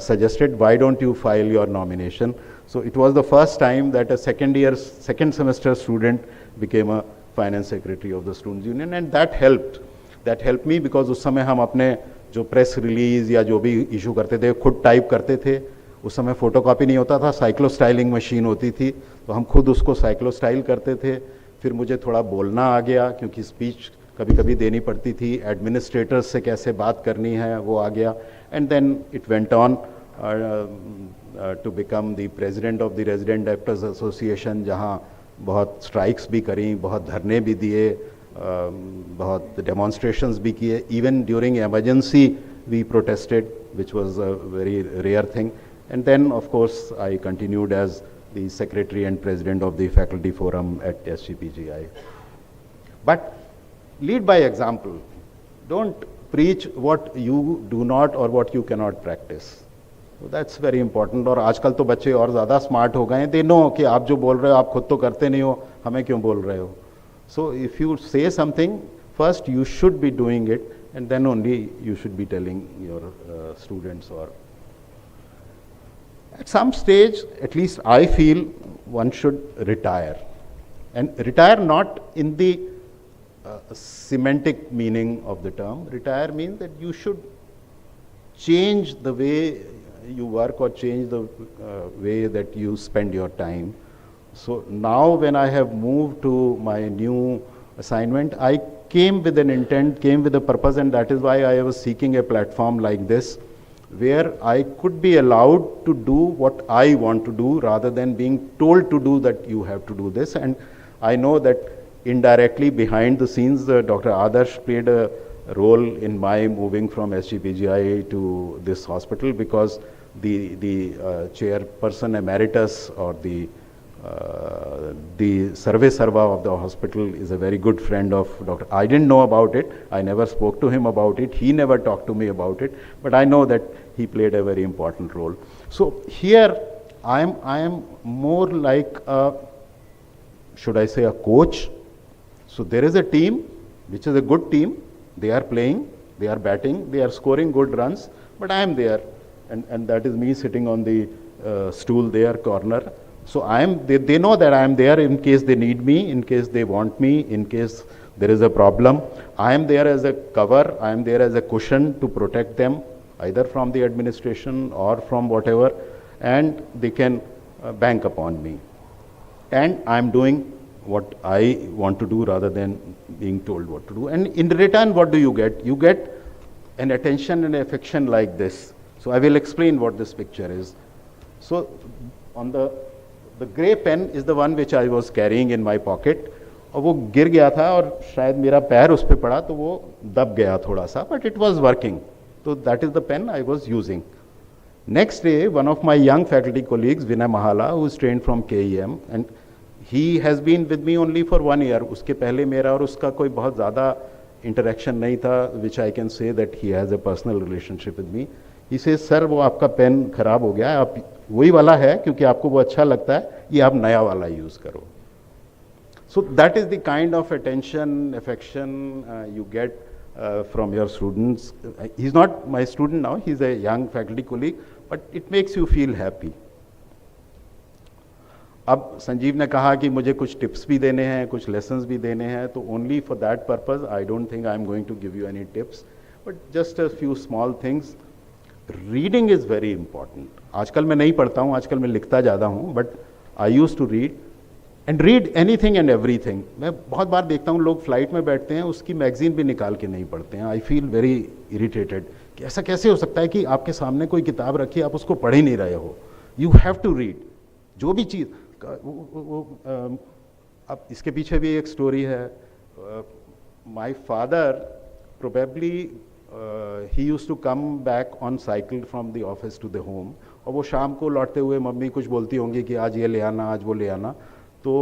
suggested, why don't you file your nomination? So it was the first time that a second semester student became a finance secretary of the students union, and that helped me because उस समय हम अपने जो press release या जो भी issue करते थे खुद टाइप करते थे. उस समय फोटोकॉपी नहीं होता था, साइक्लोस्टाइलिंग मशीन होती थी, तो हम खुद उसको साइक्लोस्टाइल करते थे. फिर मुझे थोड़ा बोलना आ गया, क्योंकि स्पीच कभी कभी देनी पड़ती थी. एडमिनिस्ट्रेटर्स से कैसे बात करनी है वो आ गया. And then it went on to become the president of the resident directors association, जहाँ बहुत स्ट्राइक्स भी करी, बहुत धरने भी दिए, बहुत डेमोन्स्ट्रेशंस भी किए. Even during emergency we protested, which was a very rare thing. And then, of course, I continued as the secretary and president of the faculty forum at SGPGI. But lead by example. Don't preach what you do not or what you cannot practice. So that's very important. और आजकल तो बच्चे और ज़्यादा smart हो गए हैं. They know कि आप जो बोल रहे हो आप खुद तो करते नहीं हो, हमें क्यों बोल रहे हो. So if you say something, first you should be doing it, and then only you should be telling your students. Or at some stage, at least I feel, one should retire. And retire not in the a semantic meaning of the term. Retire means that you should change the way you work or change the way that you spend your time. So now when I have moved to my new assignment, I came with an intent, came with a purpose, and that is why I was seeking a platform like this, where I could be allowed to do what I want to do rather than being told to do that you have to do this. And I know that indirectly behind the scenes, Dr. Adarsh played a role in my moving from SGPGI to this hospital, because the chairperson emeritus or the Sarve Sarva of the hospital is a very good friend of Dr. I didn't know about it. I never spoke to him about it. He never talked to me about it. But I know that he played a very important role. So here I am more like a, should I say, a coach. So there is a team, which is a good team. They are playing, they are batting, they are scoring good runs. But I am there, and that is me sitting on the stool there, corner. So they know that I am there in case they need me, in case they want me, in case there is a problem. I am there as a cover, I am there as a cushion to protect them, either from the administration or from whatever, and they can bank upon me. And I am doing what I want to do rather than being told what to do. And in return, what do you get? You get an attention and affection like this. So I will explain what this picture is. So on the grey pen is the one which I was carrying in my pocket. और वो गिर गया था और शायद मेरा पैर उस पर पड़ा तो वो दब गया थोड़ा सा, but it was working. So that is the pen I was using. Next day, one of my young faculty colleagues, Vinay Mahala, who is trained from KEM, and he has been with me only for 1 year. उसके पहले मेरा और उसका कोई बहुत ज़्यादा interaction नहीं था, which I can say that he has a personal relationship with me. He says, sir, वो आपका पेन खराब हो गया है, आप वही वाला है क्योंकि आपको वो अच्छा लगता है, ये आप नया वाला यूज़ करो. So that is the kind of attention, affection you get from your students. He's not my student now, he's a young faculty colleague, but it makes you feel happy. अब संजीव ने कहा कि मुझे कुछ टिप्स भी देने हैं, कुछ लेसन्स भी देने हैं, तो only for that purpose I don't think I am going to give you any tips, but just a few small things. Reading is very important. आजकल मैं नहीं पढ़ता हूँ, आजकल मैं लिखता ज़्यादा हूँ, but I use to read and read anything and everything. मैं बहुत बार देखता हूँ लोग फ्लाइट में बैठते हैं, उसकी मैगजीन भी निकाल के नहीं पढ़ते हैं. आई फील वेरी इरिटेटेड कि ऐसा कैसे हो सकता है कि आपके सामने कोई किताब रखी, आप उसको पढ़ ही नहीं रहे हो. You have to read. जो भी चीज़ अब इसके पीछे भी एक स्टोरी है. My father probably he used to come back on cycle from the office to the home, और वो शाम को लौटते हुए मम्मी कुछ बोलती होंगी कि आज ये ले आना, आज वो ले आना. तो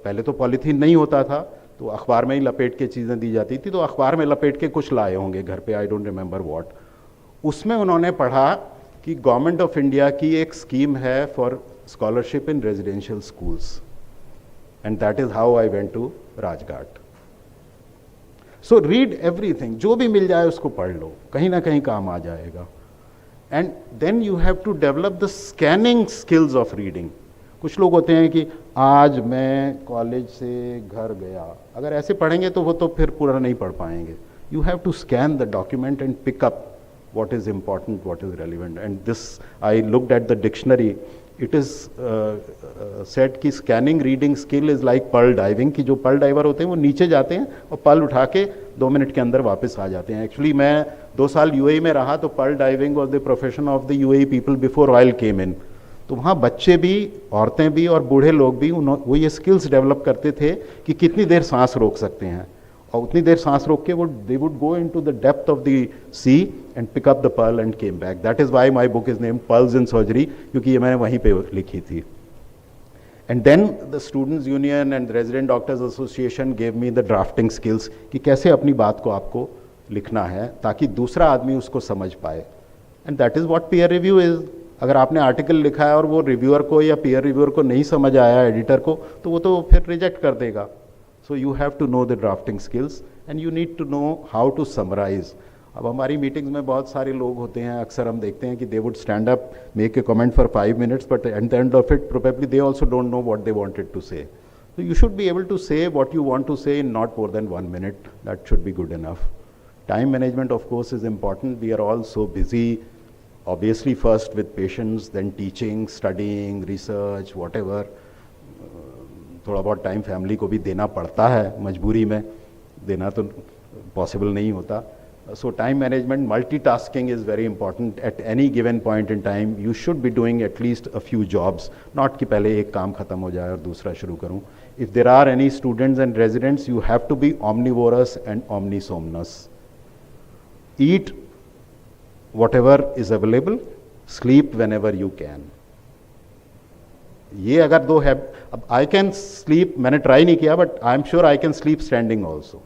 पहले तो पॉलीथीन नहीं होता था, तो अखबार में ही लपेट के चीज़ें दी जाती थी, तो अखबार में लपेट के कुछ लाए होंगे घर पे, आई डोंट रिमेंबर व्हाट. उसमें उन्होंने पढ़ा कि गवर्नमेंट ऑफ इंडिया की एक स्कीम है for scholarship in residential schools, and that is how I went to Rajghat. So read everything, जो भी मिल जाए उसको पढ़ लो, कहीं ना कहीं काम आ जाएगा. And then you have to develop the scanning skills of reading. कुछ लोग होते हैं कि आज मैं कॉलेज से घर गया, अगर ऐसे पढ़ेंगे तो वो तो फिर पूरा नहीं पढ़ पाएंगे. You have to scan the document and pick up what is important, what is relevant. And this, I looked at the dictionary, it is said कि scanning reading skill is like pearl diving, कि जो pearl diver होते हैं वो नीचे जाते हैं और pearl उठा के 2 मिनट के अंदर वापस आ जाते हैं. Actually मैं 2 साल UAE में रहा, तो pearl diving was the profession of the UAE people before oil came in. तो वहाँ बच्चे भी, औरतें भी और बूढ़े लोग भी वो ये स्किल्स डेवलप करते थे कि कितनी देर सांस रोक सकते हैं, और उतनी देर सांस रोक के वो they would go into the depth of the sea and pick up the pearl and came back. That is why my book is named pearls in surgery, क्योंकि ये मैंने वहीं पे लिखी थी. And then the students union and resident doctors association gave me the drafting skills कि कैसे अपनी बात को आपको लिखना है ताकि दूसरा आदमी उसको समझ पाए. And that is what peer review is. अगर आपने आर्टिकल लिखा है और वो रिव्यूअर को या पीयर रिव्यूअर को नहीं समझ आया, एडिटर को, तो वो तो फिर रिजेक्ट कर देगा. So you have to know the drafting skills and you need to know how to summarize. अब हमारी मीटिंग्स में बहुत सारे लोग होते हैं, अक्सर हम देखते हैं कि they would stand up, make a comment for 5 minutes, but at the end of it, probably they also don't know what they wanted to say. So you should be able to say what you want to say in not more than 1 minute. That should be good enough. Time management, of course, is important. We are all so busy, obviously first with patients, then teaching, studying, research, whatever. थोड़ा बहुत time family को भी देना पड़ता है, मजबूरी में देना तो पॉसिबल नहीं होता. So time management, multitasking is very important. At any given point in time, you should be doing at least a few jobs. Not कि पहले एक काम खत्म हो जाए और दूसरा शुरू करूं. If there are any students and residents, you have to be omnivorous and omnisomnous. Eat whatever is available, sleep whenever you can. ये अगर दो है, अब I can sleep, मैंने ट्राई नहीं किया, but I am sure I can sleep standing also.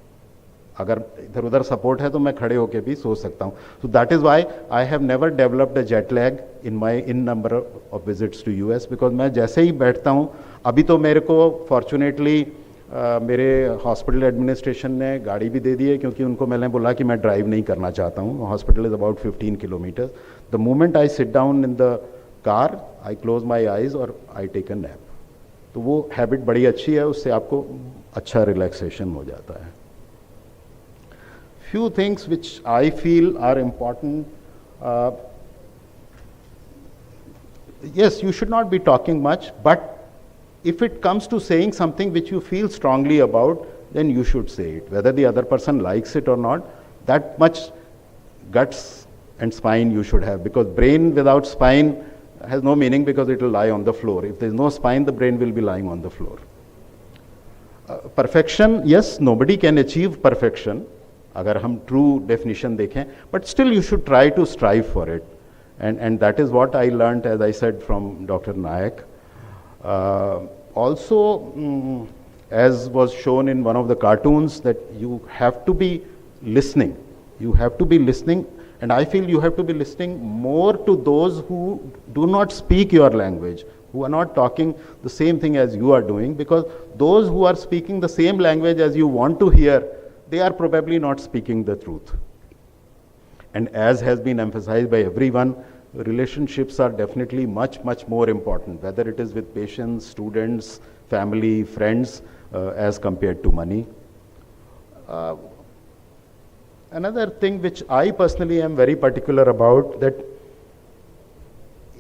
अगर इधर उधर सपोर्ट है तो मैं खड़े होकर भी सो सकता हूँ. So that is why I have never developed a jet lag in number of visits to US, because मैं जैसे ही बैठता हूँ, अभी तो मेरे को फॉर्चुनेटली मेरे हॉस्पिटल एडमिनिस्ट्रेशन ने गाड़ी भी दे दी है, क्योंकि उनको मैंने बोला कि मैं ड्राइव नहीं करना चाहता हूँ. Hospital is about 15 kilometre. The moment I sit down in the car, I close my eyes और आई टेक अ नैप. तो वो हैबिट बड़ी अच्छी है, उससे आपको अच्छा रिलैक्सेशन हो जाता है. Few things which I feel are important. Yes, you should not be talking much, but if it comes to saying something which you feel strongly about, then you should say it. Whether the other person likes it or not, that much guts and spine you should have, because brain without spine has no meaning, because it will lie on the floor. If there is no spine, the brain will be lying on the floor. Perfection, yes, nobody can achieve perfection, अगर हम true definition देखें, but still you should try to strive for it, and that is what I learned, as I said, from doctor Nayak. Also as was shown in one of the cartoons, that you have to be listening. You have to be listening, and I feel you have to be listening more to those who do not speak your language, who are not talking the same thing as you are doing, because those who are speaking the same language as you want to hear, they are probably not speaking the truth. And as has been emphasized by everyone, relationships are definitely much, much more important, whether it is with patients, students, family, friends, as compared to money. Another thing which I personally am very particular about, that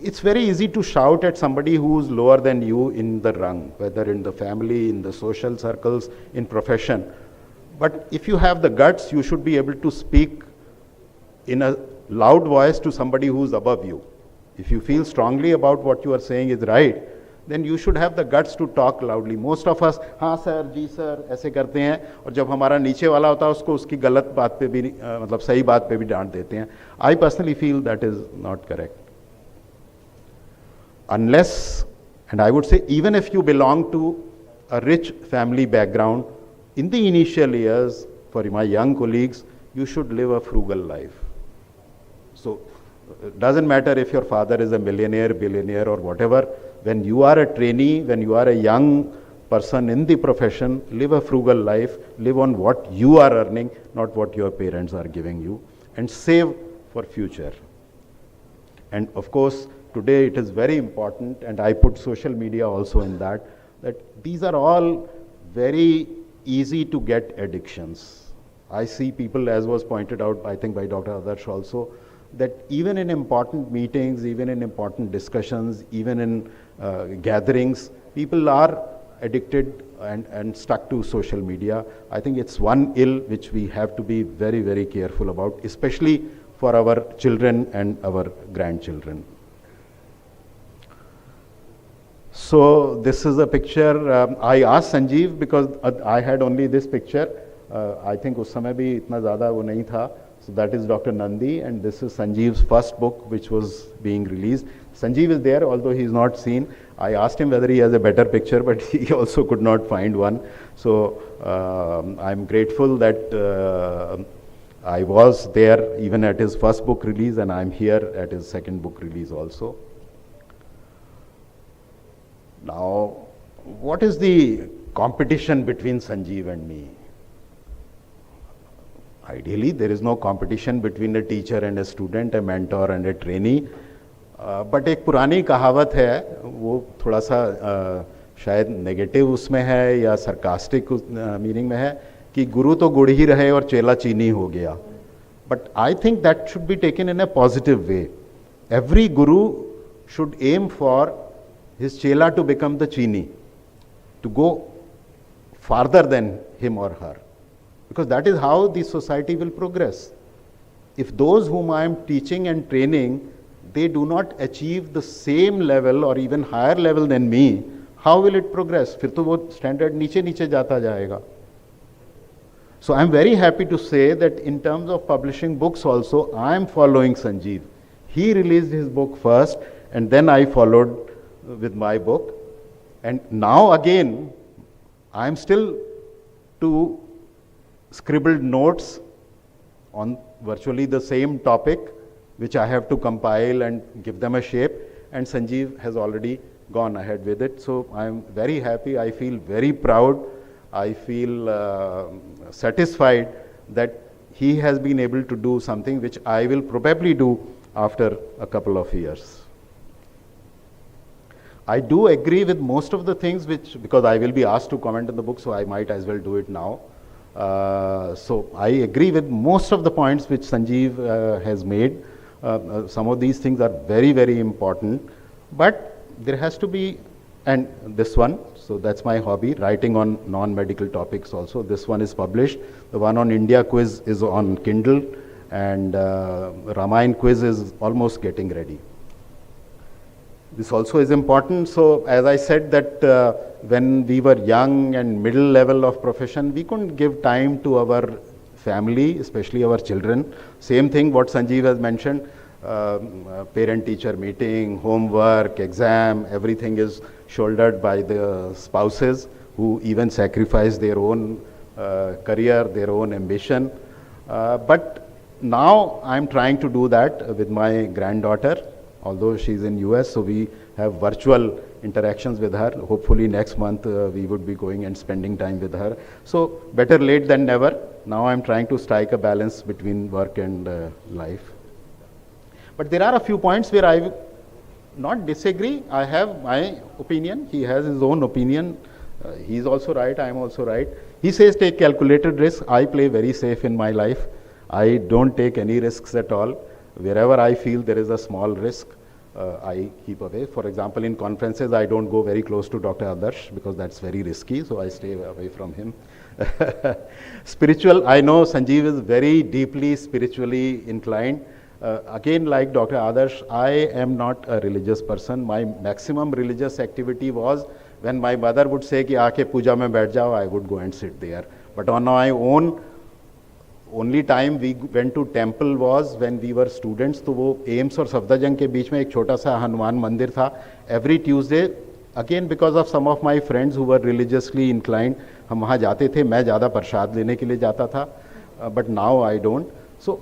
it's very easy to shout at somebody who's lower than you in the rung, whether in the family, in the social circles, in profession. But if you have the guts, you should be able to speak in a loud voice to somebody who's above you. If you feel strongly about what you are saying is right, then you should have the guts to talk loudly. Most of us, हाँ sir, जी sir, ऐसे करते हैं, और जब हमारा नीचे वाला होता है उसको उसकी गलत बात पे भी, मतलब सही बात पे भी डांट देते हैं. I personally feel that is not correct. Unless, and I would say even if you belong to a rich family background, in the initial years, for my young colleagues, you should live a frugal life. So, it doesn't matter if your father is a millionaire, billionaire, or whatever. When you are a trainee, when you are a young person in the profession, live a frugal life, live on what you are earning, not what your parents are giving you, and save for future. And of course, today it is very important, and I put social media also in that these are all very easy to get addictions. I see people, as was pointed out, I think by Dr. Adarsh also, that even in important meetings, even in important discussions, even in gatherings, people are addicted and stuck to social media. I think it's one ill which we have to be very, very careful about, especially for our children and our grandchildren. So this is a picture, I asked Sanjeev, because I had only this picture. I think उस समय भी इतना ज़्यादा वो नहीं था. So that is Dr. Nandi, and this is Sanjeev's first book which was being released. Sanjeev is there, although he is not seen. I asked him whether he has a better picture, but he also could not find one. So I'm grateful that I was there even at his first book release, and I'm here at his second book release also. Now, what is the competition between Sanjeev and me? Ideally, there is no competition between a teacher and a student, a mentor and a trainee. But एक पुरानी कहावत है, वो थोड़ा सा शायद negative उसमें है या सरकास्टिक मीनिंग में है कि गुरु तो गुड़ ही रहे और चेला चीनी हो गया. But I think that should be taken in a positive way. Every guru should aim for his chela to become the chini, to go farther than him or her, because that is how the society will progress. If those whom I am teaching and training, they do not achieve the same level or even higher level than me, how will it progress? फिर तो वो standard नीचे नीचे जाता जाएगा. So I am very happy to say that in terms of publishing books also, I am following Sanjeev. He released his book first and then I followed with my book. And now again, I am still to scribbled notes on virtually the same topic, which I have to compile and give them a shape. And Sanjeev has already gone ahead with it. So I am very happy. I feel very proud. I feel satisfied that he has been able to do something which I will probably do after a couple of years. I do agree with most of the things which, because I will be asked to comment on the book, so I might as well do it now. So I agree with most of the points which Sanjeev has made. Some of these things are very, very important, but there has to be, and this one, so that's my hobby, writing on non-medical topics also. This one is published. The one on India quiz is on Kindle, and Ramayana quiz is almost getting ready. This also is important. So as I said that when we were young and middle level of profession, we couldn't give time to our family, especially our children. Same thing what Sanjeev has mentioned, parent-teacher meeting, homework, exam, everything is shouldered by the spouses who even sacrifice their own career, their own ambition. But now I'm trying to do that with my granddaughter, although she's in US, so we have virtual interactions with her. Hopefully next month we would be going and spending time with her. So better late than never. Now I'm trying to strike a balance between work and life. But there are a few points where I not disagree. I have my opinion. He has his own opinion. He's also right. I am also right. He says take calculated risks. I play very safe in my life. I don't take any risks at all. Wherever I feel there is a small risk, I keep away. For example, in conferences, I don't go very close to Dr. Adarsh because that's very risky. So I stay away from him. Spiritual, I know Sanjeev is very deeply spiritually inclined. Again, like Dr. Adarsh, I am not a religious person. My maximum religious activity was when my mother would say कि आके पूजा में बैठ जाओ, I would go and sit there. But on my own, only time we went to temple was when we were students. तो वो AIIMS और सफदरजंग के बीच में एक छोटा सा हनुमान मंदिर था. Every Tuesday, again because of some of my friends who were religiously inclined, हम वहाँ जाते थे. मैं ज़्यादा प्रसाद लेने के लिए जाता था. But now I don't. So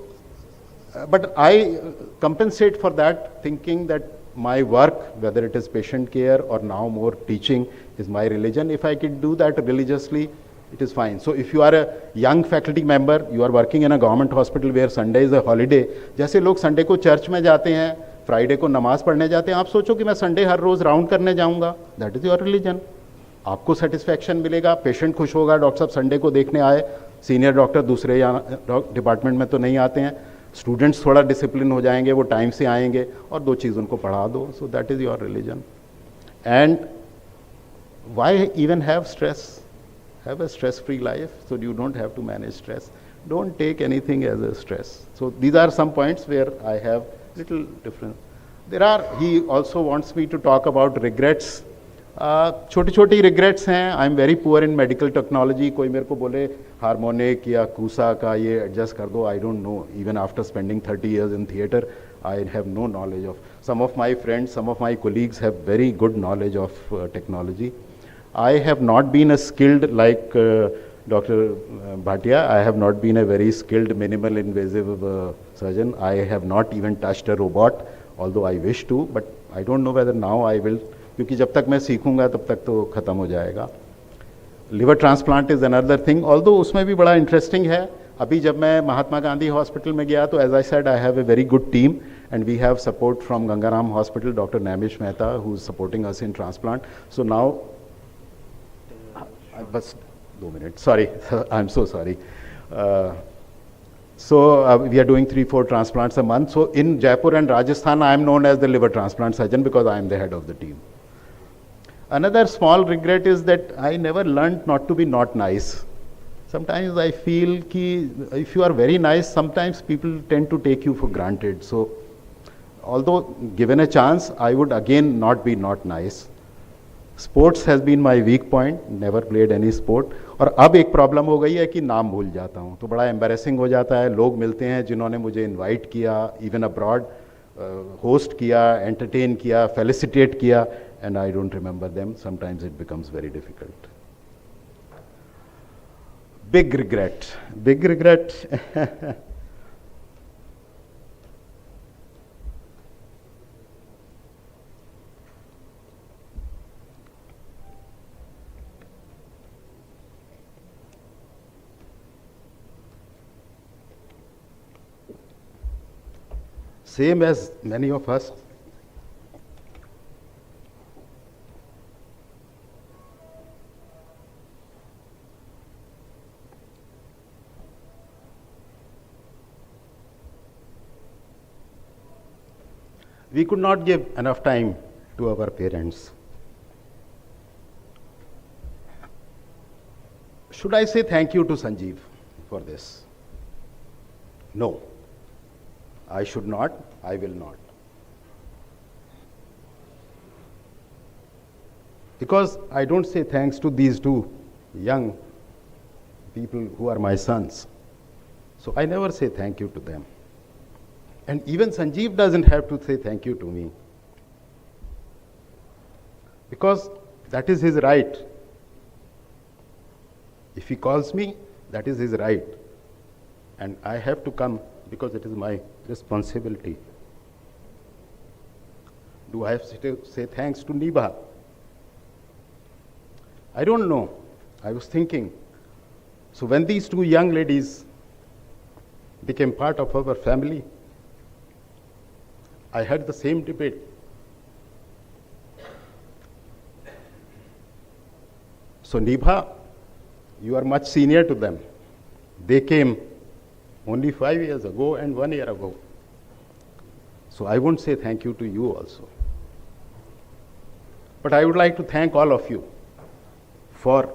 but I compensate for that, thinking that my work, whether it is patient care or now more teaching, is my religion. If I can do that religiously, it is fine. So if you are a young faculty member, you are working in a government hospital where Sunday is a holiday, जैसे लोग Sunday को church में जाते हैं, Friday को नमाज पढ़ने जाते हैं, आप सोचो कि मैं संडे हर रोज राउंड करने जाऊंगा. That is your religion. आपको सेटिस्फैक्शन मिलेगा, पेशेंट खुश होगा, डॉक्टर साहब संडे को देखने आए, सीनियर डॉक्टर दूसरे डिपार्टमेंट में तो नहीं आते हैं, स्टूडेंट्स थोड़ा डिसिप्लिन हो जाएंगे, वो टाइम से आएंगे और दो चीज़ उनको पढ़ा दो. So that is your religion. And why even have stress? Have a stress-free life, so you don't have to manage stress. Don't take anything as a stress. So these are some points where I have little different. There are, he also wants me to talk about regrets. छोटी-छोटी regrets हैं. I'm very poor in medical technology. कोई मेरे को बोले harmonic या कूसा का ये adjust कर दो. I don't know. Even after spending 30 years in theater, I have no knowledge of. Some of my friends, some of my colleagues have very good knowledge of technology. I have not been a skilled like Dr. Bhatia. I have not been a very skilled minimal invasive surgeon. I have not even touched a robot, although I wish to, but I don't know whether now I will, क्योंकि जब तक मैं सीखूंगा तब तक तो खत्म हो जाएगा. Liver transplant is another thing, although उसमें भी बड़ा interesting है. अभी जब मैं महात्मा गांधी हॉस्पिटल में गया तो as I said, I have a very good team and we have support from Gangaram Hospital, Dr. Namish Mehta, who is supporting us in transplant. So now Bas 2 minutes. Sorry, I'm so sorry. We are doing 3-4 transplants a month. So in Jaipur and Rajasthan, I am known as the liver transplant surgeon because I am the head of the team. Another small regret is that I never learned not to be not nice. Sometimes I feel ki if you are very nice, sometimes people tend to take you for granted. So although given a chance, I would again not be not nice. Sports has been my weak point, never played any sport. और अब एक problem हो गई है कि नाम भूल जाता हूँ, तो बड़ा एम्बैरेसिंग हो जाता है. लोग मिलते हैं जिन्होंने मुझे इनवाइट किया, इवन अब्रॉड होस्ट किया, एंटरटेन किया, फेलिसिटेट किया, and I don't remember them. Sometimes it becomes very difficult. Big regret. Same as many of us. We could not give enough time to our parents. Should I say thank you to Sanjeev for this? No. I should not, I will not. Because I don't say thanks to these two young people who are my sons. So I never say thank you to them. And even Sanjeev doesn't have to say thank you to me. Because that is his right. If he calls me, that is his right. And I have to come because it is my responsibility. Do I have to say thanks to Niba? I don't know. I was thinking. So when these two young ladies became part of our family, I had the same debate. So Nibha, you are much senior to them. They came only 5 years ago and 1 year ago. So I won't say thank you to you also. But I would like to thank all of you for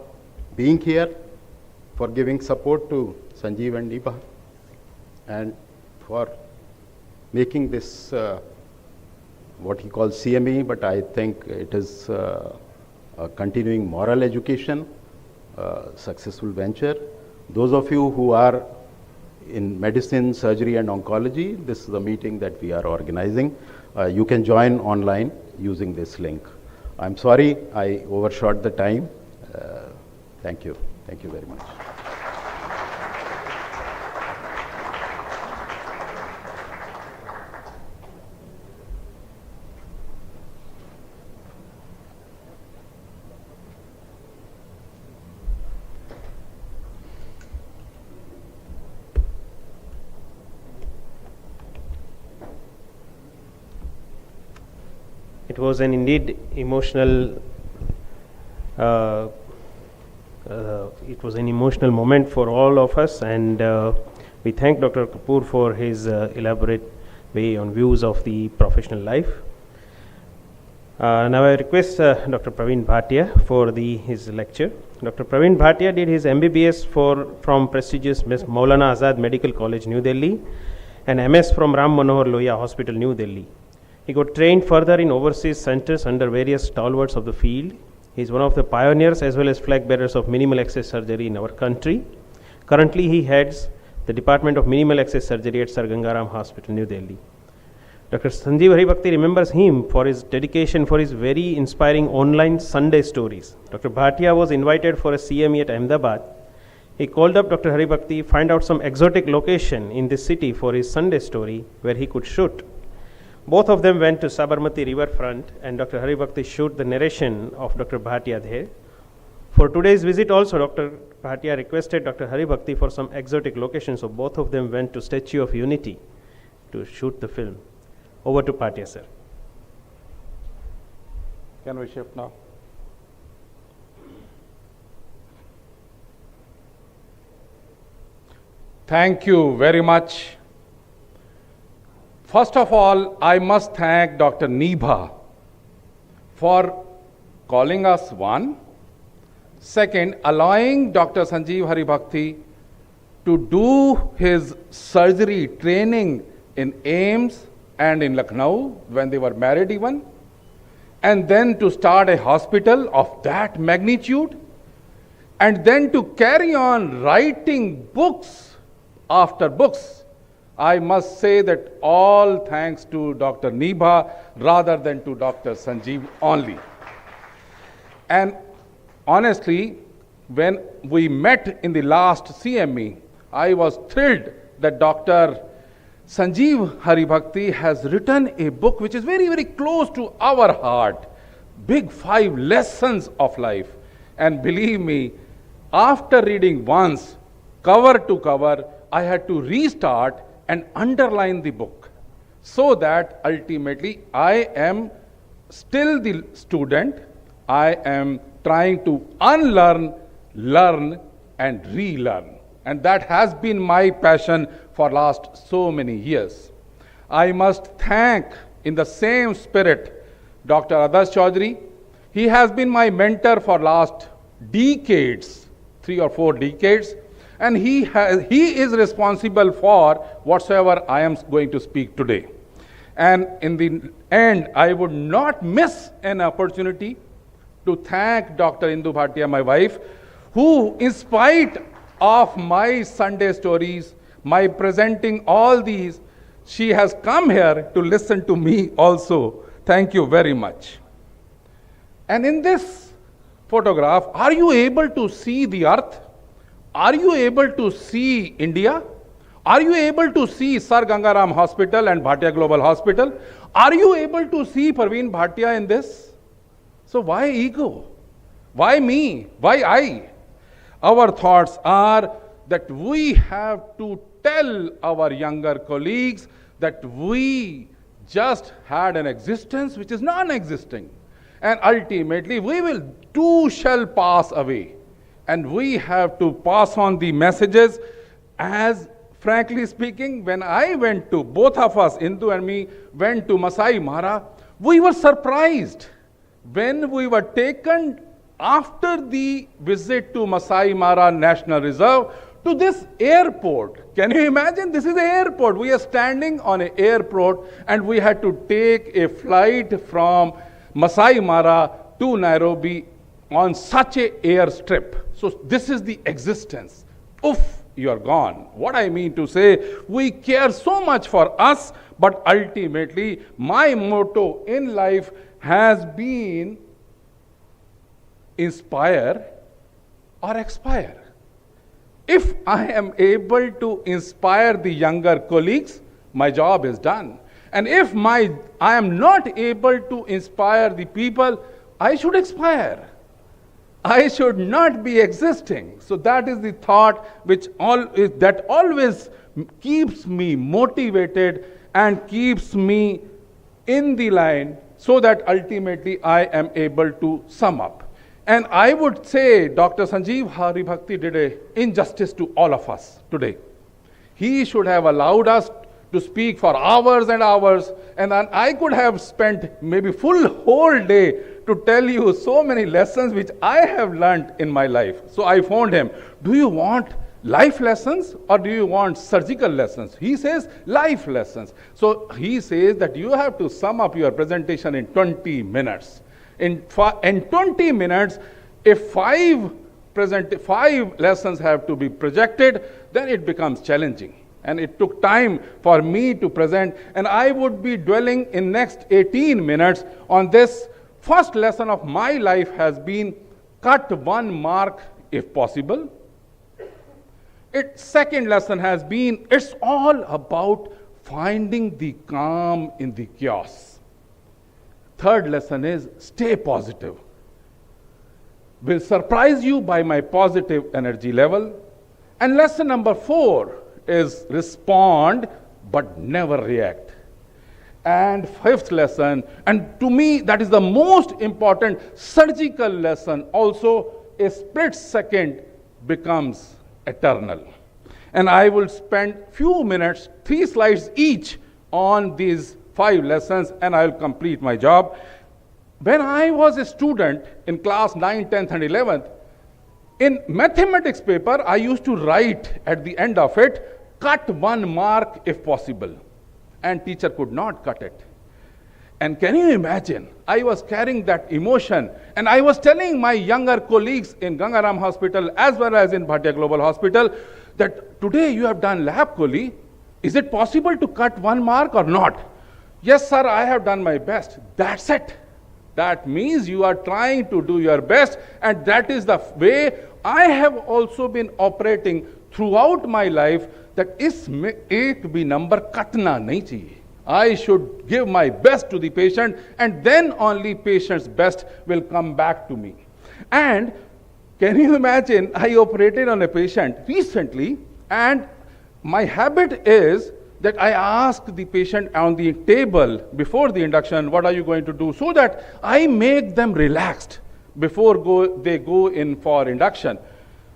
being here, for giving support to Sanjeev and Nibha, and for making this what he calls CME, but I think it is a continuing moral education, successful venture. Those of you who are in medicine, surgery and oncology, this is a meeting that we are organizing. You can join online using this link. I'm sorry I overshot the time. Thank you. Thank you very much. It was an indeed emotional moment for all of us, and we thank Dr. Kapoor for his elaborate way on views of the professional life. Now I request Dr. Praveen Bhatia for his lecture. Dr. Praveen Bhatia did his MBBS from prestigious Maulana Azad Medical College, New Delhi, and MS from Ram Manohar Lohia Hospital, New Delhi. He got trained further in overseas centers under various stalwarts of the field. He is one of the pioneers as well as flag bearers of minimal access surgery in our country. Currently, he heads the Department of Minimal Access Surgery at Sir Gangaram Hospital, New Delhi. Dr. Sanjeev Haribhakti remembers him for his dedication for his very inspiring online Sunday stories. Dr. Bhatia was invited for a CME at Ahmedabad. He called up Dr. Haribhakti, find out some exotic location in this city for his Sunday story where he could shoot. Both of them went to Sabarmati riverfront, and Dr. Haribhakti shot the narration of Dr. Bhatia there. For today's visit also, Dr. Bhatia requested Dr. Haribhakti for some exotic locations, so both of them went to Statue of Unity to shoot the film. Over to Bhatia, sir. Can we shift now? Thank you very much. First of all, I must thank Dr. Nibha for calling us one. Second, allowing Dr. Sanjeev Haribhakti to do his surgery training in AIIMS and in Lucknow when they were married even, and then to start a hospital of that magnitude, and then to carry on writing books after books. I must say that all thanks to Dr. Nibha rather than to Dr. Sanjeev only. And honestly, when we met in the last CME, I was thrilled that Dr. Sanjeev Haribhakti has written a book which is very, very close to our heart, Big 5 Lessons of Life. And believe me, after reading once, cover to cover, I had to restart and underline the book, so that ultimately I am still the student. I am trying to unlearn, learn, and relearn. And that has been my passion for last so many years. I must thank, in the same spirit, Dr. Adarsh Chaudhary. He has been my mentor for last decades, 3 or 4 decades. And he is responsible for whatsoever I am going to speak today. And in the end, I would not miss an opportunity to thank Dr. Indu Bhatia, my wife, who, in spite of my Sunday stories, my presenting all these, she has come here to listen to me also. Thank you very much. And in this photograph, are you able to see the earth? Are you able to see India? Are you able to see Sir Gangaram Hospital and Bhatia Global Hospital? Are you able to see Parveen Bhatia in this? So why ego? Why me? Why I? Our thoughts are that we have to tell our younger colleagues that we just had an existence which is non-existing. And ultimately, we will too shall pass away. And we have to pass on the messages. As frankly speaking, when I went to, both of us, Indu and me, went to Masai Mara, we were surprised when we were taken after the visit to Masai Mara National Reserve to this airport. Can you imagine? This is the airport. We are standing on an airport and we had to take a flight from Masai Mara to Nairobi on such a airstrip. So this is the existence. Oof, you are gone. What I mean to say, we care so much for us, but ultimately my motto in life has been inspire or expire. If I am able to inspire the younger colleagues, my job is done. And if I am not able to inspire the people, I should expire. I should not be existing. So that is the thought that always keeps me motivated and keeps me in the line, so that ultimately I am able to sum up. And I would say Dr. Sanjeev Haribhakti did an injustice to all of us today. He should have allowed us to speak for hours and hours, and then I could have spent maybe whole day to tell you so many lessons which I have learned in my life. So I phoned him, do you want life lessons or do you want surgical lessons? He says life lessons. So he says that you have to sum up your presentation in 20 minutes. In 20 minutes, if 5 lessons have to be projected, then it becomes challenging. And it took time for me to present, and I would be dwelling in next 18 minutes on this. First lesson of my life has been cut 1 mark if possible. Second lesson has been, it's all about finding the calm in the chaos. Third lesson is stay positive. Will surprise you by my positive energy level. And lesson number 4 is respond but never react. And 5th lesson, and to me that is the most important surgical lesson also, a split second becomes eternal. And I will spend few minutes, 3 slides each on these 5 lessons, and I will complete my job. When I was a student in class 9, 10th and 11th, in mathematics paper, I used to write at the end of it, cut 1 mark if possible. And teacher could not cut it. And can you imagine, I was carrying that emotion, and I was telling my younger colleagues in Gangaram Hospital as well as in Bhatia Global Hospital that today you have done lab, Koli. Is it possible to cut 1 mark or not? Yes, sir, I have done my best. That's it. That means you are trying to do your best, and that is the way I have also been operating throughout my life, that isme ek bhi number katna nahi chahiye. I should give my best to the patient, and then only patient's best will come back to me. And can you imagine, I operated on a patient recently, and my habit is that I ask the patient on the table before the induction, what are you going to do? So that I make them relaxed before they go in for induction.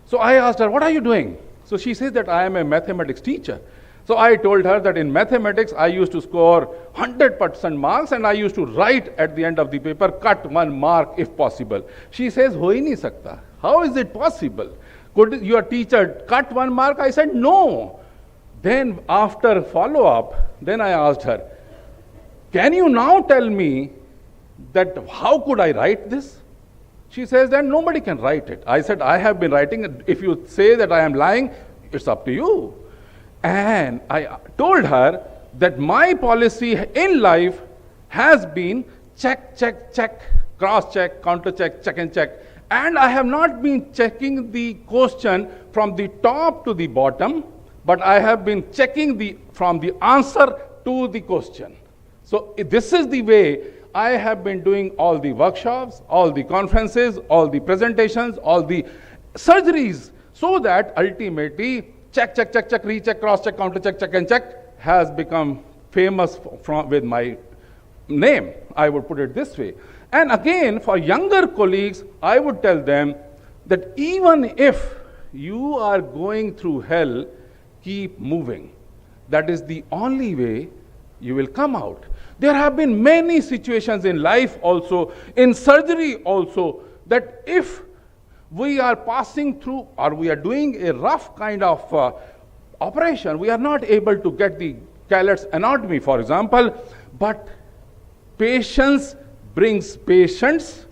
So I asked her, what are you doing? So she says that I am a mathematics teacher. So I told her that in mathematics, I used to score 100% marks, and I used to write at the end of the paper, cut 1 mark if possible. She says, ho hi nahi sakta. How is it possible? Could your teacher cut 1 mark? I said, no. Then after follow-up, then I asked her, can you now tell me that how could I write this? She says that nobody can write it. I said, I have been writing it. If you say that I am lying, it's up to you. And I told her that my policy in life has been check, check, check, cross-check, counter-check, check and check. And I have not been checking the question from the top to the bottom, but I have been checking from the answer to the question. So this is the way I have been doing all the workshops, all the conferences, all the presentations, all the surgeries, so that ultimately check, check, check, check, recheck, cross-check, counter-check, check and check has become famous with my name. I would put it this way. And again, for younger colleagues, I would tell them that even if you are going through hell, keep moving. That is the only way you will come out. There have been many situations in life also, in surgery also, that if we are passing through or we are doing a rough kind of operation, we are not able to get the Callet's anatomy, for example, but patience brings patients,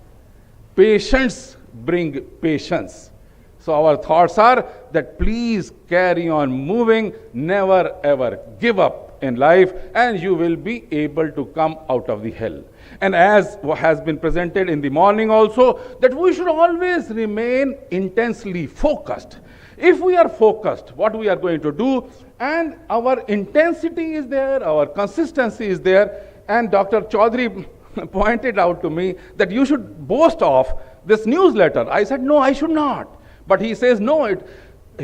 patients bring patience. So our thoughts are that please carry on moving, never ever give up in life, and you will be able to come out of the hell. And as has been presented in the morning also, that we should always remain intensely focused. If we are focused, what we are going to do, and our intensity is there, our consistency is there, and Dr. Chaudhary pointed out to me that you should boast of this newsletter. I said, no, I should not. But he says, no,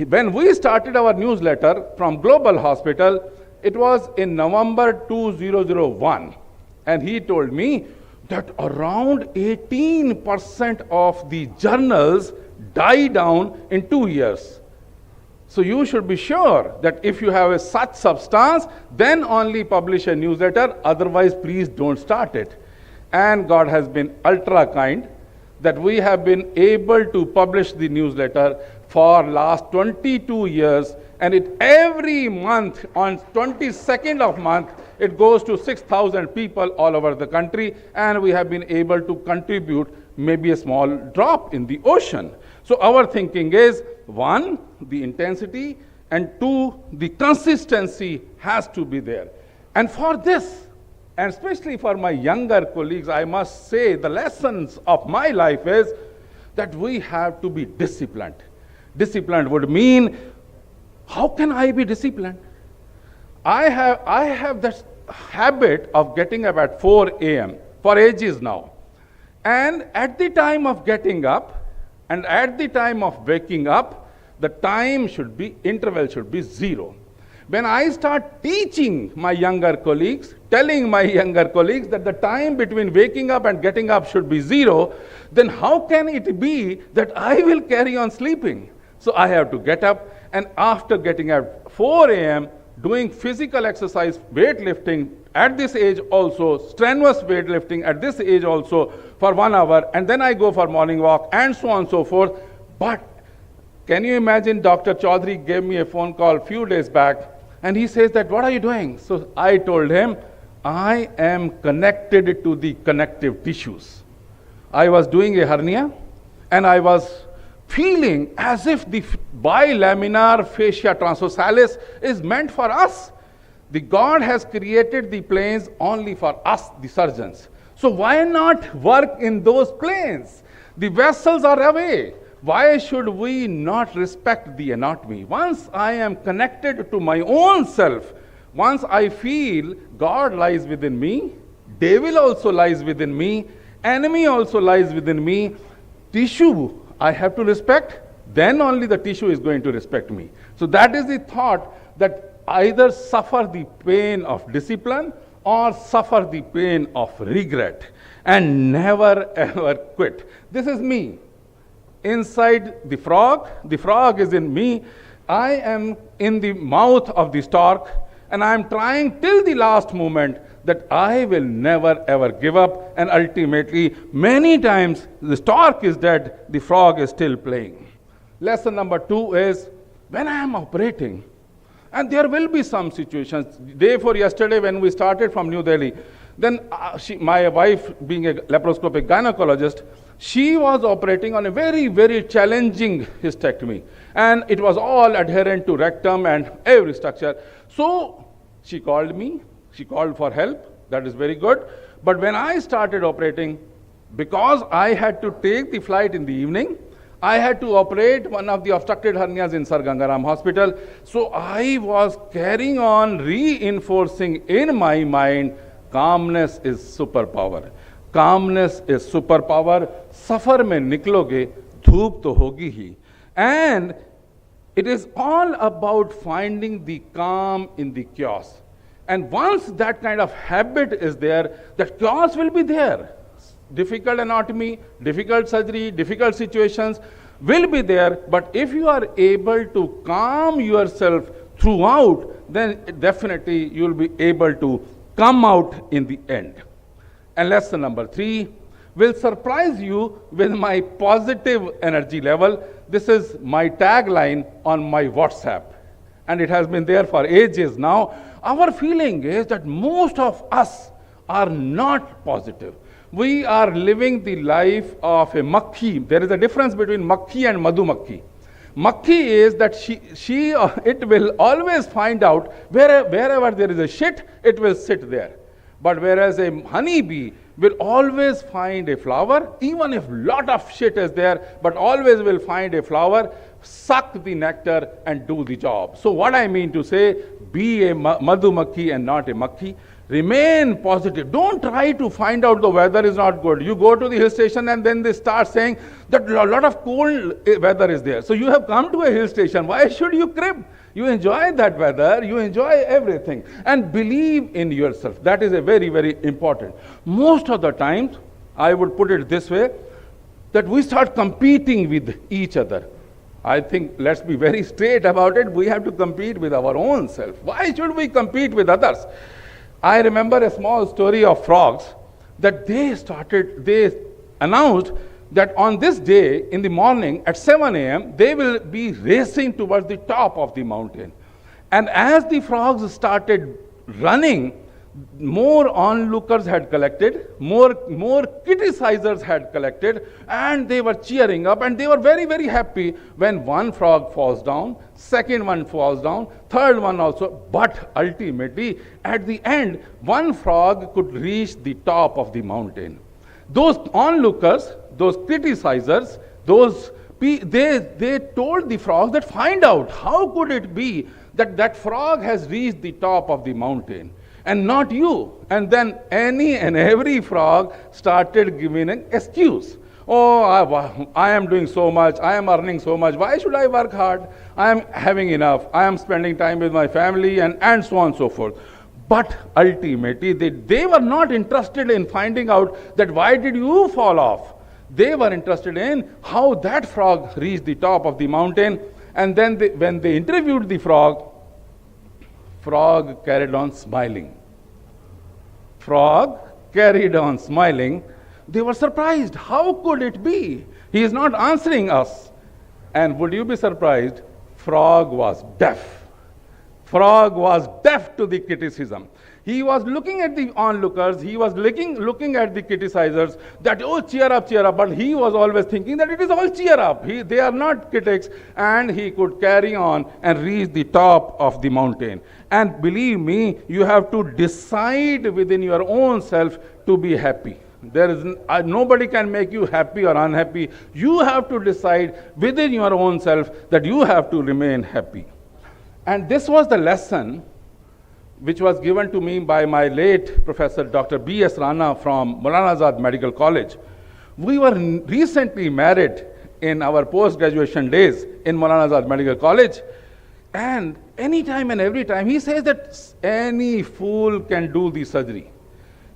when we started our newsletter from Global Hospital, it was in November 2001. And he told me that around 18% of the journals die down in 2 years. So you should be sure that if you have such substance, then only publish a newsletter, otherwise please don't start it. And God has been ultra kind that we have been able to publish the newsletter for last 22 years, and it every month on 22nd of month it goes to 6,000 people all over the country, and we have been able to contribute maybe a small drop in the ocean. So our thinking is, 1, the intensity, and 2, the consistency has to be there. And for this, and especially for my younger colleagues, I must say the lessons of my life is that we have to be disciplined. Disciplined would mean, how can I be disciplined? I have this habit of getting up at 4 a.m. for ages now. And at the time of getting up and at the time of waking up, the time should be, interval should be 0. When I start teaching my younger colleagues, telling my younger colleagues that the time between waking up and getting up should be 0, then how can it be that I will carry on sleeping? So I have to get up and after getting at 4 a.m., doing physical exercise, weightlifting at this age also, strenuous weightlifting at this age also for 1 hour, and then I go for morning walk and so on and so forth. But can you imagine, Dr. Chaudhary gave me a phone call a few days back, and he says that, what are you doing? So I told him, I am connected to the connective tissues. I was doing a hernia, and I was feeling as if the bilaminar fascia transversalis is meant for us. The God has created the planes only for us, the surgeons. So why not work in those planes? The vessels are away. Why should we not respect the anatomy? Once I am connected to my own self, once I feel God lies within me, devil also lies within me, enemy also lies within me, tissue I have to respect, then only the tissue is going to respect me. So that is the thought, that either suffer the pain of discipline or suffer the pain of regret, and never ever quit. This is me. Inside the frog is in me. I am in the mouth of the stork, and I am trying till the last moment that I will never ever give up, and ultimately many times the stork is dead, the frog is still playing. Lesson number 2 is, when I am operating, and there will be some situations, day before yesterday when we started from New Delhi, then my wife, being a laparoscopic gynecologist, she was operating on a very, very challenging hysterectomy, and it was all adherent to rectum and every structure. So she called me, she called for help, that is very good. But when I started operating, because I had to take the flight in the evening, I had to operate one of the obstructed hernias in Sir Gangaram Hospital. So I was carrying on reinforcing in my mind, calmness is superpower. Calmness is superpower. Suffer mein nikloge, dhoop to hogi hi. And it is all about finding the calm in the chaos. And once that kind of habit is there, that chaos will be there. Difficult anatomy, difficult surgery, difficult situations will be there. But if you are able to calm yourself throughout, then definitely you will be able to come out in the end. And lesson number 3 will surprise you with my positive energy level. This is my tagline on my WhatsApp, and it has been there for ages now. Our feeling is that most of us are not positive. We are living the life of a makhi. There is a difference between makhi and madhumakhi. Makhi is that it will always find out wherever there is a shit, it will sit there. But whereas a honeybee will always find a flower, even if lot of shit is there, but always will find a flower, suck the nectar and do the job. So what I mean to say, be a madhumakhi and not a makhi. Remain positive. Don't try to find out the weather is not good. You go to the hill station and then they start saying that a lot of cold weather is there. So you have come to a hill station. Why should you crib? You enjoy that weather. You enjoy everything. And believe in yourself. That is a very, very important. Most of the times, I would put it this way, that we start competing with each other. I think, let's be very straight about it. We have to compete with our own self. Why should we compete with others? I remember a small story of frogs that they announced that on this day in the morning at 7 a.m. they will be racing towards the top of the mountain. And as the frogs started running, more onlookers had collected, more criticizers had collected, and they were cheering up, and they were very, very happy when one frog falls down, second one falls down, third one also. But ultimately, at the end, one frog could reach the top of the mountain. Those onlookers, those criticizers, they told the frogs that find out how could it be that that frog has reached the top of the mountain and not you. And then any and every frog started giving an excuse. Oh, I am doing so much, I am earning so much, why should I work hard? I am having enough, I am spending time with my family, and so on and so forth. But ultimately, they were not interested in finding out that why did you fall off. They were interested in how that frog reached the top of the mountain. And then when they interviewed the frog, frog carried on smiling. Frog carried on smiling. They were surprised. How could it be? He is not answering us. And would you be surprised? Frog was deaf. Frog was deaf to the criticism. He was looking at the onlookers, he was looking at the criticizers, that, oh, cheer up, but he was always thinking that it is all cheer up. They are not critics, and he could carry on and reach the top of the mountain. And believe me, you have to decide within your own self to be happy. There is nobody can make you happy or unhappy. You have to decide within your own self that you have to remain happy. And this was the lesson which was given to me by my late Professor Dr. B.S. Rana from Maulana Azad Medical College. We were recently married in our post-graduation days in Maulana Azad Medical College. And anytime and every time, he says that any fool can do the surgery.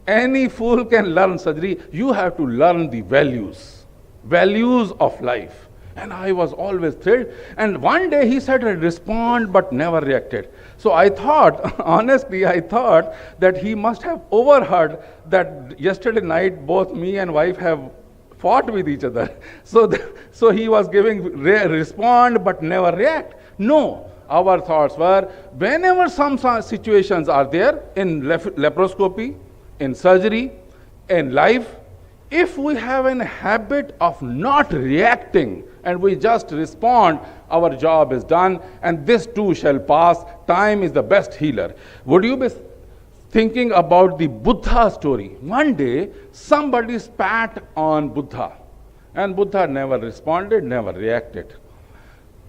Any fool can learn surgery. You have to learn the values of life. And I was always thrilled. And one day he said, respond but never reacted. So I thought, honestly, that he must have overheard that yesterday night both me and wife have fought with each other. So he was giving respond but never react. No, our thoughts were, whenever some situations are there in laparoscopy, in surgery, in life, if we have a habit of not reacting and we just respond, our job is done, and this too shall pass. Time is the best healer. Would you be thinking about the Buddha story? One day, somebody spat on Buddha, and Buddha never responded, never reacted.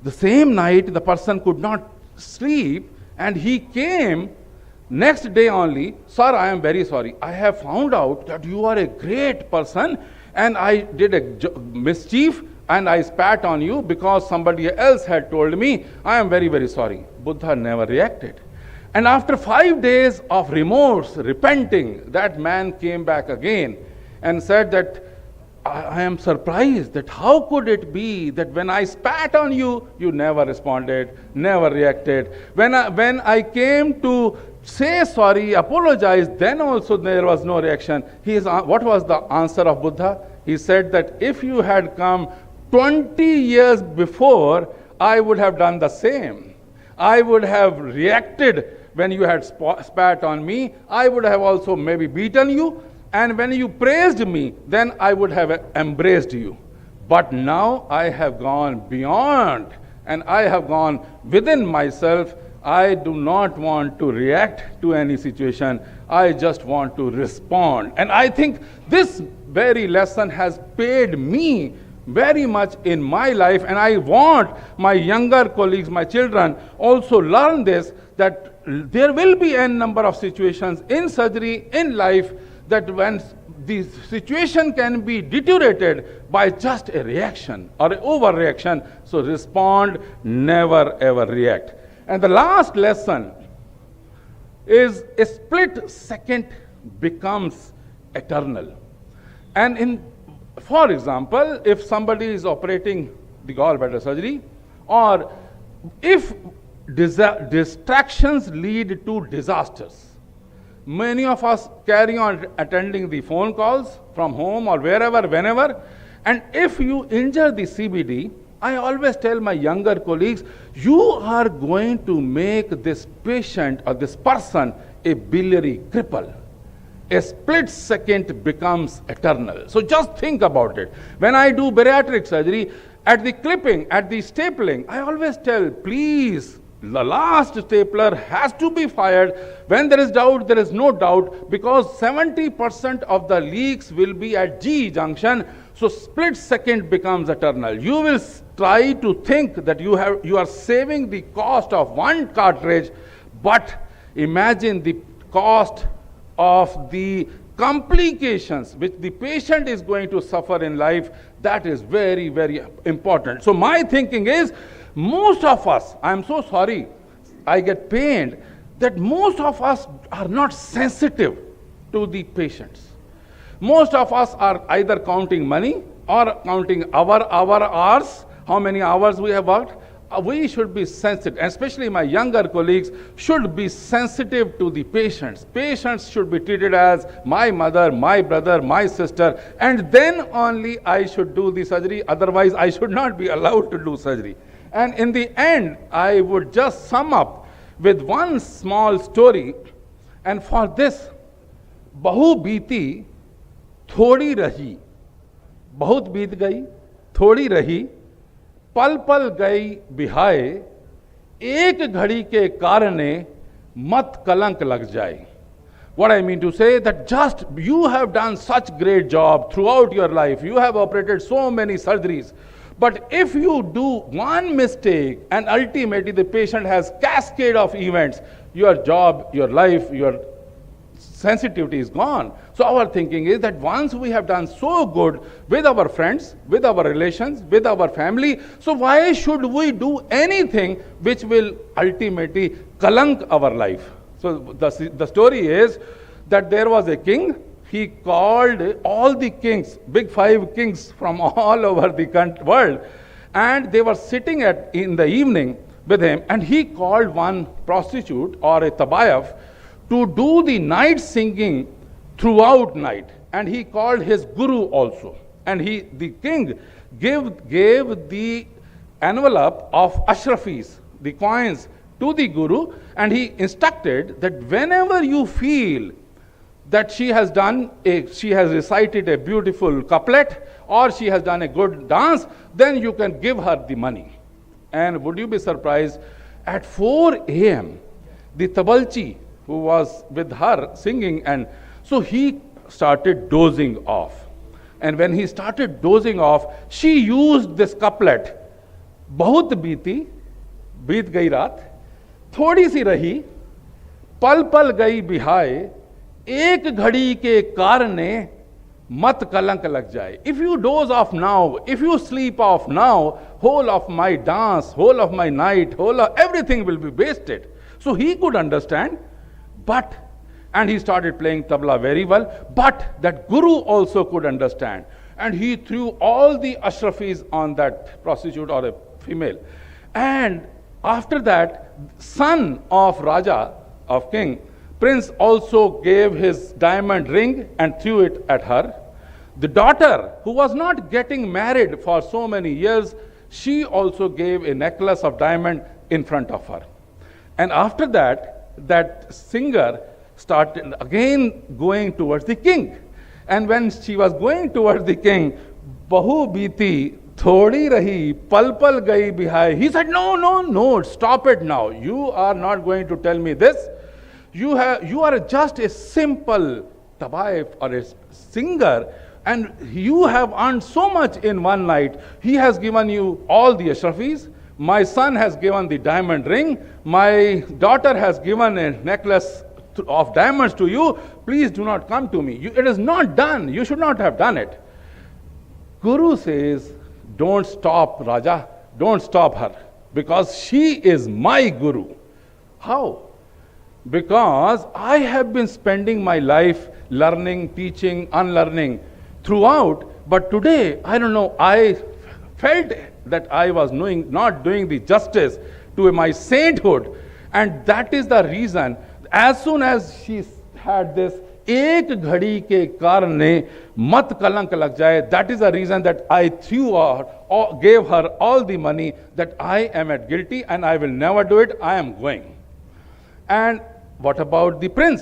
The same night, the person could not sleep, and he came next day only, sir, I am very sorry. I have found out that you are a great person, and I did a mischief, and I spat on you because somebody else had told me. I am very, very sorry. Buddha never reacted. And after 5 days of remorse, repenting, that man came back again and said that, I am surprised that how could it be that when I spat on you, you never responded, never reacted. When I came to say sorry, apologize, then also there was no reaction. What was the answer of Buddha? He said that if you had come 20 years before, I would have done the same. I would have reacted when you had spat on me. I would have also maybe beaten you. And when you praised me, then I would have embraced you. But now I have gone beyond, and I have gone within myself. I do not want to react to any situation. I just want to respond. And I think this very lesson has paid me very much in my life, and I want my younger colleagues, my children, also learn this, that there will be a number of situations in surgery, in life, that when the situation can be deteriorated by just a reaction or an overreaction. So respond, never ever react. And the last lesson is a split second becomes eternal. And for example, if somebody is operating the gallbladder surgery, or if distractions lead to disasters, many of us carry on attending the phone calls from home or wherever, whenever, and if you injure the CBD, I always tell my younger colleagues, you are going to make this patient or this person a biliary cripple. A split second becomes eternal. So just think about it. When I do bariatric surgery, at the clipping, at the stapling, I always tell, please, the last stapler has to be fired. When there is doubt, there is no doubt, because 70% of the leaks will be at G junction. So split second becomes eternal. You will try to think that you are saving the cost of one cartridge, but imagine the cost of the complications which the patient is going to suffer in life. That is very, very important. So my thinking is, most of us, I'm so sorry, I get pained that most of us are not sensitive to the patients. Most of us are either counting money or counting our hours, how many hours we have worked. we should be sensitive, especially my younger colleagues should be sensitive to the patients. Patients should be treated as my mother, my brother, my sister, and then only I should do the surgery. Otherwise, I should not be allowed to do surgery. And in the end, I would just sum up with one small story. And for this, बहु बीती थोड़ी रही, बहुत बीत गई, थोड़ी रही, पल पल गई बिहाए, एक घड़ी के कारणे मत कलंक लग जाए. What I mean to say that just you have done such great job throughout your life. You have operated so many surgeries. But if you do one mistake and ultimately the patient has cascade of events, your job, your life, your sensitivity is gone. So our thinking is that once we have done so good with our friends, with our relations, with our family, so why should we do anything which will ultimately kalank our life? So the story is that there was a king. He called all the kings, big 5 kings from all over the world, and they were sitting in the evening with him, and he called one prostitute or a tabayaf to do the night singing throughout night. And he called his guru also. And the king gave the envelope of ashrafis, the coins, to the guru, and he instructed that whenever you feel that she has recited a beautiful couplet or she has done a good dance, then you can give her the money. And would you be surprised, at 4 a.m., the tabalchi who was with her singing, and so he started dozing off. And when he started dozing off, she used this couplet, बहुत बीती, बीत गई रात, थोड़ी सी रही, पल पल गई बिहाए, एक घड़ी के कारणे mat kalank lag jaye. If you doze off now, if you sleep off now, whole of my dance, whole of my night, everything will be wasted. So he could understand, and he started playing tabla very well, but that guru also could understand. And he threw all the ashrafis on that prostitute or a female. And after that, son of Raja, of king, prince also gave his diamond ring and threw it at her. The daughter, who was not getting married for so many years, she also gave a necklace of diamond in front of her. And after that, that singer started again going towards the king. And when she was going towards the king, Bahu Biti Thodi Rahi, Pal Pal Gai Bihai, he said, no, stop it now. You are not going to tell me this. You are just a simple tabaif or a singer, and you have earned so much in one night. He has given you all the ashrafis. My son has given the diamond ring. My daughter has given a necklace of diamonds to you. Please do not come to me. It is not done. You should not have done it. Guru says, don't stop Raja. Don't stop her, because she is my Guru. How? Because I have been spending my life learning, teaching, unlearning throughout, but today, I don't know, I felt that I was not doing the justice to my sainthood, and that is the reason, as soon as she had this, ek ghadi ke karne mat kalank lag jaye, that is the reason that I threw her, or gave her all the money, that I am at guilty and I will never do it, I am going. And what about the prince?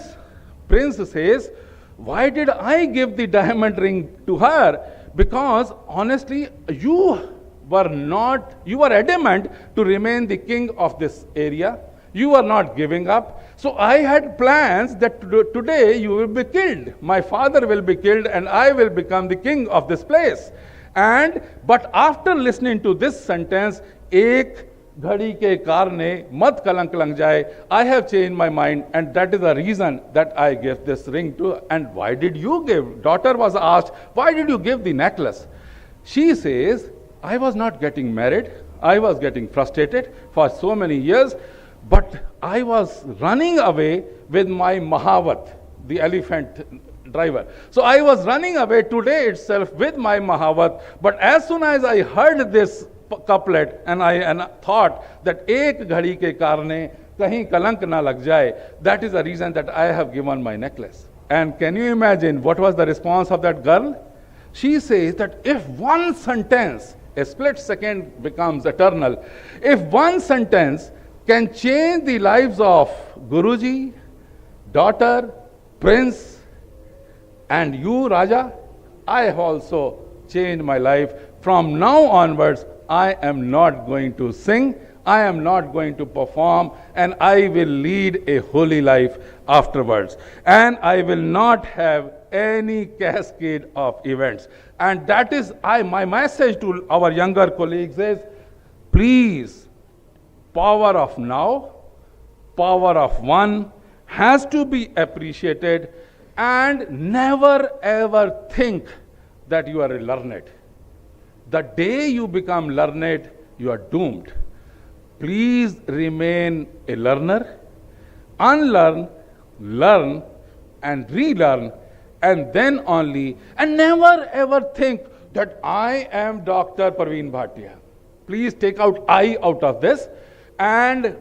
Prince says, why did I give the diamond ring to her? Because honestly, you were adamant to remain the king of this area. You are not giving up. So I had plans that today you will be killed. My father will be killed and I will become the king of this place. But after listening to this sentence, ek ghadi ke karne mat kalank lang jaye, I have changed my mind, and that is the reason that I gave this ring to. And why did you give? Daughter was asked, why did you give the necklace? She says, I was not getting married. I was getting frustrated for so many years, but I was running away with my Mahavat, the elephant driver. So I was running away today itself with my Mahavat, but as soon as I heard this couplet, and I thought that ek ghadi ke karne kahin kalank na lag jaye. That is the reason that I have given my necklace. And can you imagine what was the response of that girl? She says that if one sentence, a split second becomes eternal, if one sentence can change the lives of Guruji, daughter, prince, and you, Raja, I have also changed my life. From now onwards, I am not going to sing, I am not going to perform, and I will lead a holy life afterwards. And I will not have any cascade of events. And that is my message to our younger colleagues is, please, power of now, power of one has to be appreciated, and never ever think that you are learned. The day you become learned, you are doomed. Please remain a learner, unlearn, learn, and relearn, and then only, and never ever think that I am Dr. Parveen Bhatia. Please take out I out of this and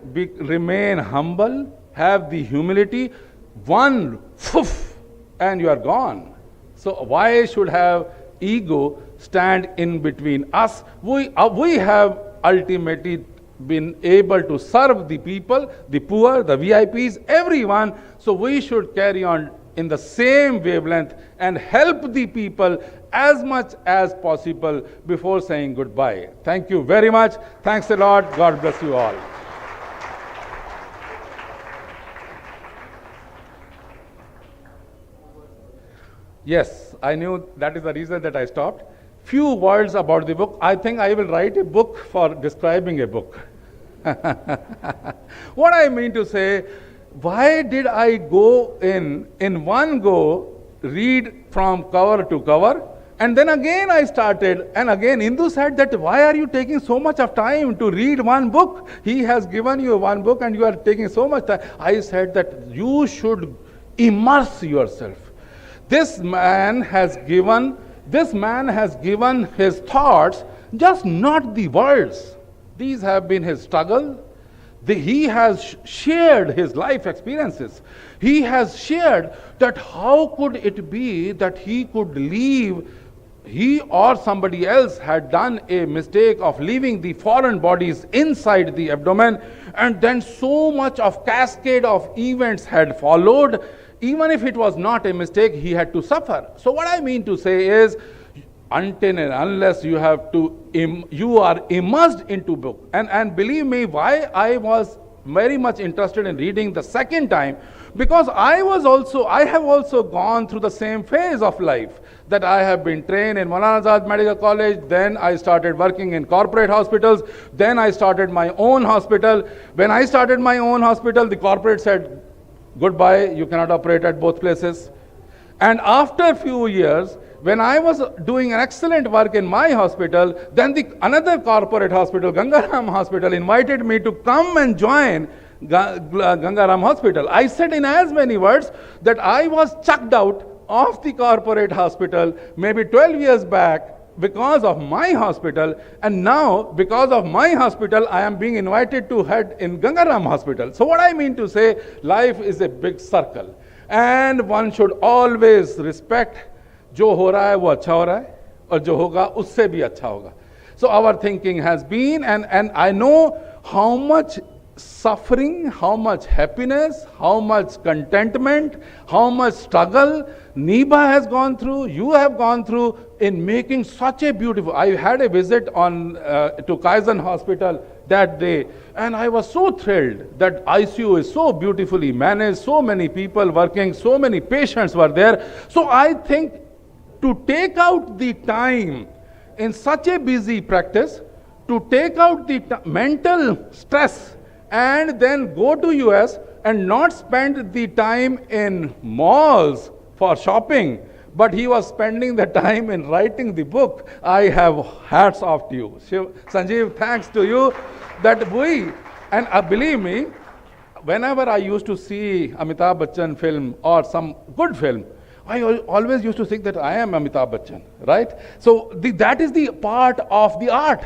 remain humble, have the humility, one poof, and you are gone. So why should have ego stand in between us? We have ultimately been able to serve the people, the poor, the VIPs, everyone. So we should carry on in the same wavelength and help the people as much as possible before saying goodbye. Thank you very much. Thanks a lot. God bless you all. Yes, I knew that is the reason that I stopped. Few words about the book. I think I will write a book for describing a book. What I mean to say, why did I go in one go, read from cover to cover, and then again I started, and again Indu said that why are you taking so much of time to read one book? He has given you one book and you are taking so much time. I said that you should immerse yourself. This man has given his thoughts, just not the words. These have been his struggle. He has shared his life experiences. He has shared that how could it be that he could leave, he or somebody else had done a mistake of leaving the foreign bodies inside the abdomen, and then so much of cascade of events had followed. Even if it was not a mistake, he had to suffer. So what I mean to say is, until and unless you are immersed into book, and believe me, why I was very much interested in reading the second time, because I have also gone through the same phase of life, that I have been trained in Maulana Azad Medical College, then I started working in corporate hospitals, then I started my own hospital. When I started my own hospital, the corporate said, goodbye, you cannot operate at both places. And after a few years, when I was doing an excellent work in my hospital, then another corporate hospital, Gangaram Hospital, invited me to come and join Gangaram Hospital. I said in as many words that I was chucked out of the corporate hospital maybe 12 years back because of my hospital, and now because of my hospital I am being invited to head in Gangaram Hospital. So what I mean to say, life is a big circle, and one should always respect जो हो रहा है वो अच्छा हो रहा है और जो होगा उससे भी अच्छा होगा. So our thinking has been, and I know how much suffering, how much happiness, how much contentment, how much struggle Niba has gone through, you have gone through in making such a beautiful. I had a visit to Kaizen Hospital that day, and I was so thrilled that ICU is so beautifully managed, so many people working, so many patients were there. So I think to take out the time in such a busy practice, to take out the mental stress and then go to US and not spend the time in malls for shopping, but he was spending the time in writing the book. I have hats off to you. Sanjeev, thanks to you that and believe me, whenever I used to see Amitabh Bachchan film or some good film, I always used to think that I am Amitabh Bachchan, right? So that is the part of the art.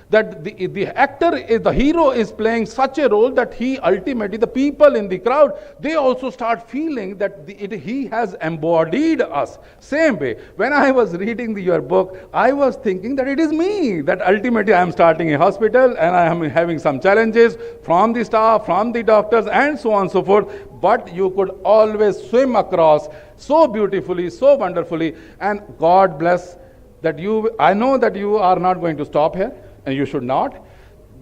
that the actor, the hero is playing such a role that he ultimately, the people in the crowd, they also start feeling that he has embodied us. Same way, when I was reading your book, I was thinking that it is me, that ultimately I am starting a hospital and I am having some challenges from the staff, from the doctors, and so on and so forth. But you could always swim across so beautifully, so wonderfully, and God bless that you, I know that you are not going to stop here, and you should not.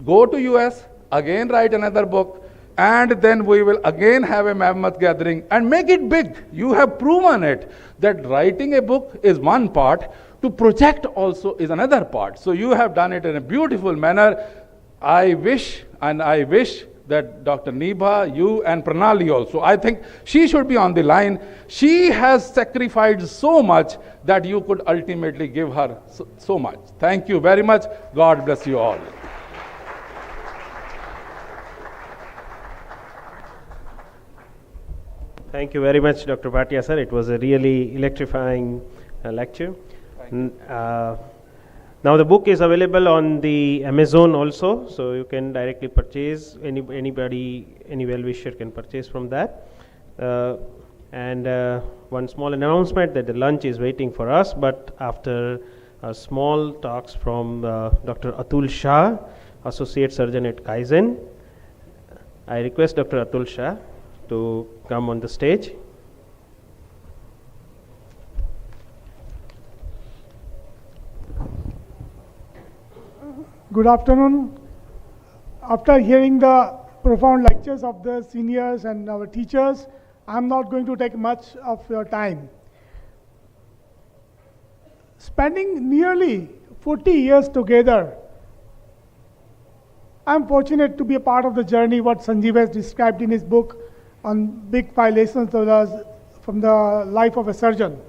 Go to US, again write another book, and then we will again have a mammoth gathering and make it big. You have proven it, that writing a book is one part, to project also is another part. So you have done it in a beautiful manner. I wish that Dr. Nibha, you and Pranali also, I think she should be on the line. She has sacrificed so much that you could ultimately give her so much. Thank you very much. God bless you all. Thank you very much, Dr. Bhatia sir. It was a really electrifying lecture. Now the book is available on the Amazon also, so you can directly purchase, anybody, any well-wisher can purchase from that. And one small announcement that the lunch is waiting for us, but after small talks from Dr. Atul Shah, Associate Surgeon at Kaizen, I request Dr. Atul Shah to come on the stage. Good afternoon. After hearing the profound lectures of the seniors and our teachers, I'm not going to take much of your time. Spending nearly 40 years together, I'm fortunate to be a part of the journey what Sanjeev has described in his book on Big 5 Lessons from the Life of a Surgeon.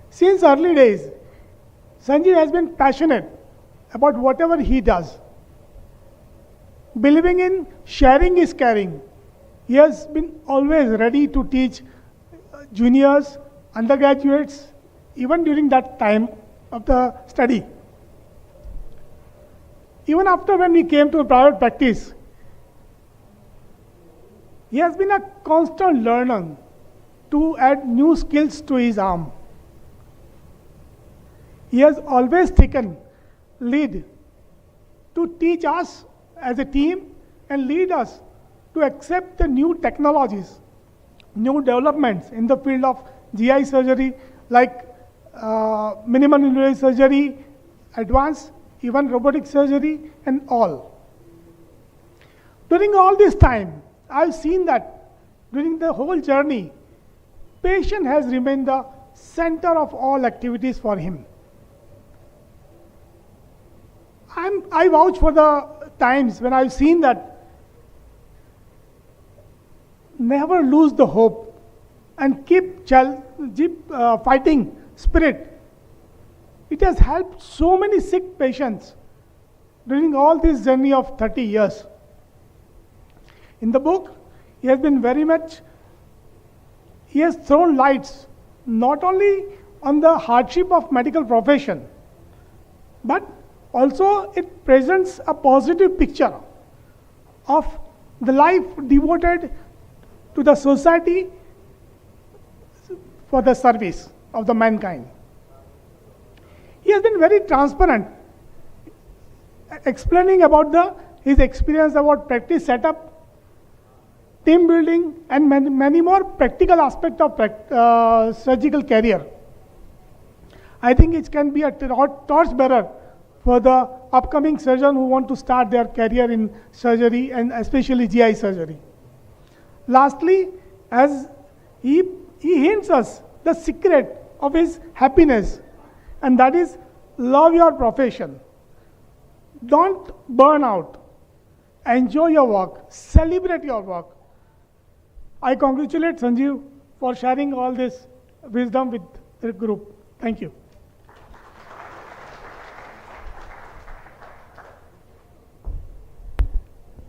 Since early days, Sanjeev has been passionate about whatever he does. Believing in sharing is caring, he has been always ready to teach juniors, undergraduates, even during that time of the study. Even after when we came to private practice, he has been a constant learner to add new skills to his arm. He has always taken lead to teach us as a team and lead us to accept the new technologies, new developments in the field of GI surgery, like minimally invasive surgery, advanced, even robotic surgery, and all. During all this time, I've seen that during the whole journey, patient has remained the center of all activities for him. I vouch for the times when I've seen that never lose the hope and keep fighting spirit. It has helped so many sick patients during all this journey of 30 years. In the book, he has thrown lights not only on the hardship of medical profession, but also it presents a positive picture of the life devoted to the society for the service of the mankind. He has been very transparent, explaining about his experience about practice setup, team building, and many more practical aspects of surgical career. I think it can be a torchbearer for the upcoming surgeon who want to start their career in surgery and especially GI surgery. Lastly, as he hints us the secret of his happiness, and that is love your profession. Don't burn out. Enjoy your work. Celebrate your work. I congratulate Sanjeev for sharing all this wisdom with the group. Thank you.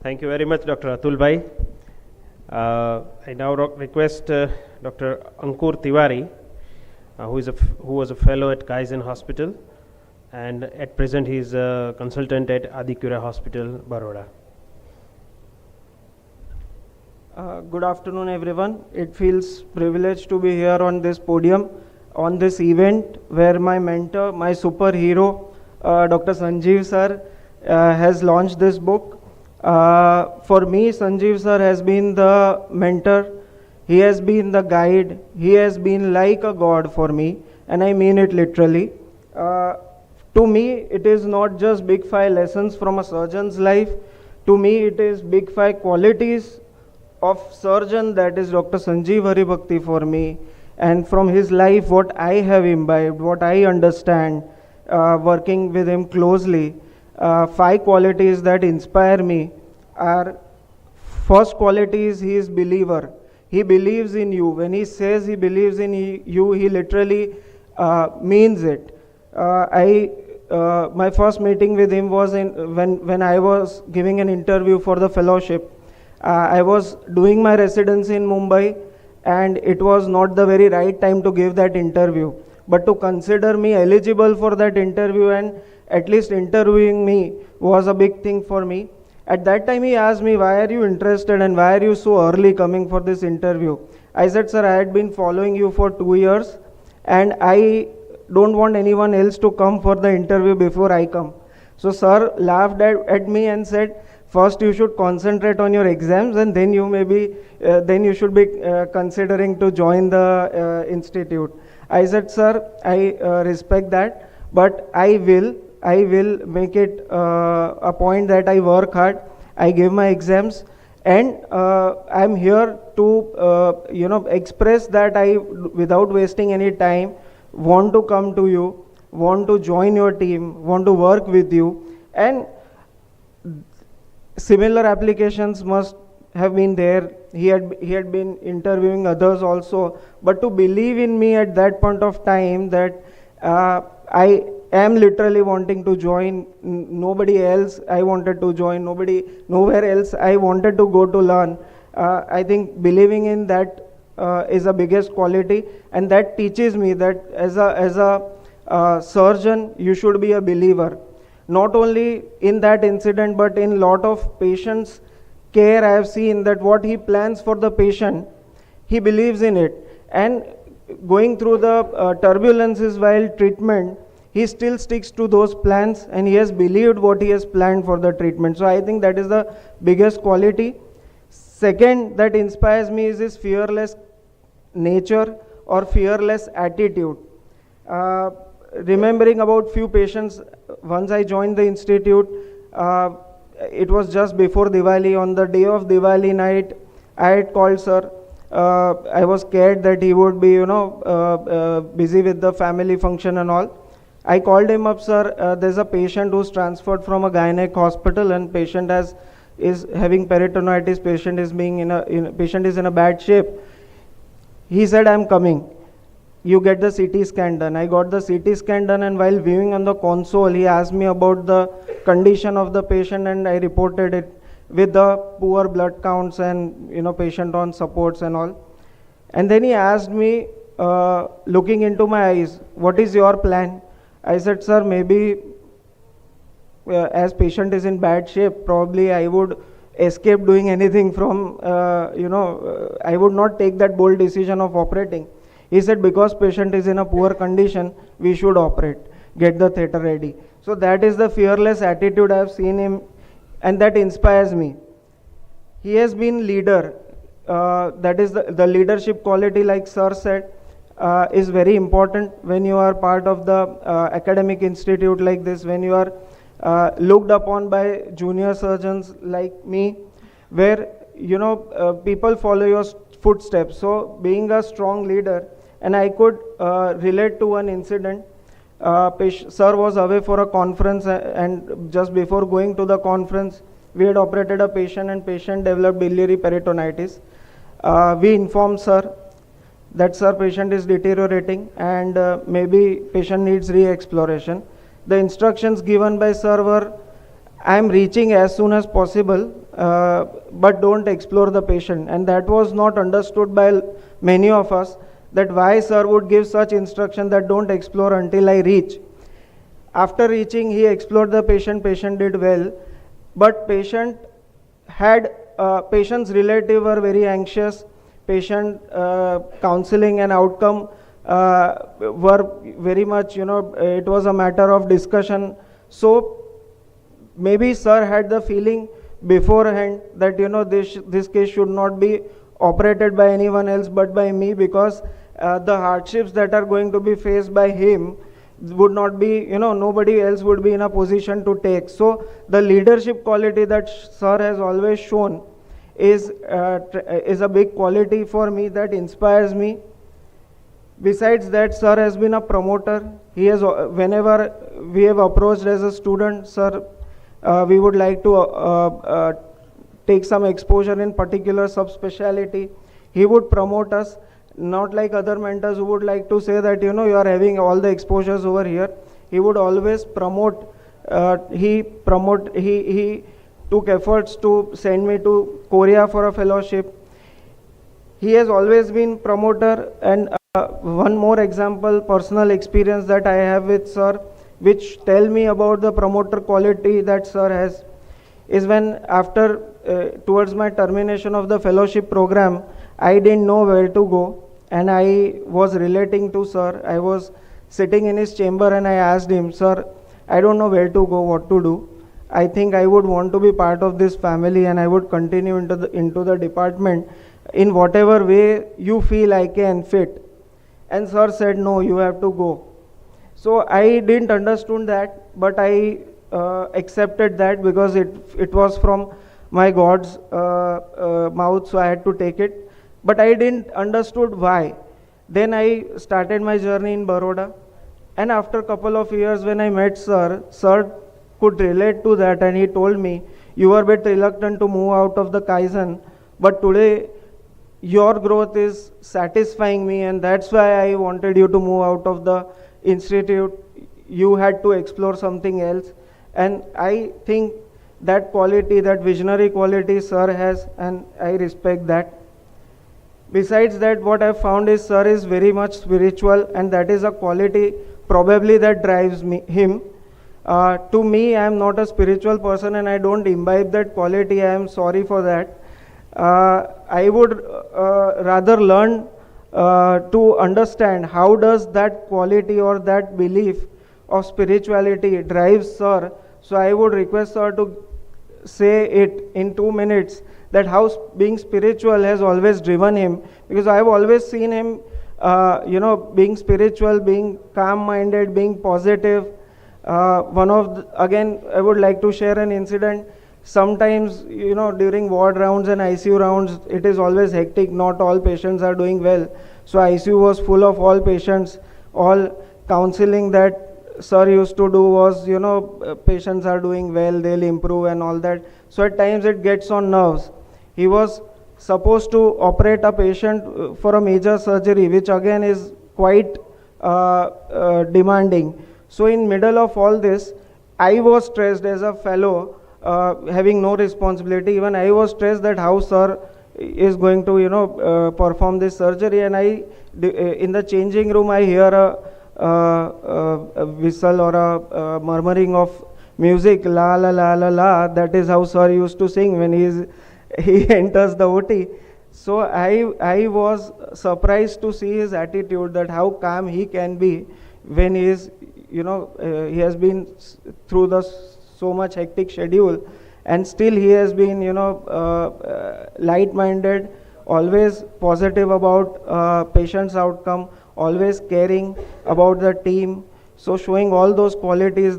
Thank you very much, Dr. Atul Bhai. I now request Dr. Ankur Tiwari, who was a fellow at Kaizen Hospital and at present he is a consultant at Adikura Hospital, Baroda. Good afternoon, everyone. It feels privileged to be here on this podium, on this event where my mentor, my superhero, Dr. Sanjeev sir, has launched this book. For me, Sanjeev sir has been the mentor. He has been the guide. He has been like a god for me, and I mean it literally. To me, it is not just big five lessons from a surgeon's life. To me, it is big five qualities of surgeon, that is Dr. Sanjeev Haribhakti for me, and from his life what I have imbibed, what I understand, working with him closely. 5 qualities that inspire me are: first quality is he is believer. He believes in you. When he says he believes in you, he literally means it. My first meeting with him was when I was giving an interview for the fellowship. I was doing my residency in Mumbai, and it was not the very right time to give that interview. But to consider me eligible for that interview and at least interviewing me was a big thing for me. At that time he asked me, why are you interested and why are you so early coming for this interview? I said, sir, I had been following you for 2 years and I don't want anyone else to come for the interview before I come. So sir laughed at me and said, first you should concentrate on your exams and then you should be considering to join the institute. I said, sir, I respect that, but I will make it a point that I work hard, I give my exams, and I'm here to express that I, without wasting any time, want to come to you, want to join your team, want to work with you, and similar applications must have been there. He had been interviewing others also, but to believe in me at that point of time that I am literally wanting to join, nobody else I wanted to join, nowhere else I wanted to go to learn. I think believing in that is the biggest quality, and that teaches me that as a surgeon you should be a believer. Not only in that incident, but in lot of patients' care, I have seen that what he plans for the patient, he believes in it. And going through the turbulences while treatment, he still sticks to those plans and he has believed what he has planned for the treatment. So I think that is the biggest quality. Second that inspires me is his fearless nature or fearless attitude. Remembering about few patients, once I joined the institute, it was just before Diwali. On the day of Diwali night, I had called sir. I was scared that he would be, busy with the family function and all. I called him up, sir. There's a patient who's transferred from a gynec hospital, and patient is having peritonitis. Patient is in a bad shape. He said, I'm coming. You get the CT scan done. I got the CT scan done, and while viewing on the console, he asked me about the condition of the patient, and I reported it with the poor blood counts and patient on supports and all. And then he asked me, looking into my eyes, what is your plan? I said, sir, maybe as patient is in bad shape, probably I would escape doing anything from, I would not take that bold decision of operating. He said, because patient is in a poor condition, we should operate, get the theatre ready. So that is the fearless attitude I have seen him, and that inspires me. He has been leader. That is the leadership quality, like sir said, is very important when you are part of the academic institute like this, when you are looked upon by junior surgeons like me, where people follow your footsteps. So being a strong leader, and I could relate to one incident. Sir was away for a conference, and just before going to the conference, we had operated a patient, and patient developed biliary peritonitis. We informed sir that sir, patient is deteriorating and maybe patient needs re-exploration. The instructions given by sir were, I am reaching as soon as possible, but don't explore the patient. And that was not understood by many of us, that why sir would give such instruction that don't explore until I reach. After reaching, he explored the patient. Patient did well, but patient's relative were very anxious. Patient counseling and outcome were very much, it was a matter of discussion. So maybe sir had the feeling beforehand that this case should not be operated by anyone else but by me, because the hardships that are going to be faced by him would not be, nobody else would be in a position to take. So the leadership quality that sir has always shown is a big quality for me that inspires me. Besides that, sir has been a promoter. He has, whenever we have approached as a student, sir, we would like to take some exposure in particular subspecialty. He would promote us, not like other mentors who would like to say that, you are having all the exposures over here. He would always promote. He took efforts to send me to Korea for a fellowship. He has always been promoter. And one more example, personal experience that I have with sir, which tell me about the promoter quality that sir has, is when after towards my termination of the fellowship program, I didn't know where to go, and I was relating to sir. I was sitting in his chamber and I asked him, sir, I don't know where to go, what to do. I think I would want to be part of this family and I would continue into the department in whatever way you feel I can fit. And sir said, no, you have to go. So I didn't understand that, but I accepted that because it was from my God's mouth, so I had to take it. But I didn't understood why. Then I started my journey in Baroda. And after a couple of years when I met sir could relate to that, and he told me, you were a bit reluctant to move out of the Kaizen, but today your growth is satisfying me, and that's why I wanted you to move out of the institute. You had to explore something else. And I think that quality, that visionary quality sir has, and I respect that. Besides that, what I've found is sir is very much spiritual, and that is a quality probably that drives him. To me, I am not a spiritual person and I don't imbibe that quality. I am sorry for that. I would rather learn to understand how does that quality or that belief of spirituality drives sir. So I would request sir to say it in 2 minutes, that how being spiritual has always driven him, because I have always seen him being spiritual, being calm-minded, being positive. Again, I would like to share an incident. Sometimes, during ward rounds and ICU rounds, it is always hectic. Not all patients are doing well. So ICU was full of all patients. All counseling that sir used to do was, patients are doing well, they'll improve and all that. So at times it gets on nerves. He was supposed to operate a patient for a major surgery, which again is quite demanding. So in middle of all this, I was stressed as a fellow, having no responsibility. Even I was stressed that how sir is going to, perform this surgery. And in the changing room, I hear a whistle or a murmuring of music, la la la la la. That is how sir used to sing when he enters the OT. So I was surprised to see his attitude, that how calm he can be when he is, he has been through so much hectic schedule, and still he has been, light-minded, always positive about patient's outcome, always caring about the team. So showing all those qualities,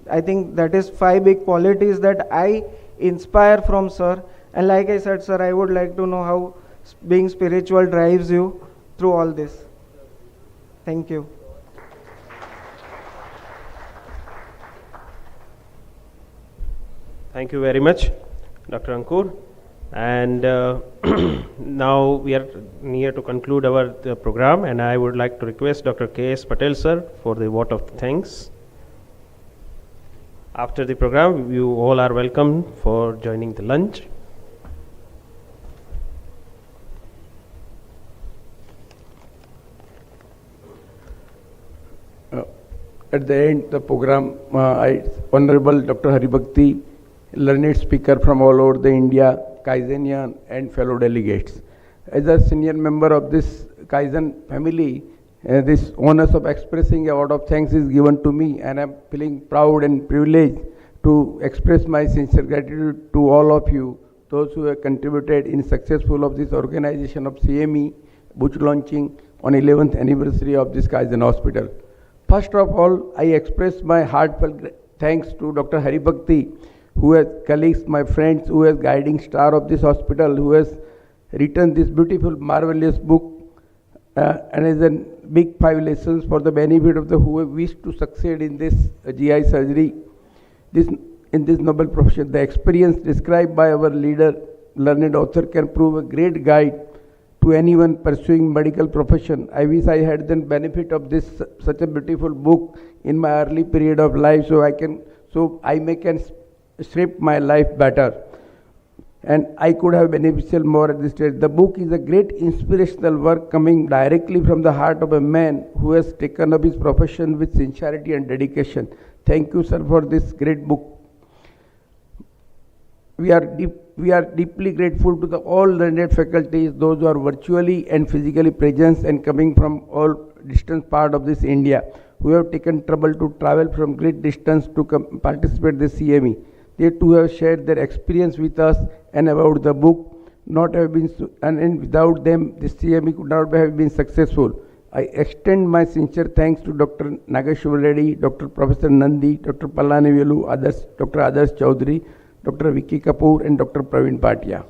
I think that is 5 big qualities that I inspire from sir. And like I said, sir, I would like to know how being spiritual drives you through all this. Thank you. Thank you very much, Dr. Ankur. And now we are near to conclude our program, and I would like to request Dr. K.S. Patel sir for the vote of thanks. After the program, you all are welcome for joining the lunch. at the end the program, Honorable Dr. Haribhakti, learned speaker from all over the India, Kaizenian and fellow delegates. As a senior member of this Kaizen family, this honors of expressing a word of thanks is given to me, and I'm feeling proud and privileged to express my sincere gratitude to all of you, those who have contributed in successful of this organization of CME book launching on 11th anniversary of this Kaizen Hospital. First of all, I express my heartfelt thanks to Dr. Haribhakti, who has colleagues, my friends, who is guiding star of this hospital, who has written this beautiful, marvelous book, and is a big 5 lessons for the benefit of the who wish to succeed in this GI surgery. In this noble profession, the experience described by our leader, learned author, can prove a great guide to anyone pursuing medical profession. I wish I had the benefit of this such a beautiful book in my early period of life, so I can shape my life better, and I could have beneficial more at this stage. The book is a great inspirational work coming directly from the heart of a man who has taken up his profession with sincerity and dedication. Thank you, sir, for this great book. We are deeply grateful to all learned faculties, those who are virtually and physically present and coming from all distant part of this India, who have taken trouble to travel from great distance to participate in the CME. They too have shared their experience with us and about the book. And without them, the CME could not have been successful. I extend my sincere thanks to Dr. Nageshwar Reddy, Dr. Professor Nandi, Dr. Pallani Velu, Dr. Adarsh Chaudhary, Dr. Vicky Kapoor, and Dr. Praveen Bhatia.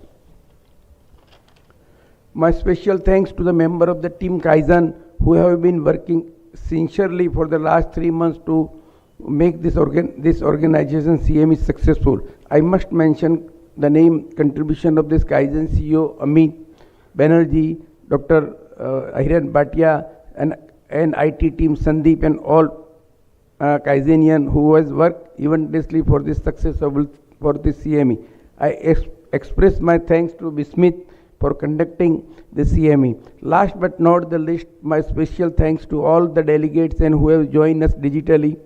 My special thanks to the member of the team Kaizen, who have been working sincerely for the last 3 months to make this organization CME successful. I must mention the name contribution of this Kaizen CEO Amit Banerjee, Dr. Hiren Bhatia, and IT team Sandeep, and all Kaizenian who has worked eventually for this successful for this CME. I express my thanks to Bismith for conducting the CME. Last but not the least, my special thanks to all the delegates and who have joined us digitally.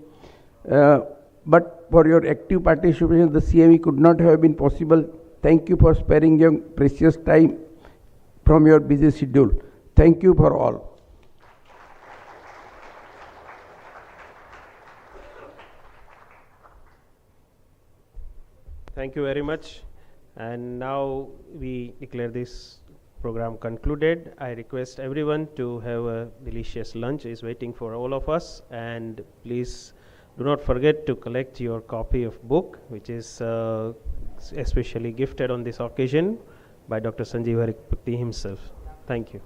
But for your active participation, the CME could not have been possible. Thank you for sparing your precious time from your busy schedule. Thank you for all. Thank you very much. And now we declare this program concluded. I request everyone to have a delicious lunch is waiting for all of us, and please do not forget to collect your copy of book, which is especially gifted on this occasion by Dr. Sanjeev Haribhakti himself. Thank you.